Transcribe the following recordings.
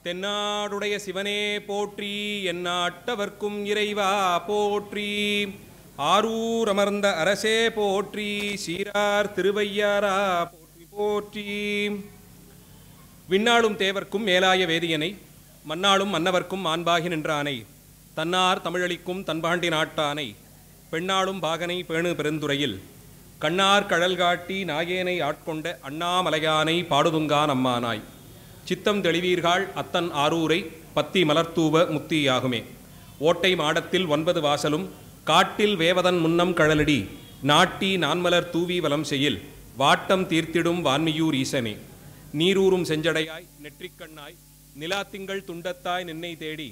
தென்னாடுடைய சிவனே போற்றி, எந்நாட்டவர்க்கும் இறைவா போற்றி. ஆரூர் அமர்ந்த அரசே போற்றி, சீரார் திருவையாரா போற்றி போற்றி. விண்ணாளும் தேவர்க்கும் மேலாய வேதியனை, மன்னாளும் மன்னவர்க்கும் மாண்பாகி நின்றானை, தன்னார் தமிழளிக்கும் தன்பாண்டி நாட்டானை, பெண்ணாளும் பாகனை பேணு பெருந்துறையில் கண்ணார் கழல் காட்டி நாயேனை ஆட்கொண்ட அண்ணாமலையானை பாடுதுங்கான் அம்மானாய். சித்தம் தெளிவீர்கள் அத்தன் ஆரூரை பத்தி மலர்த்தூவ முத்தியாகுமே. ஓட்டை மாடத்தில் 9 வாசலும் காட்டில் வேவதன் முன்னம் கழலடி நாட்டி நான்மலர் தூவி வலம் செய்யில் வாட்டம் தீர்த்திடும் வான்மியூர் ஈசனே. நீரூரும் செஞ்சடையாய் நெற்றிக்கண்ணாய் நிலாத்திங்கள் துண்டத்தாய் நின்னை தேடி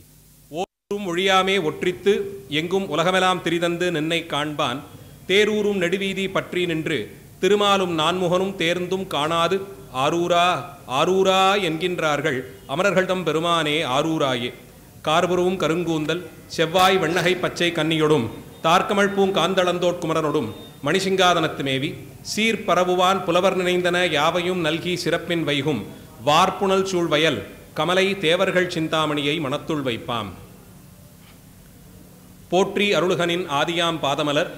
ஓரும் ஒழியாமே ஒற்றித்து எங்கும் உலகமெல்லாம் திரிதந்து நின்னை காண்பான். தேரூரும் நெடுவீதி பற்றி நின்று திருமாலும் நான்முகனும் தேர்ந்தும் காணாது ஆரூரா ஆரூரா என்கின்றார்கள் அமரர்கள் தம் பெருமானே ஆரூராயே. கார்புருவும் கருங்கூந்தல் செவ்வாய் வெண்ணகை பச்சை கன்னியொடும் தார்கமழ் பூங்காந்தளந்தோட் குமரனொடும் மணிசிங்காதனத்து மேவி சீர் பரவுவான் புலவர் நினைந்தன யாவையும் நல்கி சிறப்பின் வைகும் வார்ப்புணல் சூழ்வயல் கமலை தேவர்கள் சிந்தாமணியை மனத்துள் வைப்பாம். போற்றி அருளுகனின் ஆதியாம் பாதமலர்,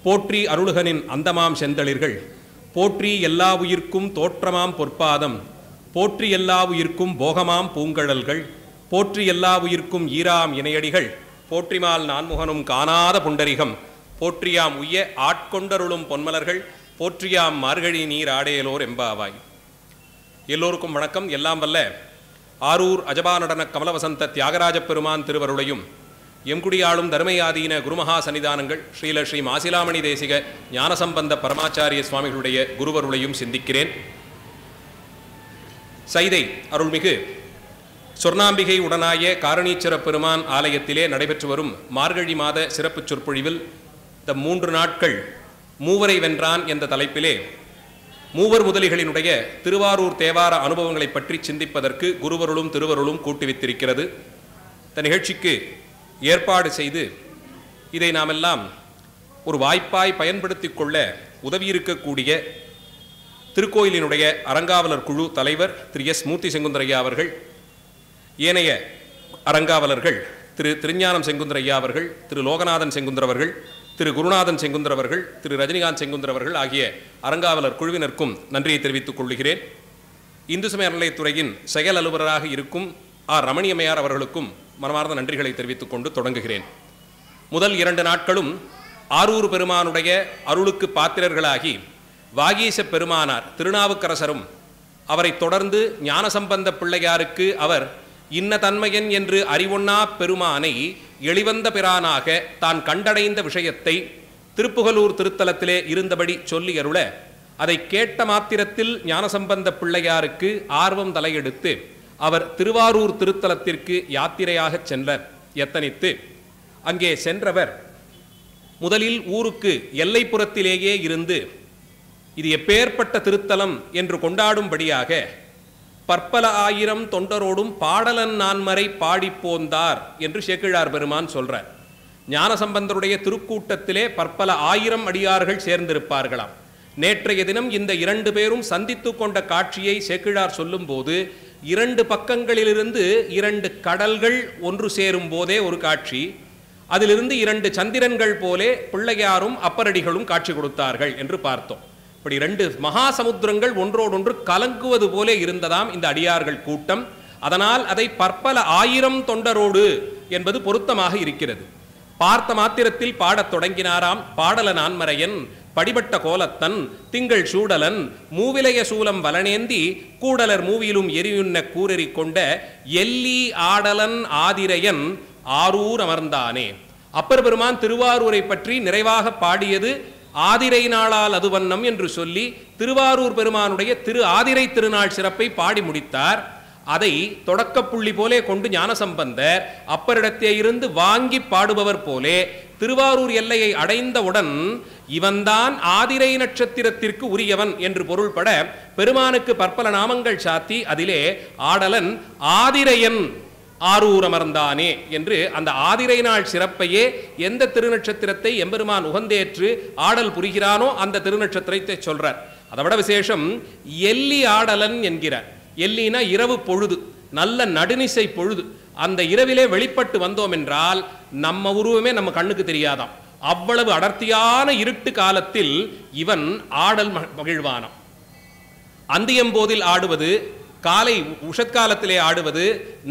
போற்றி அருளுகனின் அந்தமாம் செந்தளிர்கள், போற்றி எல்லா உயிர்க்கும் தோற்றமாம் பொற்பாதம், போற்றி எல்லா உயிர்க்கும் போகமாம் பூங்கழல்கள், போற்றி எல்லா உயிர்க்கும் ஈராம் இணையடிகள், போற்றிமால் நான்முகனும் காணாத புண்டரிகம், போற்றியாம் உய்ய ஆட்கொண்டருளும் பொன்மலர்கள், போற்றியாம் மார்கழி நீர் ஆடேலோர் எம்பாவாய். எல்லோருக்கும் வணக்கம். எல்லாம் வல்ல ஆரூர் அஜபா நடன கமலவசந்த தியாகராஜ பெருமான் திருவருளையும் எம்குடியாளும் தர்மயாதீன குருமகா சன்னிதானங்கள் ஸ்ரீல ஸ்ரீ மாசிலாமணி தேசிக ஞானசம்பந்த பரமாச்சாரிய சுவாமிகளுடைய குருவருளையும் சிந்திக்கிறேன். சைதை அருள்மிகு சொர்ணாம்பிகை உடனாய காரணீச்சர பெருமான் ஆலயத்திலே நடைபெற்று வரும் மார்கழி மாத சிறப்பு சொற்பொழிவில் இந்த 3 நாட்கள் மூவரை வென்றான் என்ற தலைப்பிலே மூவர் முதலிகளினுடைய திருவாரூர் தேவார அனுபவங்களை பற்றி சிந்திப்பதற்கு குருவருளும் திருவருளும் கூட்டுவித்திருக்கிறது. இந்த நிகழ்ச்சிக்கு ஏற்பாடு செய்து இதை நாமெல்லாம் ஒரு வாய்ப்பாய் பயன்படுத்தி கொள்ள உதவியிருக்கக்கூடிய திருக்கோயிலினுடைய அறங்காவலர் குழு தலைவர் திரு எஸ் மூர்த்தி செங்குந்தரையா அவர்கள், ஏனைய அறங்காவலர்கள் திரு திருஞானம் செங்குந்தரையா அவர்கள், திரு லோகநாதன் செங்குந்தர் அவர்கள், திரு குருநாதன் செங்குந்தர் அவர்கள், திரு ரஜினிகாந்த் செங்குந்தர் அவர்கள் ஆகிய அறங்காவலர் குழுவினருக்கும் நன்றியை தெரிவித்துக் கொள்கிறேன். இந்து சமய அறநிலையத்துறையின் செயல் அலுவலராக இருக்கும் ஆர் ரமணியம்மையார் அவர்களுக்கும் மனமார்ந்த நன்றிகளை தெரிவித்துக் கொண்டு தொடங்குகிறேன். முதல் 2 நாட்களும் ஆரூர் பெருமானுடைய அருளுக்கு பாத்திரர்களாகி வாகீச பெருமானார் திருநாவுக்கரசரும் அவரை தொடர்ந்து ஞானசம்பந்த பிள்ளையாருக்கு அவர் இன்ன தன்மையன் என்று அறிவொண்ணா பெருமானை எளிவந்த பிரானாக தான் கண்டடைந்த விஷயத்தை திருப்புகலூர் திருத்தலத்திலே இருந்தபடி சொல்லி அருள அதை கேட்ட மாத்திரத்தில் ஞானசம்பந்த பிள்ளையாருக்கு ஆர்வம் தலையெடுத்து அவர் திருவாரூர் திருத்தலத்திற்கு யாத்திரையாக சென்றார். எத்தனித்து அங்கே சென்றவர் முதலில் ஊருக்கு எல்லைப்புறத்திலேயே இருந்து இது எப்பேற்பட்ட திருத்தலம் என்று கொண்டாடும்படியாக பற்பல ஆயிரம் தொண்டரோடும் பாடலன் நான்மறை பாடிப்போந்தார் என்று சேக்கிழார் பெருமான் சொல்றார். ஞானசம்பந்தருடைய திருக்கூட்டத்திலே பற்பல ஆயிரம் அடியார்கள் சேர்ந்திருப்பார்களாம். நேற்றைய தினம் இந்த 2 பேரும் சந்தித்து கொண்ட காட்சியை சேக்கிழார் சொல்லும் போது 2 பக்கங்களிலிருந்து 2 கடல்கள் ஒன்று சேரும் போதே ஒரு காட்சி, அதிலிருந்து 2 சந்திரன்கள் போலே பிள்ளையாரும் அப்பரடிகளும் காட்சி கொடுத்தார்கள் என்று பார்த்தோம். இப்படி 2 மகா சமுத்திரங்கள் ஒன்றோடொன்று கலங்குவது போலே இருந்ததாம் இந்த அடியார்கள் கூட்டம். அதனால் அதை பற்பல ஆயிரம் தொண்டரோடு என்பது பொருத்தமாக இருக்கிறது. பார்த்த மாத்திரத்தில் பாடத் தொடங்கினாராம். பாடல நான்மறையன் படிபட்ட கோலத்தன் திங்கள் சூடலன் மூவிலைய சூலம் வலனேந்தி கூடலர் மூவிலும் எரியுன்ன கூரெறி கொண்ட எல்லி ஆடலன் ஆதிரையன் ஆரூர் அமர்ந்தானே. அப்பர் பெருமான் திருவாரூரை பற்றி நிறைவாக பாடியது ஆதிரை நாளால் அது வண்ணம் என்று சொல்லி திருவாரூர் பெருமானுடைய திரு ஆதிரை திருநாள் சிறப்பை பாடி முடித்தார். அதை தொடக்கப்புள்ளி போலே கொண்டு ஞானசம்பந்தர் அப்பரிடத்தே இருந்து வாங்கி பாடுபவர் போலே திருவாரூர் எல்லையை அடைந்தவுடன் இவன்தான் ஆதிரை நட்சத்திரத்திற்கு உரியவன் என்று பொருள்பட பெருமானுக்கு பற்பல நாமங்கள் சாத்தி அதிலே ஆடலன் ஆதிரையன் ஆரூர் அமர்ந்தானே என்று அந்த ஆதிரை நாள் சிறப்பையே எந்த திருநட்சத்திரத்தை எம்பெருமான் உகந்தேற்று ஆடல் புரிகிறானோ அந்த திருநட்சத்திரத்தை சொல்றார். அதை விட விசேஷம் எல்லி ஆடலன் என்கிறார். எல்லினா இரவு பொழுது. நல்ல நடுநிசை பொழுது. அந்த இரவிலே வெளிப்பட்டு வந்தோம் என்றால் நம்ம உருவமே நம்ம கண்ணுக்கு தெரியாதாம். அவ்வளவு அடர்த்தியான இருட்டு காலத்தில் இவன் ஆடல் மகிழ்வானாம். அந்தியம்போதில் ஆடுவது, காலை உஷத்காலத்திலே ஆடுவது,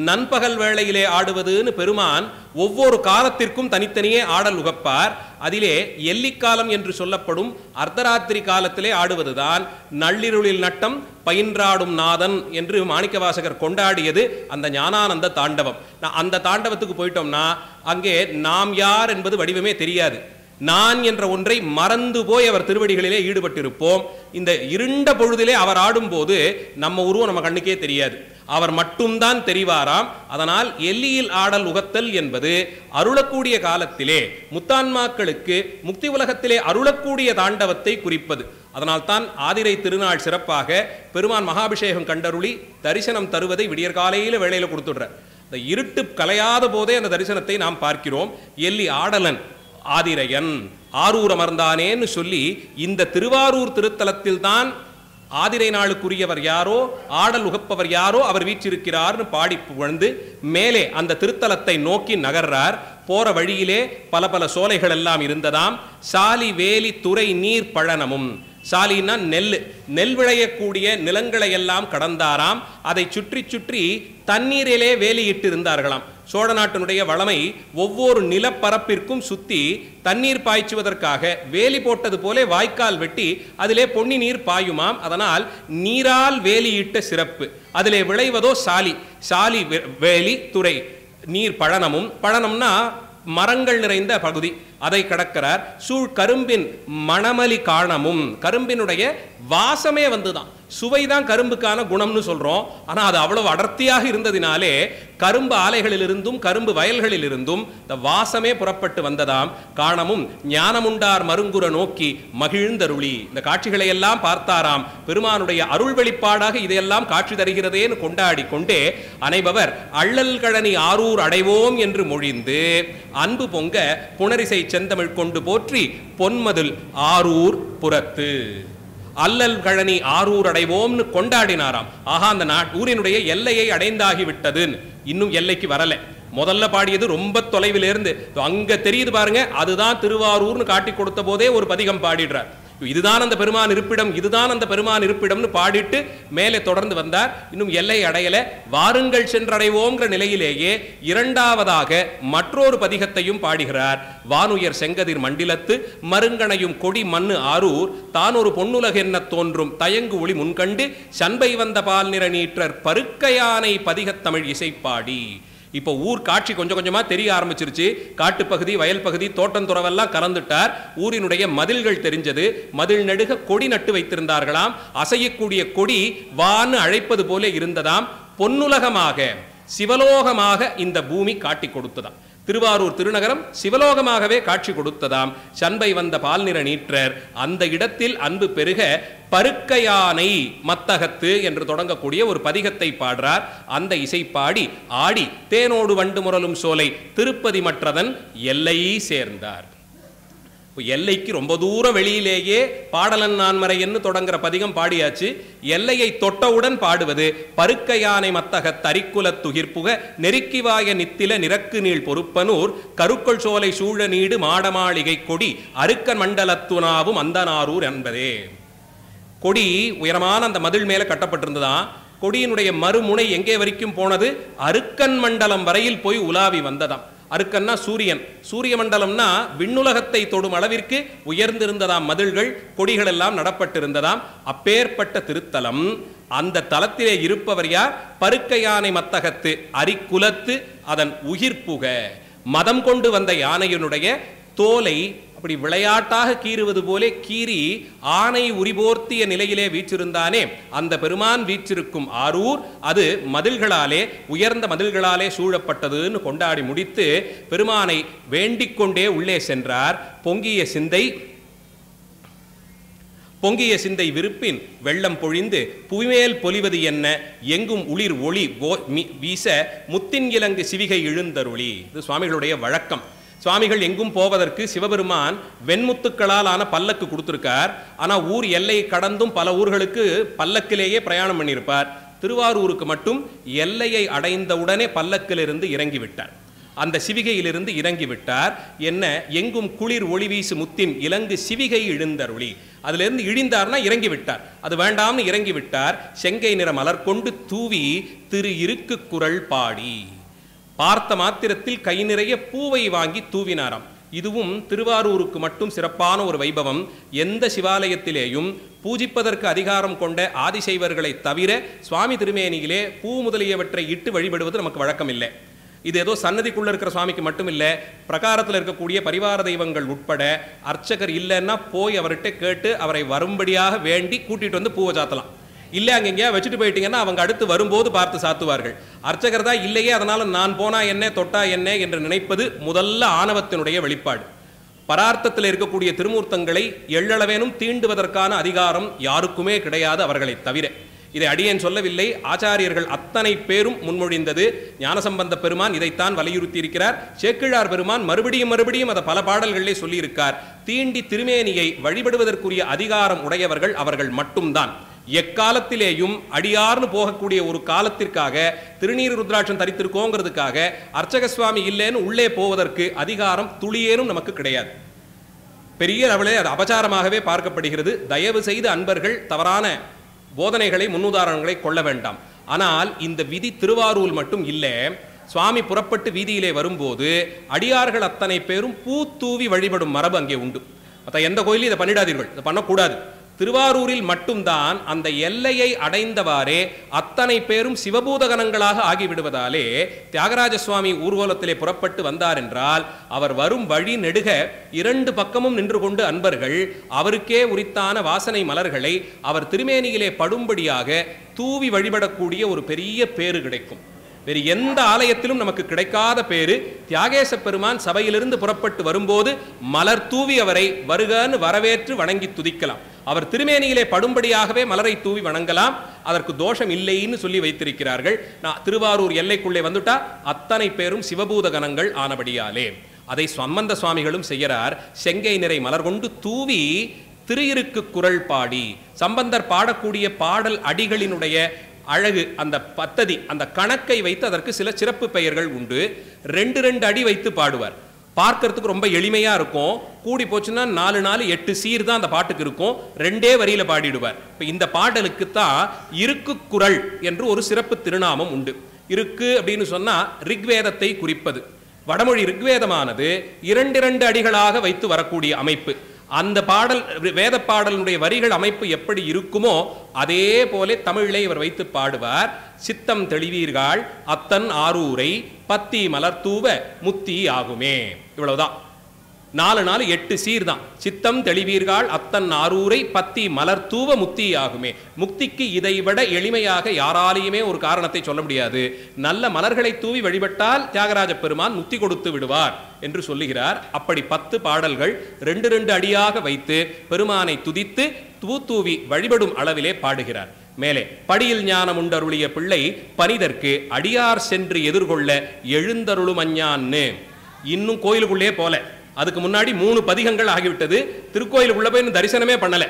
நண்பகல் வேளையிலே ஆடுவதுன்னு பெருமான் ஒவ்வொரு காலத்திற்கும் தனித்தனியே ஆடல் உகப்பார். அதிலே எல்லிக்காலம் என்று சொல்லப்படும் அர்த்தராத்திரி காலத்திலே ஆடுவதுதான் நள்ளிருளில் நட்டம் பயின்றாடும் நாதன் என்று மாணிக்கவாசகர் கொண்டாடியது அந்த ஞானானந்த தாண்டவம். அந்த தாண்டவத்துக்கு போயிட்டோம்னா அங்கே நாம் யார் என்பது வடிவமே தெரியாது. நான் என்ற ஒன்றை மறந்து போய் அவர் திருவடிகளிலே ஈடுபட்டிருப்போம். இந்த இருண்ட பொழுதிலே அவர் ஆடும்போது நம்ம உருவம் நம்ம கண்ணுக்கே தெரியாது, அவர் மட்டும்தான் தெரிவாராம். அதனால் எல்லியில் ஆடல் உகத்தல் என்பது அருளக்கூடிய காலத்திலே முத்தான்மாக்களுக்கு முக்தி உலகத்திலே அருளக்கூடிய தாண்டவத்தை குறிப்பது. அதனால்தான் ஆதிரை திருநாள் சிறப்பாக பெருமான் மகாபிஷேகம் கண்டருளி தரிசனம் தருவதை விடியற்காலையில வேளையில கொடுத்துடுறார். இந்த இருட்டு கலையாத போதே அந்த தரிசனத்தை நாம் பார்க்கிறோம். எல்லி ஆடலன் ஆதிரையன் ஆரூர் அமர்ந்தானேன்னு சொல்லி இந்த திருவாரூர் திருத்தலத்தில் தான் ஆதிரை நாளுக்குரியவர் யாரோ, ஆடல் உகப்பவர் யாரோ அவர் வீற்றிருக்கிறார்னு பாடி புகழ்ந்து மேலே அந்த திருத்தலத்தை நோக்கி நகர்றார். போற வழியிலே பல பல சோலைகள் எல்லாம் இருந்ததாம். சாலி வேலி துறை நீர் பழனமும், சாலின்னா நெல் விளையக்கூடிய நிலங்களை எல்லாம் கடந்தாராம். அதை சுற்றி சுற்றி தண்ணீரிலே வேலியிட்டு இருந்தார்களாம். சோழ நாட்டினுடைய வளமை ஒவ்வொரு நிலப்பரப்பிற்கும் சுத்தி தண்ணீர் பாய்ச்சுவதற்காக வேலி போட்டது போல வாய்க்கால் வெட்டி அதிலே பொன்னி நீர் பாயுமாம். அதனால் நீரால் வேலியிட்ட சிறப்பு. அதிலே விளைவதோ சாலி வேலி துறை நீர் பழனமும், பழனம்னா மரங்கள் நிறைந்த பகுதி, அதை கடக்கிறார். சூழ் கரும்பின் மணமலி காணமும், கரும்பினுடைய வாசமே வந்துதான், சுவைதான் கரும்புக்கான குணம்னு சொல்றோம். ஆனா அது அவ்வளவு அடர்த்தியாக இருந்ததினாலே கரும்பு ஆலைகளிலிருந்தும் கரும்பு வயல்களிலிருந்தும் இந்த வாசமே புறப்பட்டு வந்ததாம். காணமும் ஞானமுண்டார் மருங்குற நோக்கி மகிழ்ந்தருளி, இந்த காட்சிகளை எல்லாம் பார்த்தாராம். பெருமானுடைய அருள் வெளிப்பாடாக இதையெல்லாம் காட்சி தருகிறதேன்னு கொண்டாடி கொண்டே அனைபவர் அள்ளல் கழனி ஆரூர் அடைவோம் என்று மொழிந்து அன்பு பொங்க புனரிசை செந்தமிழ் கொண்டு போற்றி பொன்மதில் ஆரூர் புறத்து அல்லல் கழனி ஆரூர் அடைவோம்னு கொண்டாடினாராம். ஆஹா, அந்த ஊரினுடைய எல்லையை அடைந்தாகி விட்டது. இன்னும் எல்லைக்கு வரல. முதல்ல பாடியது ரொம்ப தொலைவிலிருந்து, அங்க தெரியுது பாருங்க, அதுதான் திருவாரூர்னு காட்டி கொடுத்த போதே ஒரு பதிகம் பாடிடுறார். இதுதான் அந்த பெருமான் இருப்பிடம், இதுதான் அந்த பெருமான் இருப்பிடம்னு பாடிட்டு மேலே தொடர்ந்து வந்தார். இன்னும் எல்லை அடையல. வாருங்கள் சென்றடைவோங்கிற நிலையிலேயே இரண்டாவதாக மற்றொரு பதிகத்தையும் பாடுகிறார். வானுயர் செங்கதிர் மண்டிலத்து மருங்கணையும் கொடி மண்ணு ஆரூர் தான் ஒரு பொன்னுலகென்ன தோன்றும் தயங்கு ஒளி முன்கண்டு சண்பை வந்த பால் நிற நீற்றர் பருக்கையானை பதிகத்தமிழ் இசைப்பாடி. இப்போ ஊர் காட்சி கொஞ்சம் கொஞ்சமா தெரிய ஆரம்பிச்சிருச்சு. காட்டுப்பகுதி, வயல் பகுதி, தோட்டந்துறவெல்லாம் கலந்துட்டார். ஊரினுடைய மதில்கள் தெரிஞ்சது. மதில் நடுக கொடி நட்டு வைத்திருந்தார்களாம். அசையக்கூடிய கொடி வான்னு அழைப்பது போல இருந்ததாம். பொன்னுலகமாக சிவலோகமாக இந்த பூமி காட்டி கொடுத்ததாம். திருவாரூர் திருநகரம் சிவலோகமாகவே காட்சி கொடுத்ததாம். சண்பை வந்த பால் நிற நீற்றர் அந்த இடத்தில் அன்பு பெருக பருக்கையானை மத்தகத்து என்று தொடங்கக்கூடிய ஒரு பதிகத்தை பாடுறார். அந்த இசை பாடி ஆடி தேனோடு வண்டு முரலும் சோலை திருப்பதி மற்றதன் எல்லையை சேர்ந்தார். எல்லைக்கு ரொம்ப தூரம் வெளியிலேயே பாடலன் நான்மறை என்று தொடங்குற பதிகம் பாடியாச்சு. எல்லையை தொட்டவுடன் பாடுவது பருக்கையானை மத்தக தரிக்குல துகிர்ப்புக நெருக்கிவாய நித்தில நிறக்கு நீள் பொறுப்பனூர் கருக்கள் சோலை சூழ நீடு மாடமாளிகை கொடி அருக்கன் மண்டலத்துனாவும் அந்தனாரூர் என்பதே. கொடி உயரமான அந்த மதில் மேல கட்டப்பட்டிருந்ததான். கொடியினுடைய மறுமுனை எங்கே வரைக்கும் போனது? அருக்கன் மண்டலம் வரையில் போய் உலாவி வந்ததாம். அருக்கன்னா சூரியன், சூரிய மண்டலம்னா விண்ணுலகத்தை தொடும் அளவிற்கு உயர்ந்திருந்ததாம் மதில்கள், கொடிகள் எல்லாம் நடப்பட்டிருந்ததாம். அப்பேற்பட்ட திருத்தலம். அந்த தலத்திலே இருப்பவர் யார்? பருக்கையானை மத்தகத்து அரிக்குலத்து அதன் உயிர்ப்புக. மதம் கொண்டு வந்த யானையினுடைய தோலை அப்படி விளையாட்டாக கீறுவது போலே கீறி ஆணை உரிபோர்த்திய நிலையிலே வீற்றிருந்தானே அந்த பெருமான் வீற்றிருக்கும் ஆரூர் அது மதில்களாலே, உயர்ந்த மதில்களாலே சூழப்பட்டதுன்னு கொண்டாடி முடித்து பெருமானை வேண்டிக் கொண்டே உள்ளே சென்றார். பொங்கிய சிந்தை விருப்பின் வெள்ளம் பொழிந்து புவிமேல் பொலிவது என்ன எங்கும் உளிர் ஒளி வீச முத்தின் இலங்கு சிவிகை இழுந்தருளி. இது சுவாமிகளுடைய வழக்கம். சுவாமிகள் எங்கும் போவதற்கு சிவபெருமான் வெண்முத்துக்களால் ஆன பல்லக்கு கொடுத்திருக்கார். ஆனா ஊர் எல்லை கடந்தும் பல ஊர்களுக்கு பல்லக்கிலேயே பிரயாணம் பண்ணியிருப்பார். திருவாரூருக்கு மட்டும் எல்லையை அடைந்தவுடனே பல்லக்கிலிருந்து இறங்கிவிட்டார். அந்த சிவிகையிலிருந்து இறங்கிவிட்டார். என்ன, எங்கும் குளிர் ஒளி வீசு முத்தின் இலங்கு சிவிகை இழுந்தருளி, அதிலிருந்து இழிந்தார்னா இறங்கி விட்டார். அது வேண்டாம்னு இறங்கி விட்டார். செங்கை நிற மலர் கொண்டு தூவி திரு இருக்கு குரல் பாடி, பார்த்த மாத்திரத்தில் கை நிறைய பூவை வாங்கி தூவினாராம். இதுவும் திருவாரூருக்கு மட்டும் சிறப்பான ஒரு வைபவம். எந்த சிவாலயத்திலேயும் பூஜிப்பதற்கு அதிகாரம் கொண்ட ஆதிசைவர்களை தவிர சுவாமி திருமேனியிலே பூ முதலியவற்றை இட்டு வழிபடுவது நமக்கு வழக்கம் இல்லை. இது ஏதோ சன்னதிக்குள்ள இருக்கிற சுவாமிக்கு மட்டும் இல்லை, பிரகாரத்தில் இருக்கக்கூடிய பரிவார தெய்வங்கள் உட்பட அர்ச்சகர் இல்லைன்னா போய் அவர்கிட்ட கேட்டு அவரை வரும்படியாக வேண்டி கூட்டிட்டு வந்து பூவை சாத்தலாம். இல்லை அங்கே எங்கேயா வச்சுட்டு போயிட்டீங்கன்னா அவங்க அடுத்து வரும்போது பார்த்து சாத்துவார்கள். அர்ச்சகர் தான் இல்லையே, அதனால நான் போனா என்ன தொட்டா என்ன என்று நினைப்பது முதல்ல ஆணவத்தினுடைய வெளிப்பாடு. பரார்த்தத்தில் இருக்கக்கூடிய திருமூர்த்தங்களை எள்ளளவேனும் தீண்டுவதற்கான அதிகாரம் யாருக்குமே கிடையாது அவர்களை தவிர. இதை அடியேன் சொல்லவில்லை, ஆச்சாரியர்கள் அத்தனை பேரும் முன்மொழிந்தது. ஞானசம்பந்த பெருமான் இதைத்தான் வலியுறுத்தி இருக்கிறார். சேக்கிழார் பெருமான் மறுபடியும் அதை பல பாடல்களிலே சொல்லியிருக்கார். தீண்டி திருமேனியை வழிபடுவதற்குரிய அதிகாரம் உடையவர்கள் அவர்கள் மட்டும்தான். எக்காலத்திலேயும் அடியார்னு போகக்கூடிய ஒரு காலத்திற்காக திருநீர் ருத்ராட்சம் தரித்திருக்கோங்கிறதுக்காக அர்ச்சக சுவாமி இல்லைன்னு உள்ளே போவதற்கு அதிகாரம் துளியேனும் நமக்கு கிடையாது. பெரிய அளவிலே அது அபச்சாரமாகவே பார்க்கப்படுகிறது. தயவு செய்து அன்பர்கள் தவறான போதனைகளை முன்னுதாரணங்களை கொள்ள வேண்டாம். ஆனால் இந்த விதி திருவாரூர் மட்டும் இல்லை. சுவாமி புறப்பட்டு வீதியிலே வரும்போது அடியார்கள் அத்தனை பேரும் பூ தூவி வழிபடும் மரபு அங்கே உண்டு. மற்ற எந்த கோயிலும் இதை பண்ணிடாதீர்கள், இதை பண்ணக்கூடாது. திருவாரூரில் மட்டும்தான் அந்த எல்லையை அடைந்தவாறே அத்தனை பேரும் சிவபூதகணங்களாக ஆகிவிடுவதாலே தியாகராஜ சுவாமி ஊர்வலத்திலே புறப்பட்டு வந்தார் என்றால் அவர் வரும் வழி நெடுக இரண்டு பக்கமும் நின்று கொண்டு அன்பர்கள் அவருக்கே உரித்தான வாசனை மலர்களை அவர் திருமேனியிலே படும்படியாக தூவி வழிபடக்கூடிய ஒரு பெரிய பேறு கிடைக்கும். வேறு எந்த ஆலயத்திலும் நமக்கு கிடைக்காத பேரு. தியாகேச பெருமான் சபையிலிருந்து புறப்பட்டு வரும்போது மலர் தூவி அவரை வருகன்னு வரவேற்று வணங்கி துதிக்கலாம். அவர் திருமேனியிலே படும்படியாகவே மலரை தூவி வணங்கலாம். அதற்கு தோஷம் இல்லைன்னு சொல்லி வைத்திருக்கிறார்கள். நான் திருவாரூர் எல்லைக்குள்ளே வந்துட்டா அத்தனை பேரும் சிவபூத கணங்கள் ஆனபடியாலே அதை சம்பந்த சுவாமிகளும் செய்கிறார். செங்கை நிறை மலர் கொண்டு தூவி திரு இருக்கு குரல் பாடி, சம்பந்தர் பாடக்கூடிய பாடல் அடிகளினுடைய அழகு, அந்த பத்ததி, அந்த கணக்கை வைத்து அதற்கு சில சிறப்பு பெயர்கள் உண்டு. 2 அடி வைத்து பாடுவார். பார்க்கறதுக்கு ரொம்ப எளிமையா இருக்கும். கூடி போச்சுன்னா 4 8 சீர் தான் அந்த பாட்டுக்கு இருக்கும். 2 வரியில பாடிடுவார். இப்ப இந்த பாடலுக்கு தான் இருக்கு குரல் என்று ஒரு சிறப்பு திருநாமம் உண்டு. இருக்கு அப்படின்னு சொன்னா ரிக்வேதத்தை குறிப்பது. வடமொழி ரிக்வேதமானது 2 அடிகளாக வைத்து வரக்கூடிய அமைப்பு. அந்த பாடல் வேத பாடலுடைய வரிகள் அமைப்பு எப்படி இருக்குமோ அதே போல தமிழிலே இவர் வைத்து பாடுவார். சித்தம் தெளிவீர்கள் அத்தன் ஆரூரை பத்தி மலர்தூவ முத்தி ஆகுமே. இவ்வளவுதான். 4 8 சீர் தான். சித்தம் தெளிவீர்கள் அத்தன் ஆரூரை பத்தி மலர்தூவ முத்தி ஆகுமே. முக்திக்கு இதைவிட எளிமையாக யாராலையுமே ஒரு காரணத்தை சொல்ல முடியாது. நல்ல மலர்களை தூவி வழிபட்டால் தியாகராஜ பெருமான் முக்தி கொடுத்து விடுவார் என்று சொல்லுகிறார். அப்படி 10 பாடல்கள் 2 அடியாக வைத்து பெருமானை துதித்து தூவி வழிபடும் அளவிலே பாடுகிறார். மேலே படியில் ஞானம் உண்டருளிய பிள்ளை பனிதற்கு அடியார் சென்று எதிர்கொள்ள எழுந்தருளும் அஞ்ஞான்னு. இன்னும் கோயிலுக்குள்ளே போல, அதுக்கு முன்னாடி 3 பதிகங்கள் ஆகிவிட்டது. திருக்கோயிலுக்குள்ள போய் தரிசனமே பண்ணல,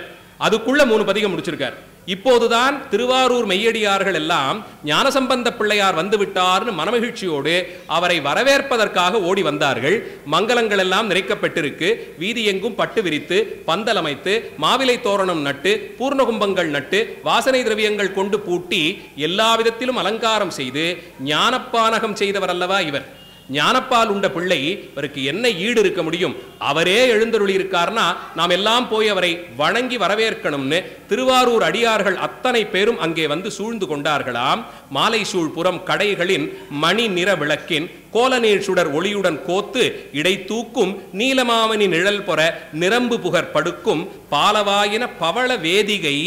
அதுக்குள்ள 3 பதிகம் முடிச்சிருக்கார். இப்போதுதான் திருவாரூர் மெய்யடியார்கள் எல்லாம் ஞானசம்பந்த பிள்ளையார் வந்து விட்டார்னு மனமகிழ்ச்சியோடு அவரை வரவேற்பதற்காக ஓடி வந்தார்கள். மங்களங்கள் எல்லாம் நிறைக்கப்பட்டிருக்கு. வீதி எங்கும் பட்டு விரித்து பந்தல் அமைத்து மாவிலை தோரணம் நட்டு பூர்ணகும்பங்கள் நட்டு வாசனை திரவியங்கள் கொண்டு பூட்டி எல்லா விதத்திலும் அலங்காரம் செய்து ஞானப்பானகம் செய்தவர் அல்லவா இவர். ஞானப்பால் உண்ட பிள்ளை, இவருக்கு என்ன ஈடு இருக்க முடியும்? அவரே எழுந்தருளி இருக்கார்னா நாம் எல்லாம் போய் அவரை வணங்கி வரவேற்கணும்னு திருவாரூர் அடியார்கள் அத்தனை பேரும் அங்கே வந்து சூழ்ந்து கொண்டார்களாம். மாலை சூழ் புறம் கடைகளின் மணி நிற விளக்கின் கோலநீர் சுடர் ஒளியுடன் கோத்து இடை தூக்கும் நீலமாமணி நிழல் பொற நிரம்பு புகர் படுக்கும் பாலவாயின பவள வேதிகை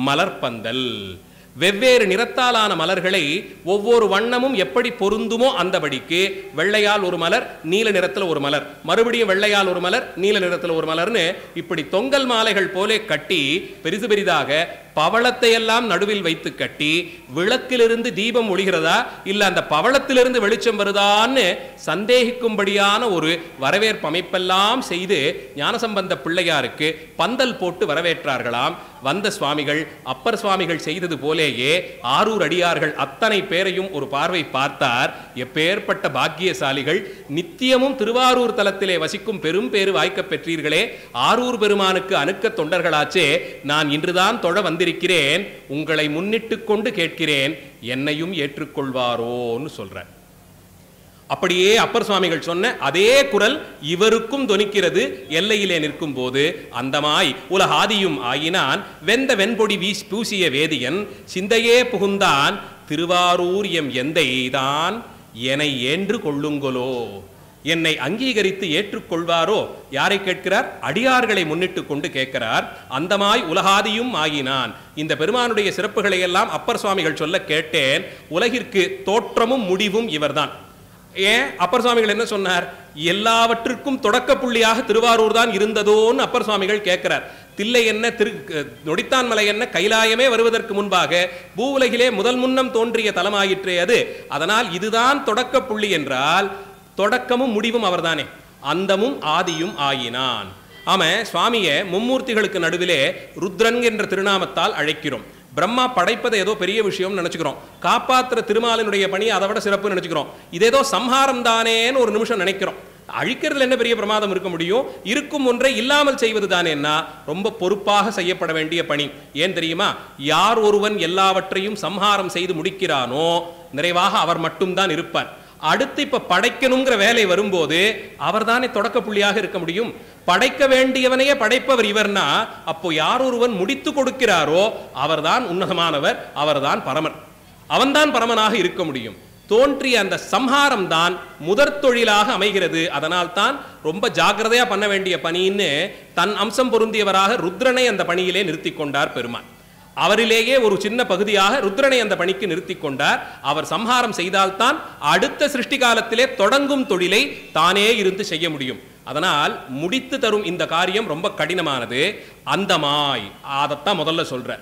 மலர்பந்தல். வெவ்வேறு நிறத்தாலான மலர்களை ஒவ்வொரு வண்ணமும் எப்படி பொருந்துமோ அந்தபடிக்கு வெள்ளையால் ஒரு மலர், நீல நிறத்தில் ஒரு மலர், மறுபடியும் வெள்ளையால் ஒரு மலர், நீல நிறத்தில் ஒரு மலர்னு இப்படி தொங்கல் மாலைகள் போலே கட்டி பெரிதாக பவளத்தை எல்லாம் நடுவில் வைத்து கட்டி விளக்கிலிருந்து தீபம் ஒளிகிறதா இல்ல அந்த பவளத்திலிருந்து வெளிச்சம் வருதான்னு சந்தேகிக்கும்படியான ஒரு வரவேற்பு அமைப்பெல்லாம் செய்து ஞானசம்பந்த பிள்ளையாருக்கு பந்தல் போட்டு வரவேற்றார்களாம். வந்த சுவாமிகள் அப்பர் சுவாமிகள் செய்தது போலேயே ஆரூர் அடியார்கள் அத்தனை பேரையும் ஒரு பார்வை பார்த்தார். எப்பேற்பட்ட பாக்கியசாலிகள், நித்தியமும் திருவாரூர் தலத்திலே வசிக்கும் பெரும் பேறு வாய்க்க பெற்றீர்களே, ஆரூர் பெருமானுக்கு அணுக்க தொண்டர்களாச்சே, நான் இன்றுதான் தொழ வந்திருக்கிறேன், உங்களை முன்னிட்டு கொண்டு கேட்கிறேன், என்னையும் ஏற்றுக்கொள்வாரோன்னு சொல்றார். அப்படியே அப்பர் சுவாமிகள் சொன்ன அதே குரல் இவருக்கும் தொனிக்கிறது. எல்லையிலே நிற்கும் போது அந்தமாய் உலகாதியும் ஆயினான் வெந்த வெண்பொடி பூசிய வேதியன் சிந்தையே புகுந்தான் திருவாரூர் எம் எந்தைதான் என்னை ஏன்று கொள்ளுங்களோ. என்னை அங்கீகரித்து ஏற்றுக்கொள்வாரோ? யாரை கேட்கிறார்? அடியார்களை முன்னிட்டு கொண்டு கேட்கிறார். அந்தமாய் உலகாதியும் ஆகினான். இந்த பெருமானுடைய சிறப்புகளை எல்லாம் அப்பர் சுவாமிகள் சொல்ல கேட்டேன். உலகிற்கு தோற்றமும் முடிவும் இவர்தான். ஏன் அப்பர் சுவாமிகள் என்ன சொன்னார்? எல்லாவற்றிற்கும் தொடக்க புள்ளியாக திருவாரூர் தான் இருந்ததோன்னு அப்பர் சுவாமிகள் கேட்கிறார். தில்லை என்ன, நொடித்தான் மலை என்ன, கைலாயமே வருவதற்கு முன்பாக பூவுலகிலே முதல் முன்னம் தோன்றிய தலமாயிற்றே அது. அதனால் இதுதான் தொடக்க புள்ளி என்றால் தொடக்கமும் முடிவும் அவர்தானே, அந்தமும் ஆதியும் ஆயினான். ஆமா, சுவாமியை மும்மூர்த்திகளுக்கு நடுவிலே ருத்ரன் என்ற திருநாமத்தால் அழைக்கிறோம். பிரம்மா படைப்பதை ஏதோ பெரிய விஷயம் நினைச்சுக்கிறோம், காப்பாற்றுற திருமாலினுடைய பணி அதை விட சிறப்பு நினைச்சுக்கிறோம். இதேதோ சம்ஹாரம் தானேன்னு ஒரு நிமிஷம் நினைக்கிறோம். அழிக்கிறதுல என்ன பெரிய பிரமாதம் இருக்க முடியும்? இருக்கும் ஒன்றை இல்லாமல் செய்வது தானேன்னா ரொம்ப பொறுப்பாக செய்யப்பட வேண்டிய பணி. ஏன் தெரியுமா? யார் ஒருவன் எல்லாவற்றையும் சம்ஹாரம் செய்து முடிக்கிறானோ நிறைவாக அவர் மட்டும்தான் இருப்பார். அடுத்து இப்ப படைக்கணுங்கிற வேலை வரும்போது அவர் தானே தொடக்க புள்ளியாக இருக்க முடியும். படைக்க வேண்டியவனையே படைப்பவர் இவர்னா அப்போ யார் ஒருவன் முடித்து கொடுக்கிறாரோ அவர்தான் உன்னதமானவர், அவர்தான் பரமன், அவன்தான் பரமனாக இருக்க முடியும். தோன்றிய அந்த சம்ஹாரம் தான் முதற் தொழிலாக அமைகிறது. அதனால் தான் ரொம்ப ஜாக்கிரதையா பண்ண வேண்டிய பணின்னு தன் அம்சம் பொருந்தியவராக ருத்ரனை அந்த பணியிலே நிறுத்தி கொண்டார் பெருமான். அவரிலேயே ஒரு சின்ன பகுதியாக ருத்ரனை அந்த பணிக்கு நிறுத்தி கொண்டார். அவர் சம்ஹாரம் செய்தால்தான் அடுத்த சிருஷ்டி காலத்திலே தொடங்கும் தொழிலை தானே இருந்து செய்ய முடியும். அதனால் முடித்து தரும் இந்த காரியம் ரொம்ப கடினமானது. அந்தமாய் அதைத்தான் முதல்ல சொல்ற.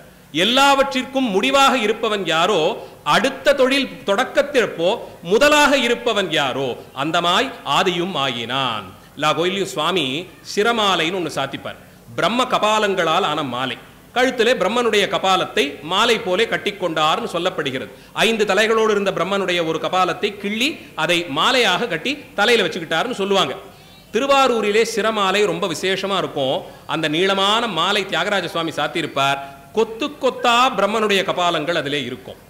எல்லாவற்றிற்கும் முடிவாக இருப்பவன் யாரோ, அடுத்த தொழில் தொடக்கத்திற்போ முதலாக இருப்பவன் யாரோ, அந்தமாய் ஆதியும் ஆயினான். எல்லா கோயிலையும் சுவாமி சிரமாலைன்னு ஒன்று சாத்திப்பார். பிரம்ம கபாலங்களால் ஆன மாலை. கழுத்திலே பிரம்மனுடைய கபாலத்தை மாலை போலே கட்டிக்கொண்டார்னு சொல்லப்படுகிறது. 5 தலைகளோடு இருந்த பிரம்மனுடைய ஒரு கபாலத்தை கிள்ளி அதை மாலையாக கட்டி தலையில வச்சுக்கிட்டாருன்னு சொல்லுவாங்க. திருவாரூரிலே சிரமாலை ரொம்ப விசேஷமா இருக்கும். அந்த நீளமான மாலை தியாகராஜ சுவாமி சாத்தியிருப்பார். கொத்து கொத்தா பிரம்மனுடைய கபாலங்கள் அதிலே இருக்கும்,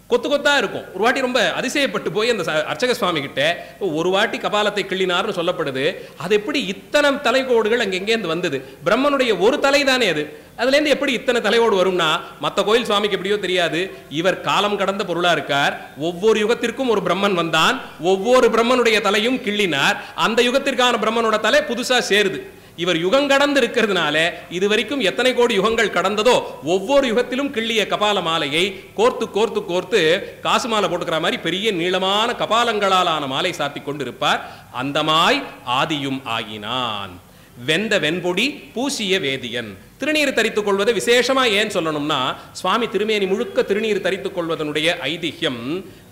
கொத்து கொத்தா இருக்கும். ஒரு வாட்டி ரொம்ப அதிசயப்பட்டு போய் அந்த அர்ச்சக சுவாமி கிட்ட ஒரு வாட்டி கபாலத்தை கிள்ளினார்னு சொல்லப்படுது. அது எப்படி இத்தனை தலைகோடுகள் அங்கெங்கேருந்து வந்தது? பிரம்மனுடைய ஒரு தலை தானே அது, அதுலேருந்து எப்படி இத்தனை தலையோடு வரும்னா மற்ற கோயில் சுவாமிக்கு எப்படியோ தெரியாது. இவர் காலம் கடந்த பொருளா இருக்கார். ஒவ்வொரு யுகத்திற்கும் ஒரு பிரம்மன் வந்தான், ஒவ்வொரு பிரம்மனுடைய தலையும் கிள்ளினார். அந்த யுகத்திற்கான பிரம்மனோட தலை புதுசா சேருது. இவர் யுகம் கடந்து இருக்கிறதுனால இதுவரைக்கும் எத்தனை கோடி யுகங்கள் கடந்ததோ ஒவ்வொரு யுகத்திலும் கிள்ளிய கபால மாலையை கோர்த்து கோர்த்து கோர்த்து காசு மாலை போட்டுக்கிற மாதிரி பெரிய நீளமான கபாலங்களாலான மாலை சாத்தி கொண்டிருப்பார். அந்தமாய் ஆதியும் ஆகினான். வெந்த வெண்பொடி பூசிய வேதியன். திருநீர் தரித்துக் கொள்வதை விசேஷமா ஏன் சொல்லணும்னா, சுவாமி திருமேனி முழுக்க திருநீர் தரித்துக் கொள்வதனுடைய ஐதிஹ்யம்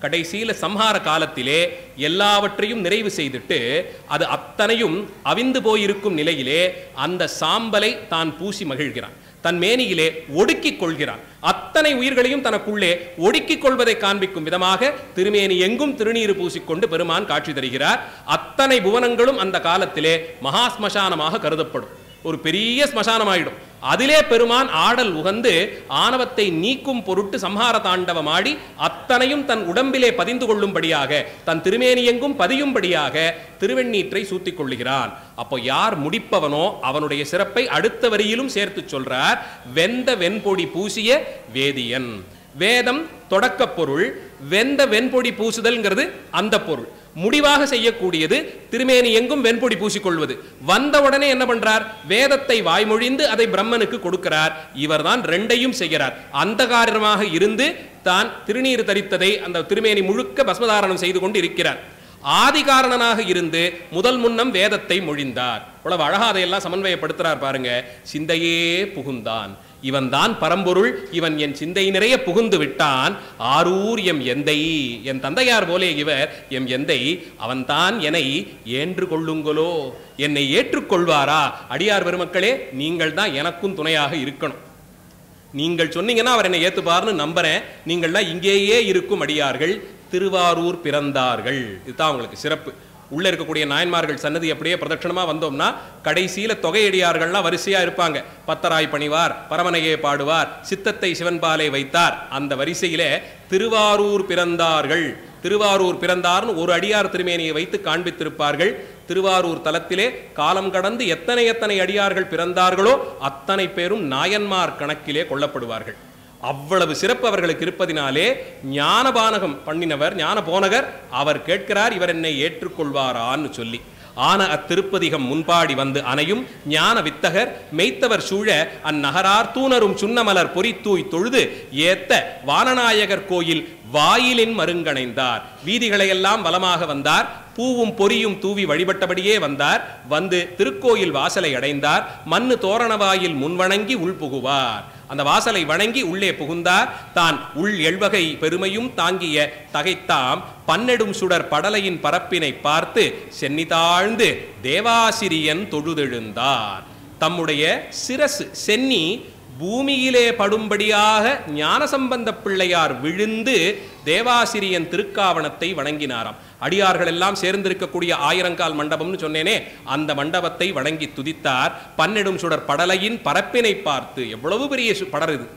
கடைசியில சம்ஹார காலத்திலே எல்லாவற்றையும் நிறைவு செய்துட்டு அது அத்தனையும் அவிந்து போயிருக்கும் நிலையிலே அந்த சாம்பலை தான் பூசி மகிழ்கிறான், தன் மேனியிலே ஒடுக்கிக் கொள்கிறான். அத்தனை உயிர்களையும் தனக்குள்ளே ஒடுக்கிக் கொள்வதை காண்பிக்கும் விதமாக திருமேனி எங்கும் திருநீர் பூசிக்கொண்டு பெருமான் காட்சி தருகிறார். அத்தனை புவனங்களும் அந்த காலத்திலே மகா ஸ்மசானமாக கருதப்படும். ஒரு பெரிய ஸ்மசானமாயிடும். அதிலே பெருமான் ஆடல் உகந்து ஆணவத்தை நீக்கும் பொருட்டு சம்ஹார தாண்டவம் ஆடி அத்தனையும் தன் உடம்பிலே பதிந்து கொள்ளும்படியாக, தன் திருமேனி எங்கும் பதியும்படியாக திருவெண்ணீற்றை சூத்திக் கொள்ளுகிறான். அப்போ யார் முடிப்பவனோ அவனுடைய சிறப்பை அடுத்த வரியிலும் சேர்த்து சொல்றார். வெந்த வெண்பொடி பூசிய வேதியன். வேதம் தொடக்க பொருள், வெந்த வெண்பொடி பூசுதல்ங்கிறது அந்த பொருள். முடிவாக செய்யக்கூடியது திருமேனி எங்கும் வெண்பொடி பூசிக்கொள்வது. வந்த உடனே என்ன பண்றார்? வேதத்தை வாய்மொழிந்து அதை பிரம்மனுக்கு கொடுக்கிறார். இவர்தான் ரெண்டையும் செய்கிறார். அந்த காரணமாக இருந்து தான் திருநீர் தரித்ததை அந்த திருமேனி முழுக்க பஸ்மதாரணம் செய்து கொண்டு இருக்கிறார். ஆதிகாரணனாக இருந்து முதல் முன்னம் வேதத்தை மொழிந்தார். அவ்வளவு அழகா அதையெல்லாம் சமன்வயப்படுத்துறார் பாருங்க. சிந்தையே புகுந்தான். இவன் தான் பரம்பொருள், இவன் என் சிந்தை நிறைய புகுந்து விட்டான். ஆரூர் எம் எந்தை, என் தந்தையார் போலே இவர் எம் எந்தை, அவன்தான் என்னை ஏற்று கொள்ளுங்களோ, என்னை ஏற்றுக்கொள்வாரா? அடியார் பெருமக்களே, நீங்கள் தான் எனக்கும் துணையாக இருக்கணும். நீங்கள் சொன்னீங்கன்னா அவர் என்னை ஏத்துப்பார்னு நம்புறேன். நீங்கள்லாம் இங்கேயே இருக்கும் அடியார்கள், திருவாரூர் பிறந்தார்கள். இதுதான் உங்களுக்கு சிறப்பு. உள்ள இருக்கக்கூடிய நாயன்மார்கள் சன்னதி அப்படியே பிரதட்சணமா வந்தோம்னா கடைசியில தொகையடியார்கள்லாம் வரிசையா இருப்பாங்க. பத்தராய் பணிவார், பரமனையே பாடுவார், சித்தத்தை சிவன்பாலே வைத்தார். அந்த வரிசையில திருவாரூர் பிறந்தார்கள், திருவாரூர் பிறந்தார்னு ஒரு அடியார் திருமேனியை வைத்து காண்பித்திருப்பார்கள். திருவாரூர் தலத்திலே காலம் கடந்து எத்தனை எத்தனை அடியார்கள் பிறந்தார்களோ அத்தனை பேரும் நாயன்மார் கணக்கிலே கொள்ளப்படுவார்கள். அவ்வளவு சிறப்பு அவர்களுக்கு இருப்பதினாலே ஞானபானகம் பண்ணினவர் ஞான போனகர் அவர் கேட்கிறார், இவர் என்னை ஏற்றுக்கொள்வாரான்னு சொல்லி. ஆன அத்திருப்பதிகம் முன்பாடி வந்து அணையும் ஞான வித்தகர் மெய்த்தவர் சூழ அந்நகரார் தூணரும் சுண்ணமலர் பொறித்தூய் தொழுது ஏத்த வானநாயகர் கோயில் வாயிலின் மருங்கணைந்தார். வீதிகளை எல்லாம் வலமாக வந்தார், பூவும் பொரியும் தூவி வழிபட்டபடியே வந்தார். வந்து திருக்கோயில் வாசலை அடைந்தார். மண்ணு தோரணவாயில் முன்வணங்கி உள்புகுவார். அந்த வாசலை வணங்கி உள்ளே புகுந்தார். தான் உள் எழுவகை பெருமையும் தாங்கிய தகைத்தாம் பன்னெடும் சுடர் படலையின் பரப்பினை பார்த்து சென்னி தாழ்ந்து தேவாசிரியன் தொழுதெழுந்தார். தம்முடைய சிரசு சென்னி பூமியிலே படும்படியாக ஞானசம்பந்த பிள்ளையார் விழுந்து தேவாசிரியன் திருக்காவணத்தை வணங்கினாராம். அடியார்கள் எல்லாம் சேர்ந்திருக்கக்கூடிய ஆயிரங்கால் மண்டபம்னு சொன்னேனே, அந்த மண்டபத்தை வணங்கி துதித்தார். பன்னெடும் சுடர் படலையின் பரப்பினை பார்த்து, எவ்வளவு பெரிய படர் இது,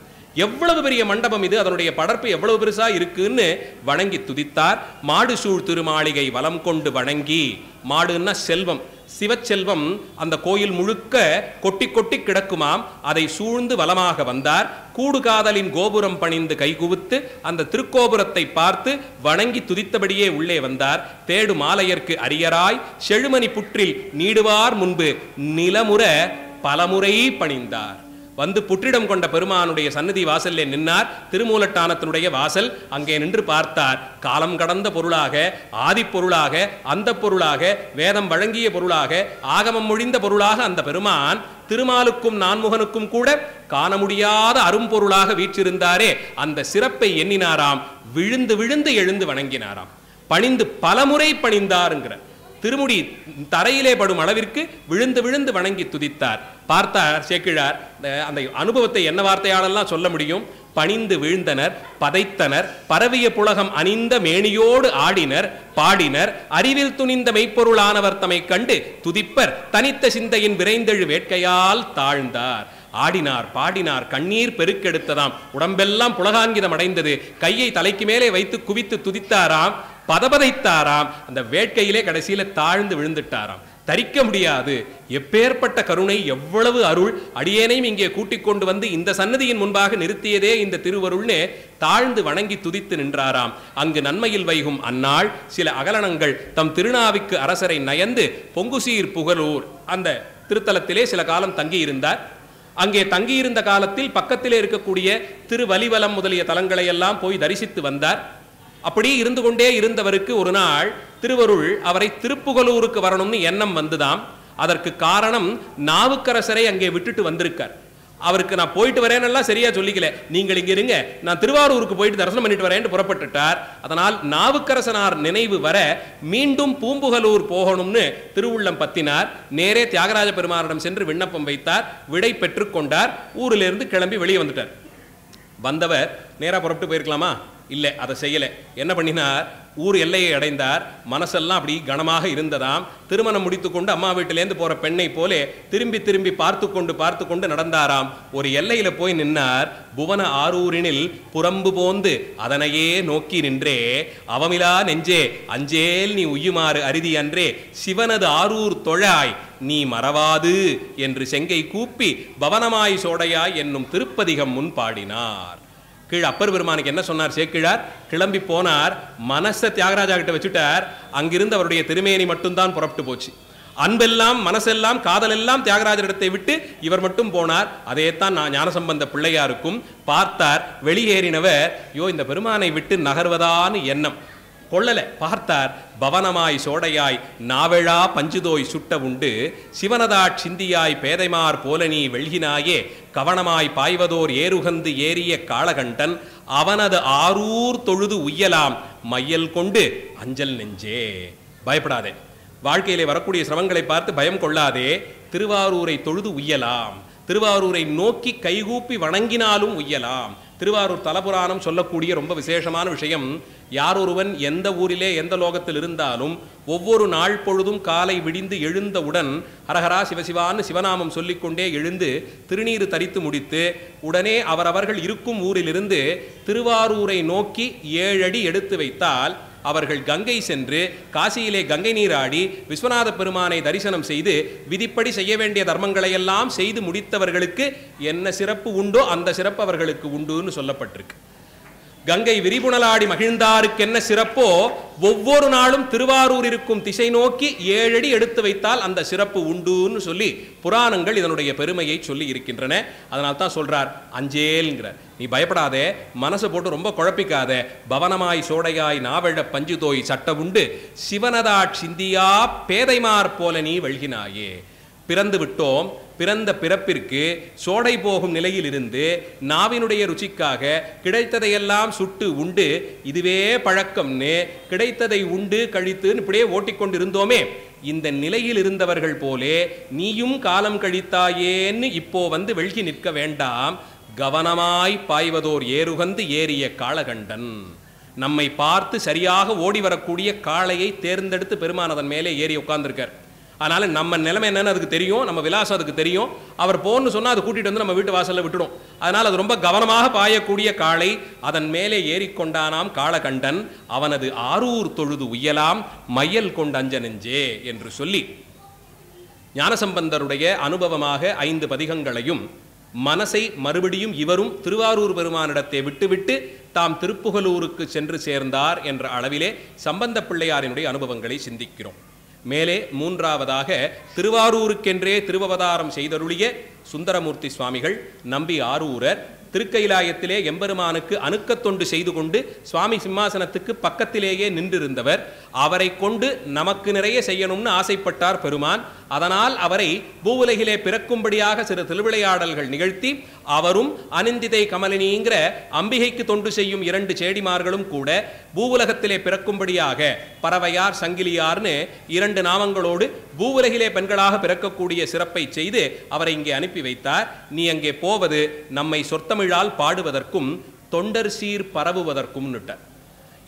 எவ்வளவு பெரிய மண்டபம் இது, அதனுடைய படர்ப்பு எவ்வளவு பெருசா இருக்குன்னு வணங்கி துதித்தார். மாடு சூழ் திருமாளிகை வலம் கொண்டு வணங்கி, மாடுன்னா செல்வம், சிவச்செல்வம் அந்த கோயில் முழுக்க கொட்டி கொட்டி கிடக்குமாம். அதை சூழ்ந்து வலமாக வந்தார். கூடுகாதலின் கோபுரம் பணிந்து கைகுவித்து அந்த திருக்கோபுரத்தை பார்த்து வணங்கி துதித்தபடியே உள்ளே வந்தார். தேடு மாலையர்க்கு அரியராய் செழுமணி புற்றில் நீடுவார் முன்பு நிலமுற பலமுறை பணிந்தார். வந்து புற்றிடம் கொண்ட பெருமானுடைய சன்னதி வாசல்லே நின்னார். திருமூலட்டானத்தினுடைய வாசல் அங்கே நின்று பார்த்தார். காலம் கடந்த பொருளாக, ஆதி பொருளாக, அந்த பொருளாக, வேதம் வழங்கிய பொருளாக, ஆகமம் மொழிந்த பொருளாக அந்த பெருமான் திருமாலுக்கும் நான்முகனுக்கும் கூட காண முடியாத அரும்பொருளாக வீற்றிருந்தாரே, அந்த சிறப்பை எண்ணினாராம். விழுந்து விழுந்து எழுந்து வணங்கினாராம். பணிந்து பலமுறை பணிந்தாருங்கிற திருமுடி தரையிலே படும் அளவிற்கு விழுந்து விழுந்து வணங்கி துதித்தார். பார்த்தார் சேக்கிழார். அந்த அனுபவத்தை என்ன வார்த்தையாலெல்லாம் சொல்ல முடியும்? பணிந்து வீழ்ந்தனர், பதைத்தனர், பரவிய புலகம் அணிந்த மேனியோடு ஆடினர், பாடினர், அறிவில் துணிந்த மெய்ப்பொருளானவர் தம்மை கண்டு துதிப்பர், தனித்த சிந்தையின் விரைந்தெழு வேட்கையால் தாழ்ந்தார். ஆடினார், பாடினார், கண்ணீர் பெருக்கெடுத்ததாம், உடம்பெல்லாம் புலகாங்கிதம் அடைந்தது. கையை தலைக்கு மேலே வைத்து குவித்து துதித்தாராம், பதபதைத்தாராம். அந்த வேட்கையிலே கடைசியில தாழ்ந்து விழுந்துட்டாராம். தரிக்க முடியாது. எப்பேற்பட்ட கருணை, எவ்வளவு அருள்! அடியேனையும் இங்கே கூட்டிக் கொண்டு வந்து இந்த சன்னதியின் முன்பாக நிறுத்தியதே இந்த திருவருள்னு தாழ்ந்து வணங்கி துதித்து நின்றாராம். அங்கு நன்மையில் வைகும் அந்நாள் சில அகலணங்கள் தம் திருநாவிக்கு அரசரை நயந்து பொங்குசீர் புகழூர் அந்த திருத்தலத்திலே சில காலம் தங்கியிருந்தார். அங்கே தங்கியிருந்த காலத்தில் பக்கத்திலே இருக்கக்கூடிய திருவலிவலம் முதலிய தலங்களை எல்லாம் போய் தரிசித்து வந்தார். அப்படி இருந்து கொண்டே இருந்தவருக்கு ஒரு நாள் திருவருள் அவரை திருப்புகலூருக்கு வரணும்னு எண்ணம் வந்துதாம். அதற்கு காரணம் நாவுக்கரசரை அங்கே விட்டுட்டு வந்திருக்கார். அவருக்கு நான் போயிட்டு வரேன்னெல்லாம் சரியா சொல்லிக்கல, நீங்கள் இங்க இருங்க, நான் திருவாரூருக்கு போயிட்டு தரிசனம் பண்ணிட்டு வரேன்னு புறப்பட்டுட்டார். அதனால் நாவுக்கரசனார் நினைவு வர மீண்டும் பூம்புகலூர் போகணும்னு திருவுள்ளம் பத்தினார். நேரே தியாகராஜ பெருமானிடம் சென்று விண்ணப்பம் வைத்தார். விடை பெற்று கொண்டார். ஊரிலிருந்து கிளம்பி வெளியே வந்துட்டார். வந்தவர் நேரா புறப்பட்டு போயிருக்கலாமா? இல்லை, அதை செய்யலை. என்ன பண்ணினார்? ஊர் எல்லையை அடைந்தார். மனசெல்லாம் அப்படி கனமாக இருந்ததாம். திருமணம் முடித்துக்கொண்டு அம்மா வீட்டிலேருந்து போற பெண்ணை போலே திரும்பி திரும்பி பார்த்து கொண்டு நடந்தாராம். ஒரு எல்லையில போய் நின்னார். புவன ஆரூரினில் புறம்பு போந்து அதனையே நோக்கி நின்றே, அவமிலா நெஞ்சே அஞ்சேல் நீ உய்யுமாறு அரிதி அன்றே, சிவனது ஆரூர் தொழாய் நீ மறவாது என்று செங்கை கூப்பி பவனமாய் சோடையாய் என்னும் திருப்பதிகம் முன் பாடினார். கீழ் அப்பர் பெருமானுக்கு என்ன சொன்னார் சேக்கிழார்? கிளம்பி போனார். மனசை தியாகராஜா கிட்ட வச்சுட்டார். அங்கிருந்து அவருடைய திருமேனி மட்டும்தான் புறப்பட்டு போச்சு. அன்பெல்லாம் மனசெல்லாம் காதலெல்லாம் தியாகராஜரிடத்தை விட்டு இவர் மட்டும் போனார். அதைத்தான் நான் ஞானசம்பந்த பிள்ளையாருக்கும் பார்த்தார். வெளியேறினவர், யோ இந்த பெருமானை விட்டு நகர்வதான்னு எண்ணம். கொள்ளல பார்த்தார். பவனமாய் சோடையாய் நாவெழா பஞ்சுதோய் சுட்ட உண்டு சிவனதாட் சிந்தியாய் பேதைமார் போலனி வெள்கினாயே கவனமாய் பாய்வதோர் ஏறுகந்து ஏறிய காளகண்டன் அவனது ஆரூர் தொழுது உய்யலாம் மையல் கொண்டு அஞ்சல் நெஞ்சே. பயப்படாதே, வாழ்க்கையிலே வரக்கூடிய சிரமங்களை பார்த்து பயம் கொள்ளாதே. திருவாரூரை தொழுது உய்யலாம், திருவாரூரை நோக்கி கைகூப்பி வணங்கினாலும் உய்யலாம். திருவாரூர் தலபுராணம் சொல்லக்கூடிய ரொம்ப விசேஷமான விஷயம், யாரொருவன் எந்த ஊரிலே எந்த லோகத்தில் இருந்தாலும் ஒவ்வொரு நாள் பொழுதும் காலை விடிந்து எழுந்தவுடன் ஹரஹரா சிவசிவான்னு சிவநாமம் சொல்லிக்கொண்டே எழுந்து திருநீறு தரித்து முடித்து உடனே அவரவர்கள் இருக்கும் ஊரிலிருந்து திருவாரூரை நோக்கி 7 அடி எடுத்து வைத்தால் அவர்கள் கங்கை சென்று காசியிலே கங்கை நீராடி விஸ்வநாத பெருமானை தரிசனம் செய்து விதிப்படி செய்ய வேண்டிய தர்மங்களையெல்லாம் செய்து முடித்தவர்களுக்கு என்ன சிறப்பு உண்டோ அந்த சிறப்பு அவர்களுக்கு உண்டுன்னு சொல்லப்பட்டிருக்கு. கங்கை விரிபுணலாடி மகிழ்ந்தாருக்கு என்ன சிறப்போ ஒவ்வொரு நாளும் திருவாரூர் இருக்கும் திசை நோக்கி 7 அடி எடுத்து வைத்தால் அந்த சிறப்பு உண்டுன்னு சொல்லி புராணங்கள் இதனுடைய பெருமையை சொல்லி இருக்கின்றன. அதனால தான் சொல்றார் அஞ்சேல்ங்கிறார். நீ பயப்படாதே, மனசு போட்டு ரொம்ப குழப்பிக்காத. பவனமாய் சோடையாய் நாவெழ பஞ்சுதோய் சட்ட உண்டு சிவனதாட் சிந்தியா பேதைமார் போல நீ வெள்கினாயே. பிறந்து விட்டோம், பிறந்த பிறப்பிற்கு சோடை போகும் நிலையில் இருந்து நாவினுடைய ருச்சிக்காக கிடைத்ததையெல்லாம் சுட்டு உண்டு இதுவே பழக்கம்னு கிடைத்ததை உண்டு கழித்துன்னு இப்படியே ஓட்டிக்கொண்டிருந்தோமே, இந்த நிலையில் இருந்தவர்கள் போலே நீயும் காலம் கழித்தாயேன்னு இப்போ வந்து வெள்கி நிற்க வேண்டாம். கவனமாய் பாய்வதோர் ஏறுகந்து ஏறிய காளகண்டன். நம்மை பார்த்து சரியாக ஓடி வரக்கூடிய காளையை தேர்ந்தெடுத்து பெருமானதன் மேலே ஏறி உட்கார்ந்திருக்கார். அதனால நம்ம நிலைமை என்னன்னு அதுக்கு தெரியும், நம்ம விலாசம் அதுக்கு தெரியும். அவர் போன்னு சொன்னா அது கூட்டிட்டு வந்து நம்ம வீட்டு வாசல்ல விட்டுடும். அதனால அது ரொம்ப கவனமாக பாயக்கூடிய காளை. அதன் மேலே ஏறிக்கொண்டானாம் காளகண்டன். அவனது ஆரூர் தொழுது உய்யலாம் மையல் கொண்டு அஞ்ச நெஞ்சே என்று சொல்லி ஞானசம்பந்தருடைய அனுபவமாக 5 பதிகங்களையும் மனசை மறுபடியும் இவரும் திருவாரூர் பெருமானிடத்தை விட்டுவிட்டு தாம் திருப்புகலூருக்கு சென்று சேர்ந்தார் என்ற அளவிலே சம்பந்த பிள்ளையாரினுடைய அனுபவங்களை சிந்திக்கிறோம். மேலே 3ஆவதாக திருவாரூருக்கென்றே திருவவதாரம் செய்தருளிய சுந்தரமூர்த்தி சுவாமிகள், நம்பி ஆரூரர் திருக்கைலாயத்திலே எம்பெருமானுக்கு அணுக்கத்தொண்டு செய்து கொண்டு சுவாமி சிம்மாசனத்துக்கு பக்கத்திலேயே நின்றிருந்தவர். அவரை கொண்டு நமக்கு நிறைய செய்யணும்னு ஆசைப்பட்டார் பெருமான். அதனால் அவரை பூவுலகிலே பிறக்கும்படியாக சிறு திருவிளையாடல்கள் நிகழ்த்தி அவரும் அனிந்திதை கமலினிங்கிற அம்பிகைக்கு தொண்டு செய்யும் 2 சேடிமார்களும் கூட பூவுலகத்திலே பிறக்கும்படியாக பறவையார் சங்கிலியார்னு 2 நாமங்களோடு பூவுலகிலே பெண்களாக பிறக்கக்கூடிய சிறப்பை செய்து அவரை இங்கே அனுப்பி வைத்தார். நீ அங்கே போவது நம்மை சொற்தமிழால் பாடுவதற்கும் தொண்டர் சீர் பரவுவதற்கும்.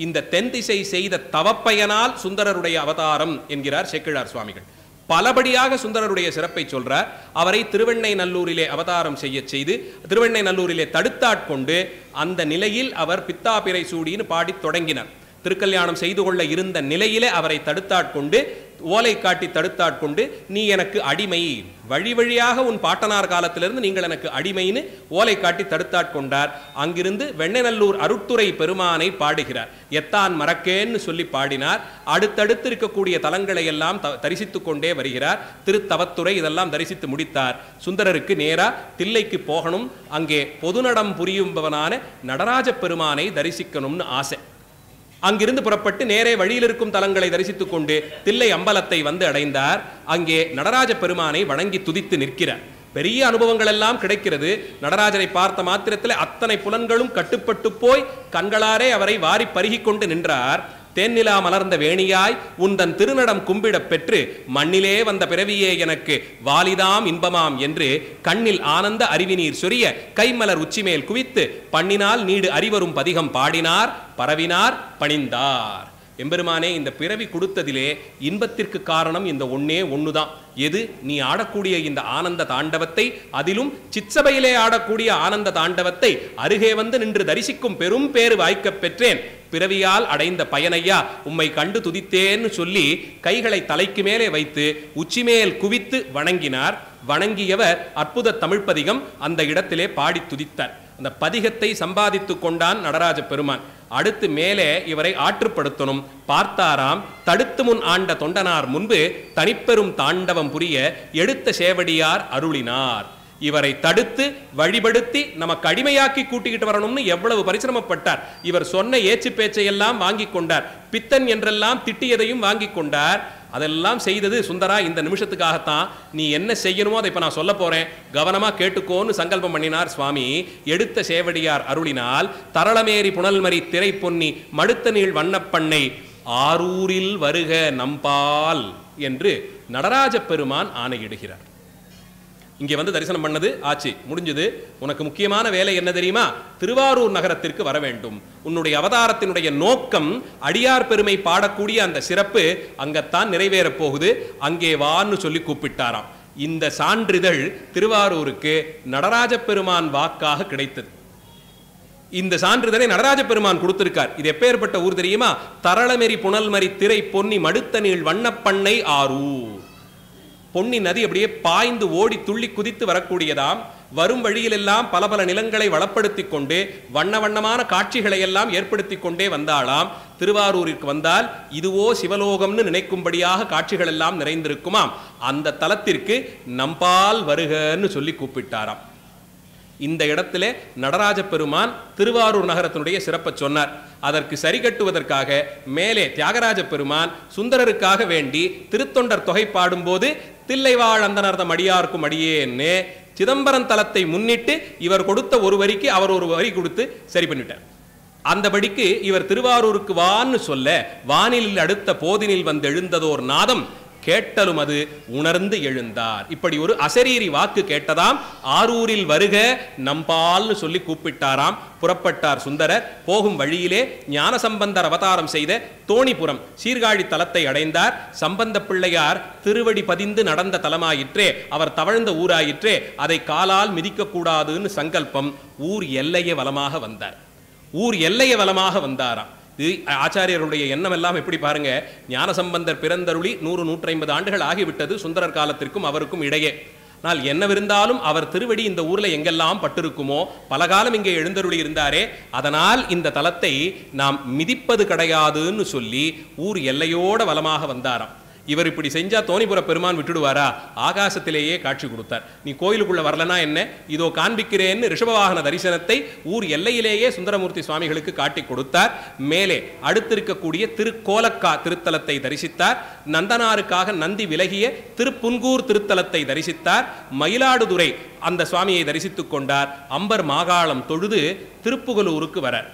இந்த தென்திசை செய்த தவப்பயனால் சுந்தரருடைய அவதாரம் என்கிறார் சேக்கிழார் சுவாமிகள். பலபடியாக சுந்தரருடைய சிறப்பை சொல்றார். அவரை திருவெண்ணெய்நல்லூரிலே அவதாரம் செய்ய செய்து திருவெண்ணெய்நல்லூரிலே தடுத்தாட்கொண்டு அந்த நிலையில் அவர் பித்தாபிரை சூடின்னு பாடி தொடங்கினார். திருக்கல்யாணம் செய்து கொள்ள இருந்த நிலையிலே அவரை தடுத்தாட்கொண்டு ஓலை காட்டி தடுத்தாட்கொண்டு நீ எனக்கு அடிமை, வழி வழியாக உன் பாட்டனார் காலத்திலிருந்து நீங்கள் எனக்கு அடிமைன்னு ஓலை காட்டி தடுத்தாட்கொண்டார். அங்கிருந்து வெண்ணெய்நல்லூர் அருட்துறை பெருமானை பாடுகிறார். எத்தான் மறக்கேன்னு சொல்லி பாடினார். அடுத்தடுத்து இருக்கக்கூடிய தலங்களை எல்லாம் தரிசித்து கொண்டே வருகிறார். திருத்தவத்துறை இதெல்லாம் தரிசித்து முடித்தார். சுந்தரருக்கு நேரா தில்லைக்கு போகணும், அங்கே பொதுநடம் புரியும்பவனான நடராஜ பெருமானை தரிசிக்கணும்னு ஆசை. அங்கிருந்து புறப்பட்டு நேரே வழியில் இருக்கும் தலங்களை தரிசித்துக் கொண்டு தில்லை அம்பலத்தை வந்து அடைந்தார். அங்கே நடராஜ பெருமானை வணங்கி துதித்து நிற்கிறார். பெரிய அனுபவங்கள் எல்லாம் கிடைக்கிறது. நடராஜரை பார்த்த மாத்திரத்தில் அத்தனை புலன்களும் கட்டுப்பட்டு போய் கண்களாரே அவரை வாரி பருகி கொண்டு நின்றார். தேன்னிலா மலர்ந்த வேணியாய் உந்தன் திருநடம் கும்பிடப் பெற்று மண்ணிலே வந்த பிறவியே எனக்கு வாலிதாம் இன்பமாம் என்று கண்ணில் ஆனந்த அறிவினீர் சொரிய கைமலர் உச்சிமேல் குவித்து பண்ணினால் நீடு அறிவரும் பதிகம் பாடினார், பரவினார், பணிந்தார். எம்பெருமானே, இந்த பிறவி கொடுத்ததிலே இன்பத்திற்கு காரணம் இந்த ஒண்ணுதான். எது? நீ ஆடக்கூடிய இந்த ஆனந்த தாண்டவத்தை, அதிலும் சிற்சபையிலே ஆடக்கூடிய ஆனந்த தாண்டவத்தை அருகே வந்து நின்று தரிசிக்கும் பெரும் பேறு வாய்க்கப் பெற்றேன். பிறவியால் அடைந்த பயனையா உம்மை கண்டு துதித்தேன்னு சொல்லி கைகளை தலைக்கு மேலே வைத்து உச்சிமேல் குவித்து வணங்கினார். வணங்கியவர் அற்புத தமிழ்ப்பதிகம் அந்த இடத்திலே பாடி துதித்தார். அந்த பதிகத்தை சம்பாதித்து கொண்டான் நடராஜ பெருமான். அடுத்து மேலே இவரை ஆற்றுப்படுத்தணும். பார்த்தாராம், தடுத்து முன் ஆண்ட தொண்டனார் முன்பு தனிப்பெரும் தாண்டவம் புரிய எடுத்த சேவடியார் அருளினார். இவரை தடுத்து வழிபடுத்தி நமக்கு அடிமையாக்கி கூட்டிக்கிட்டு வரணும்னு எவ்வளவு பரிசிரமப்பட்டார். இவர் சொன்ன ஏச்சு பேச்சையெல்லாம் வாங்கி கொண்டார். பித்தன் என்றெல்லாம் திட்டியதையும் வாங்கி கொண்டார். அதெல்லாம் செய்தது சுந்தரா இந்த நிமிஷத்துக்காகத்தான். நீ என்ன செய்யணுமோ அதை இப்ப நான் சொல்ல போறேன், கவனமா கேட்டுக்கோன்னு சங்கல்பம் பண்ணினார் சுவாமி. எடுத்த சேவடியார் அருளினால் தரளமேறி புனல்மரி திரை பொன்னி மடுத்த நீள் வண்ணப்பண்ணை ஆரூரில் வருக நம்பால் என்று நடராஜ பெருமான் ஆணையிடுகிறார். இங்கே வந்து தரிசனம் பண்ணது ஆச்சு, முடிஞ்சது. உனக்கு முக்கியமான வேலை என்ன தெரியுமா? திருவாரூர் நகரத்திற்கு வர வேண்டும். உன்னுடைய அவதாரத்தினுடைய நோக்கம் அடியார் பெருமை பாடக்கூடிய அந்த சிறப்பு அங்கத்தான் நிறைவேறப் போகுது. அங்கே வான்னு சொல்லி கூப்பிட்டாராம். இந்த சான்றிதழ் திருவாரூருக்கு நடராஜ பெருமான் வாக்காக கிடைத்தது. இந்த சான்றிதழை நடராஜ பெருமான் கொடுத்திருக்கார். இது எப்பேற்பட்ட ஊர் தெரியுமா? தரளமெறி புனல்மரி திரை பொன்னி மடுத்த நீள் வண்ணப்பண்ணை ஆரூர். பொன்னி நதி அப்படியே பாய்ந்து ஓடி துள்ளி குதித்து வரக்கூடியதாம். வரும் வழியிலெல்லாம் பல பல நிலங்களை வளப்படுத்தி கொண்டு வண்ண வண்ணமான காட்சிகளை எல்லாம் ஏற்படுத்தி கொண்டே வந்தாளாம். திருவாரூருக்கு வந்தால் இதுவோ சிவலோகம்னு நினைக்கும்படியாக காட்சிகள் எல்லாம் நிறைந்திருக்குமாம். அந்த தலத்திற்கு நம்பால் வருகன்னு சொல்லி கூப்பிட்டாராம். இந்த இடத்திலே நடராஜ பெருமான் திருவாரூர் நகரத்தினுடைய சிறப்பை சொன்னார். அதற்கு சரி கட்டுவதற்காக மேலே தியாகராஜ பெருமான் சுந்தரருக்காக வேண்டி திருத்தொண்டர் தொகை பாடும்போது தில்லைவாழ் அந்தனர்தம் அடியார்க்கும் அடியேன்னு சிதம்பரம் தலத்தை முன்னிட்டு இவர் கொடுத்த ஒரு வரிக்கு அவர் ஒரு வரி கொடுத்து சரி பண்ணிட்டார். அந்தபடிக்கு இவர் திருவாரூருக்கு வான்னு சொல்ல வானில் அடுத்த போதினில் வந்து எழுந்ததோர் நாதம் கேட்டலும் அது உணர்ந்து எழுந்தார். இப்படி ஒரு அசரீரி வாக்கு கேட்டதாம். ஆரூரில் வருக நம்பால்னு சொல்லி கூப்பிட்டாராம். புறப்பட்டார் சுந்தரர். போகும் வழியிலே ஞானசம்பந்தர் அவதாரம் செய்த தோணிபுரம் சீர்காழி தலத்தை அடைந்தார். சம்பந்த பிள்ளையார் திருவடி பதிந்து நடந்த தலமாயிற்றே, அவர் தவழ்ந்த ஊராயிற்றே, அதை காலால் மிதிக்க கூடாதுன்னு சங்கல்பம். ஊர் எல்லைய வலமாக வந்தார். ஊர் எல்லைய வலமாக வந்தாராம். ஆச்சாரியருடைய எண்ணம் எல்லாம் எப்படி பாருங்க. ஞானசம்பந்தர் பிறந்தருளி 100-150 ஆண்டுகள் ஆகிவிட்டது சுந்தரர் காலத்திற்கும் அவருக்கும் இடையே. ஆனால் என்னவிருந்தாலும் அவர் திருவடி இந்த ஊர்ல எங்கெல்லாம் பட்டிருக்குமோ, பல காலம் இங்கே எழுந்தருளி இருந்தாரே, அதனால் இந்த தலத்தை நாம் மிதிப்பது கிடையாதுன்னு சொல்லி ஊர் எல்லையோட வலமாக வந்தாராம். இவர் இப்படி செஞ்சா தோணிபுர பெருமான் விட்டுடுவாரா? ஆகாசத்திலேயே காட்சி கொடுத்தார். நீ கோயிலுக்குள்ள வரலனா என்ன, இதோ காண்பிக்கிறேன்னு ரிஷபவாகன தரிசனத்தை ஊர் எல்லையிலேயே சுந்தரமூர்த்தி சுவாமிகளுக்கு காட்டி கொடுத்தார். மேலே அடுத்திருக்கக்கூடிய திருக்கோலக்கா திருத்தலத்தை தரிசித்தார். நந்தனாருக்காக நந்தி விலகிய திருப்புன்கூர் திருத்தலத்தை தரிசித்தார். மயிலாடுதுறை அந்த சுவாமியை தரிசித்துக் கொண்டார். அம்பர் மாகாளம் தொழுது திருப்புகலூருக்கு வரார்.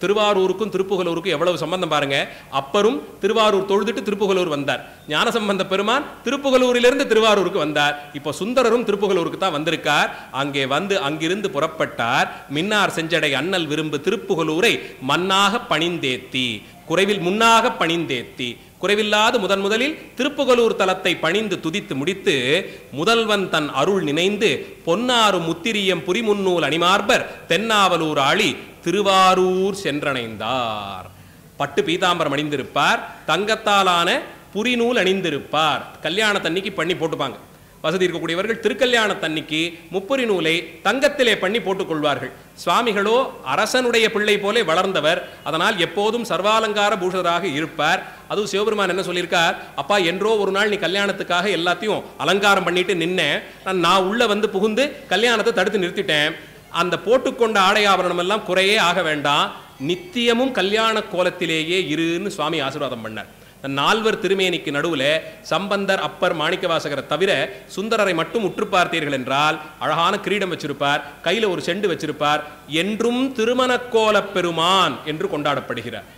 திருவாரூருக்கும் திருப்புகலூருக்கும் எவ்வளவு சம்பந்தம் பாருங்க. அப்பரும் திருவாரூர் தொழுதுட்டு திருப்புகலூர் வந்தார். ஞானசம்பந்த பெருமான் திருப்புகலூரிலிருந்து திருவாரூருக்கு வந்தார். இப்போ சுந்தரரும் திருப்புகலூருக்கு தான் வந்திருக்கார். அங்கே வந்து அங்கிருந்து புறப்பட்டார். மின்னார் செஞ்சடை அண்ணல் விரும்பு திருப்புகலூரை மண்ணாக பணிந்தேத்தி குறைவில் முன்னாக பணிந்தேத்தி குறைவில்லாது முதலில் திருப்புகலூர் தலத்தை பணிந்து துதித்து முடித்து முதல்வன் தன் அருள் நினைந்து பொன்னாறு முத்திரியம் புரிமுன்னூல் அணிமார்பர் தென்னாவலூர் ஆளி திருவாரூர் சென்றடைந்தார். பட்டு பீதாம்பரம் அணிந்திருப்பார். தங்கத்தாலான புரிநூல் அணிந்திருப்பார். கல்யாணத்தன்னைக்கு பண்ணி போட்டுப்பாங்க. வசதி இருக்கக்கூடியவர்கள் திருக்கல்யாணத்தன்னைக்கு முப்புரி நூலை தங்கத்திலே பண்ணி போட்டுக் கொள்வார்கள். சுவாமிகளோ அரசனுடைய பிள்ளை போலே வளர்ந்தவர். அதனால் எப்போதும் சர்வாலங்கார பூஷராக இருப்பார். அதுவும் சிவபெருமான் என்ன சொல்லியிருக்கார், அப்பா என்றோ ஒரு நாள் நீ கல்யாணத்துக்காக எல்லாத்தையும் அலங்காரம் பண்ணிட்டு நின்ன, நான் உள்ள வந்து புகுந்து கல்யாணத்தை தடுத்து நிறுத்திட்டேன். அந்த போட்டுக்கொண்ட ஆடை ஆபரணம் எல்லாம் குறையே ஆக வேண்டாம், நித்தியமும் கல்யாண கோலத்திலேயே இருன்னு சுவாமி ஆசீர்வாதம் பண்ணார். நால்வர் திருமேனிக்கு நடுவில் சம்பந்தர் அப்பர் மாணிக்கவாசகரை தவிர சுந்தரரை மட்டும் உற்று பார்த்தீர்கள் என்றால் அழகான கிரீடம் வச்சிருப்பார், கையில ஒரு செண்டு வச்சிருப்பார். என்றும் திருமணக்கோல பெருமான் என்று கொண்டாடப்படுகிறார்.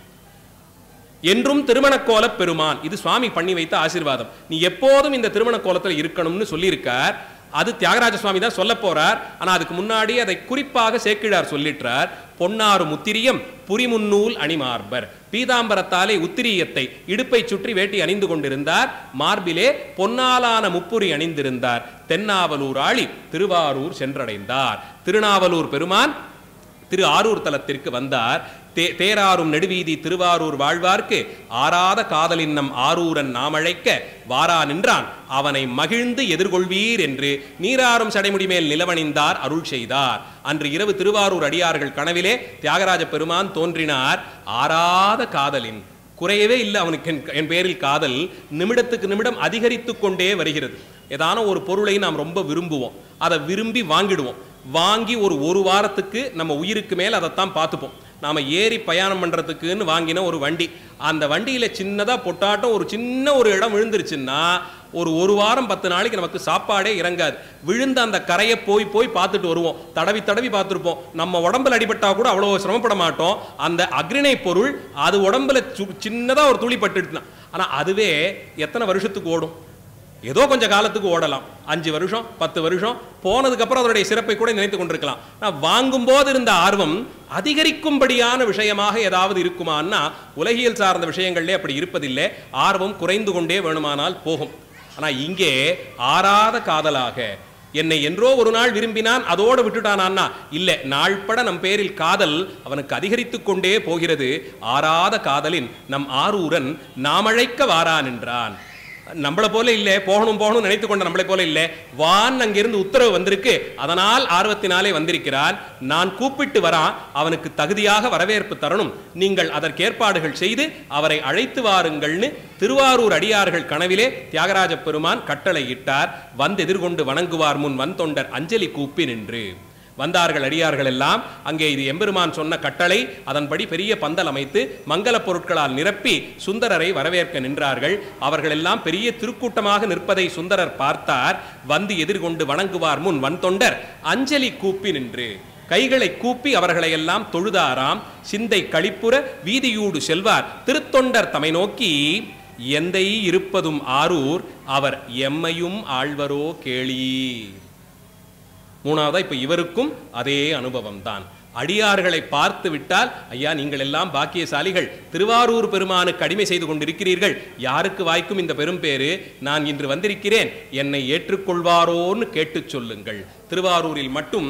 என்றும் திருமணக்கோல பெருமான், இது சுவாமி பண்ணி வைத்த ஆசீர்வாதம். நீ எப்போதும் இந்த திருமண கோலத்தில் இருக்கணும்னு சொல்லியிருக்கார். அது தியாகராஜ சுவாமி தான் சொல்ல போறார். ஆனா அதுக்கு முன்னாடி அதை குறிப்பாக சேக்கிழார் சொல்லிட்டார். பொன்னாறு முத்திரியம் புரிமுன்னூல் அணிமார்பர், பீதாம்பரத்தாலே உத்திரியத்தை இடுப்பை சுற்றி வேட்டி அணிந்து கொண்டிருந்தார். மார்பிலே பொன்னாலான முப்புரி அணிந்திருந்தார். தென்னாவலூர் ஆளி திருவாரூர் சென்றடைந்தார். திருநாவலூர் பெருமான் திரு ஆரூர் தலத்திற்கு வந்தார். தேராரும் நெடுவீதி திருவாரூர் வாழ்வார்க்கு ஆராத காதலின்னம் ஆரூரன் நாமழைக்க வாரா நின்றான் அவனை மகிழ்ந்து எதிர்கொள்வீர் என்று நீராறும் சடைமுடி மேல் நிலவணிந்தார் அருள் செய்தார். அன்று இரவு திருவாரூர் அடியார்கள் கனவிலே தியாகராஜ பெருமான் தோன்றினார். ஆராத காதலின், குறையவே இல்லை அவனுக்கு என் பேரில் காதல், நிமிடத்துக்கு நிமிடம் அதிகரித்து கொண்டே வருகிறது. ஏதான ஒரு பொருளை நாம் ரொம்ப விரும்புவோம், அதை விரும்பி வாங்கிடுவோம். வாங்கி ஒரு வாரத்துக்கு நம்ம உயிருக்கு மேல் அதைத்தான் பார்த்துப்போம். நாம் ஏறி பிரயாணம் பண்ணுறதுக்குன்னு வாங்கின ஒரு வண்டி, அந்த வண்டியில் சின்னதாக பொட்டாட்டம் ஒரு சின்ன ஒரு இடம் விழுந்துருச்சுன்னா ஒரு வாரம் 10 நாளைக்கு நமக்கு சாப்பாடே இறங்காது. விழுந்த அந்த கரையை போய் பார்த்துட்டு வருவோம், தடவி பார்த்துருப்போம். நம்ம உடம்புல அடிபட்டா கூட அவ்வளோ சிரமப்பட மாட்டோம். அந்த அக்ரிணை பொருள் அது உடம்புல சின்னதாக ஒரு துளி பட்டுட்டுனா, ஆனால் அதுவே எத்தனை வருஷத்துக்கு ஓடும்? ஏதோ கொஞ்சம் காலத்துக்கு ஓடலாம், 5 வருஷம் 10 வருஷம் போனதுக்கப்புறம் அதனுடைய சிறப்பை கூட நினைத்து கொண்டிருக்கலாம். நான் வாங்கும் போது இருந்த ஆர்வம் அதிகரிக்கும்படியான விஷயமாக ஏதாவது இருக்குமான்னா உலகியல் சார்ந்த விஷயங்கள்லே அப்படி இருப்பதில்லை. ஆர்வம் குறைந்து கொண்டே வேணுமானால் போகும். ஆனால் இங்கே ஆறாத காதலாக என்னை என்றோ ஒரு நாள் விரும்பினான், அதோடு விட்டுட்டானா இல்லை, நாள்பட நம் பேரில் காதல் அவனுக்கு அதிகரித்து கொண்டே போகிறது. ஆறாத காதலின் நம் ஆரூரன் நாமழைக்க வாரான் என்றான். நம்மளை போல இல்லை, போகணும் நினைத்து கொண்ட நம்மளை போல இல்லை, வான் அங்கிருந்து உத்தரவு வந்திருக்கு, அதனால் ஆர்வத்தினாலே வந்திருக்கிறான். நான் கூப்பிட்டு வரான், அவனுக்கு தகுதியாக வரவேற்பு தரணும், நீங்கள் அதற்கேற்பாடுகள் செய்து அவரை அழைத்து வாருங்கள்னு திருவாரூர் அடியார்கள் கனவிலே தியாகராஜ பெருமான் கட்டளை இட்டார். வந்து எதிர்கொண்டு வணங்குவார் முன் வந்தொண்டர் அஞ்சலி கூப்பி நின்று வந்தார்கள் அடியார்கள் எல்லாம். அங்கே இது எம்பெருமான் சொன்ன கட்டளை. அதன்படி பெரிய பந்தல் அமைத்து மங்கள பொருட்களால் நிரப்பி சுந்தரரை வரவேற்க நின்றார்கள். அவர்கள் எல்லாம் பெரிய திருக்கூட்டமாக நிற்பதை சுந்தரர் பார்த்தார். வந்து எதிர்கொண்டு வணங்குவார் முன் வன்தொண்டர் அஞ்சலி கூப்பி நின்று கைகளை கூப்பி அவர்களை எல்லாம் தொழுதாராம். சிந்தை களிப்புற வீதியூடு செல்வார் திருத்தொண்டர் தமை நோக்கி எந்தை இருப்பதும் ஆரூர் அவர் எம்மையும் ஆழ்வரோ கேளி. மூணாவதா இப்ப இவருக்கும் அதே அனுபவம் தான். அடியார்களை பார்த்து விட்டால், ஐயா நீங்கள் எல்லாம் பாக்கியசாலிகள், திருவாரூர் பெருமானுக்கு அடிமை செய்து கொண்டிருக்கிறீர்கள், யாருக்கு வாய்க்கும் இந்த பெரும் பேரு, நான் இன்று வந்திருக்கிறேன், என்னை ஏற்றுக்கொள்வாரோன்னு கேட்டு சொல்லுங்கள். திருவாரூரில் மட்டும்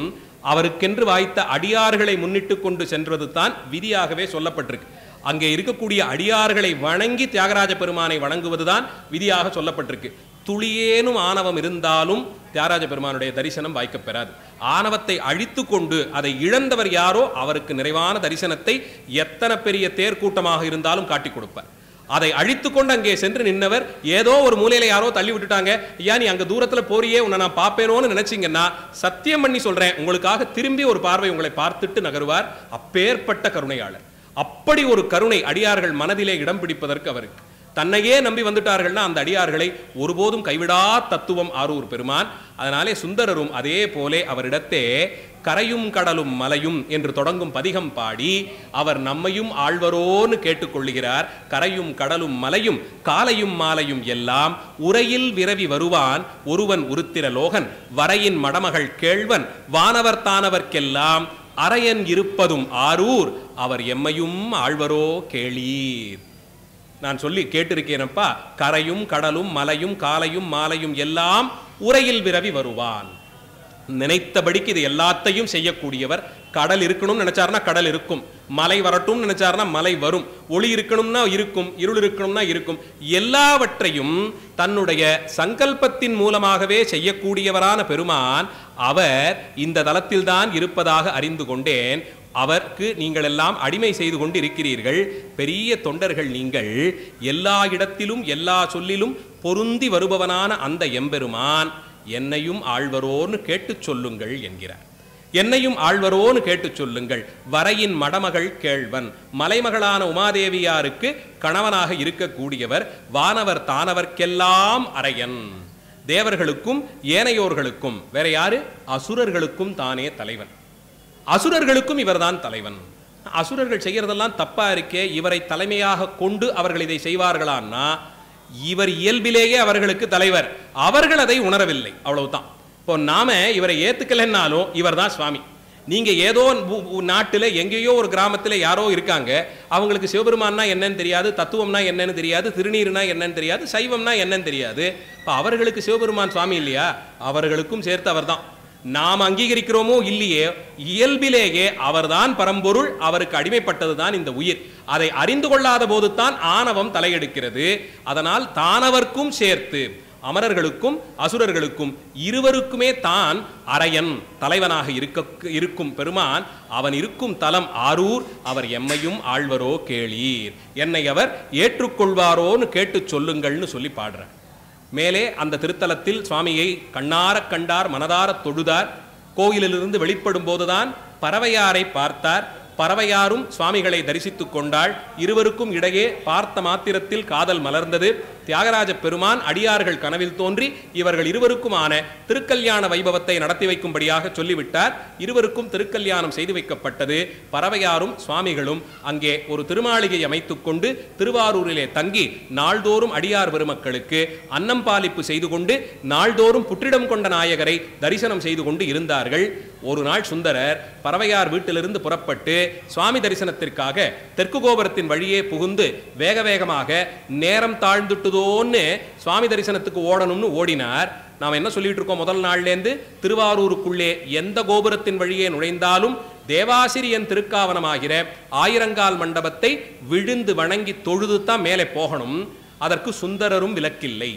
அவருக்கென்று வாய்த்த அடியார்களை முன்னிட்டு கொண்டு சென்றது தான் விதியாகவே சொல்லப்பட்டிருக்கு. அங்கே இருக்கக்கூடிய அடியார்களை வணங்கி தியாகராஜ பெருமானை வணங்குவதுதான் விதியாக சொல்லப்பட்டிருக்கு. துளியேனும் ஆணவம் இருந்தாலும் தியாகராஜ பெருமானுடைய தரிசனம் வாய்க்கப்பெறாது. ஆணவத்தை அழித்து கொண்டு அதை இழந்தவர் யாரோ அவருக்கு நிறைவான தரிசனத்தை எத்தனை பெரிய தேர்க்கூட்டமாக இருந்தாலும் காட்டி கொடுப்பார். அதை அழித்து கொண்டு அங்கே சென்று நின்னவர் ஏதோ ஒரு மூலையில யாரோ தள்ளி விட்டுட்டாங்க, ஐயா நீ அங்க தூரத்துல போறியே, உன்னை நான் பார்ப்பேனோன்னு நினைச்சீங்கன்னா சத்தியம் பண்ணி சொல்றேன், உங்களுக்காக திரும்பி ஒரு பார்வை உங்களை பார்த்துட்டு நகருவார். அப்பேற்பட்ட கருணையாளர். அப்படி ஒரு கருணை அடியார்கள் மனதிலே இடம் பிடிப்பதற்கு அவருக்கு. தன்னையே நம்பி வந்துட்டார்கள்னா அந்த அடியார்களை ஒருபோதும் கைவிடா தத்துவம் ஆரூர் பெருமான். அதனாலே சுந்தரரும் அதே போலே அவரிடத்தே கரையும் கடலும் மலையும் என்று தொடங்கும் பதிகம் பாடி அவர் நம்மையும் ஆழ்வரோன்னு கேட்டுக்கொள்ளுகிறார். கரையும் கடலும் மலையும் காலையும் மாலையும் எல்லாம் உரையில் விரவி வருவான் ஒருவன் உருத்திர லோகன் வரையின் மடமகள் கேள்வன் வானவர் தானவர்க்கெல்லாம் அரையன் இருப்பதும் ஆரூர் அவர் எம்மையும் ஆழ்வரோ கேளீர். நான் சொல்லி கேட்டிருக்கேனப்பா, கரையும் கடலும் மலையும் காலையும் மாலையும் எல்லாம் உரையில் விரவி வருவான். நினைத்தபடிக்கு இது எல்லாத்தையும் செய்யக்கூடியவர். கடல் இருக்கணும்னு நினைச்சார்னா கடல் இருக்கும், மலை வரட்டும் நினைச்சார்னா மலை வரும், ஒளி இருக்கணும்னா இருக்கும், இருள் இருக்கணும்னா இருக்கும். எல்லாவற்றையும் தன்னுடைய சங்கல்பத்தின் மூலமாகவே செய்யக்கூடியவரான பெருமான் அவர் இந்த தலத்தில் தான் இருப்பதாக அறிந்து கொண்டேன். அவருக்கு நீங்கள் எல்லாம் அடிமை செய்து கொண்டு இருக்கிறீர்கள், பெரிய தொண்டர்கள் நீங்கள், எல்லா இடத்திலும் எல்லா சொல்லிலும் பொருந்தி வருபவனான அந்த எம்பெருமான் என்னையும் ஆழ்வரோன்னு கேட்டு சொல்லுங்கள் என்கிறார். என்னையும் ஆழ்வரோன்னு கேட்டு சொல்லுங்கள். வரையின் மடமகள் கேள்வன், மலைமகளான உமாதேவியாருக்கு கணவனாக இருக்கக்கூடியவர், வானவர் தானவர்க்கெல்லாம் அரையன், தேவர்களுக்கும் ஏனையோர்களுக்கும், வேற யாரு, அசுரர்களுக்கும் தானே தலைவன். அசுரர்களுக்கும் இவர்தான் தலைவன். அசுரர்கள் செய்யறதெல்லாம் தப்பா இருக்கே, இவரை தலைமையாக கொண்டு அவர்கள் இதை செய்வார்களான்னா இவர் இயல்பிலேயே அவர்களுக்கு தலைவர், அவர்கள் அதை உணரவில்லை, அவ்வளவுதான். இப்போ நாம இவரை ஏத்துக்கலைன்னாலும் இவர் தான் சுவாமி. நீங்க ஏதோ நாட்டில் எங்கேயோ ஒரு கிராமத்தில் யாரோ இருக்காங்க, அவங்களுக்கு சிவபெருமான்னா என்னன்னு தெரியாது, தத்துவம்னா என்னன்னு தெரியாது, திருநீர்னா என்னன்னு தெரியாது, சைவம்னா என்னன்னு தெரியாது. இப்போ அவர்களுக்கு சிவபெருமான் சுவாமி இல்லையா? அவர்களுக்கும் சேர்த்து அவர் தான். நாம் அங்கீகரிக்கிறோமோ இல்லையே, இயல்பிலேயே அவர்தான் பரம்பொருள், அவருக்கு அடிமைப்பட்டது தான் இந்த உயிர். அதை அறிந்து கொள்ளாத போது தான் ஆணவம் தலையெடுக்கிறது. அதனால் தானவர்க்கும் சேர்த்து அமரர்களுக்கும் அசுரர்களுக்கும் இருவருக்குமே தான் அரையன் தலைவனாக இருக்கும் பெருமான். அவன் இருக்கும் தலம் ஆரூர். அவர் எம்மையும் ஆழ்வரோ கேளீர், என்னை அவர் ஏற்றுக்கொள்வாரோன்னு கேட்டு சொல்லுங்கள்னு சொல்லி பாடுறார். மேலே அந்த திருத்தலத்தில் சுவாமியை கண்ணாரக் கண்டார், மனதாரத் தொழுதார். கோயிலிலிருந்து வெளிப்படும் போதுதான் பறவையாரை பார்த்தார். பறவையாரும் சுவாமிகளை தரிசித்துக் கொண்டாள். இருவருக்கும் இடையே பார்த்த மாத்திரத்தில் காதல் மலர்ந்தது. தியாகராஜ பெருமான் அடியார்கள் கனவில் தோன்றி இவர்கள் இருவருக்குமான திருக்கல்யாண வைபவத்தை நடத்தி வைக்கும்படியாக சொல்லிவிட்டார். இருவருக்கும் திருக்கல்யாணம் செய்து வைக்கப்பட்டது. பறவையாரும் சுவாமிகளும் அங்கே ஒரு திருமாளிகை அமைத்துக் கொண்டு திருவாரூரிலே தங்கி நாள்தோறும் அடியார் பெருமக்களுக்கு அன்னம் பாலிப்பு செய்து கொண்டு நாள்தோறும் புற்றிடம் கொண்ட நாயகரை தரிசனம் செய்து கொண்டு இருந்தார்கள். ஒரு நாள் சுந்தரர் பறவையார் வீட்டிலிருந்து புறப்பட்டு சுவாமி தரிசனத்திற்காக தெற்கு கோபுரத்தின் வழியே புகுந்து வேக வேகமாக நேரம் தாழ்ந்துட்டுதோன்னு சுவாமி தரிசனத்துக்கு ஓடணும்னு ஓடினார். நாம் என்ன சொல்லிட்டு இருக்கோம்? முதல் நாள்லேருந்து திருவாரூருக்குள்ளே எந்த கோபுரத்தின் வழியே நுழைந்தாலும் தேவாசிரியன் திருக்காவனமாகிற ஆயிரங்கால் மண்டபத்தை விழுந்து வணங்கி தொழுது தான் மேலே போகணும். அதற்கு சுந்தரரும் விலக்கில்லை.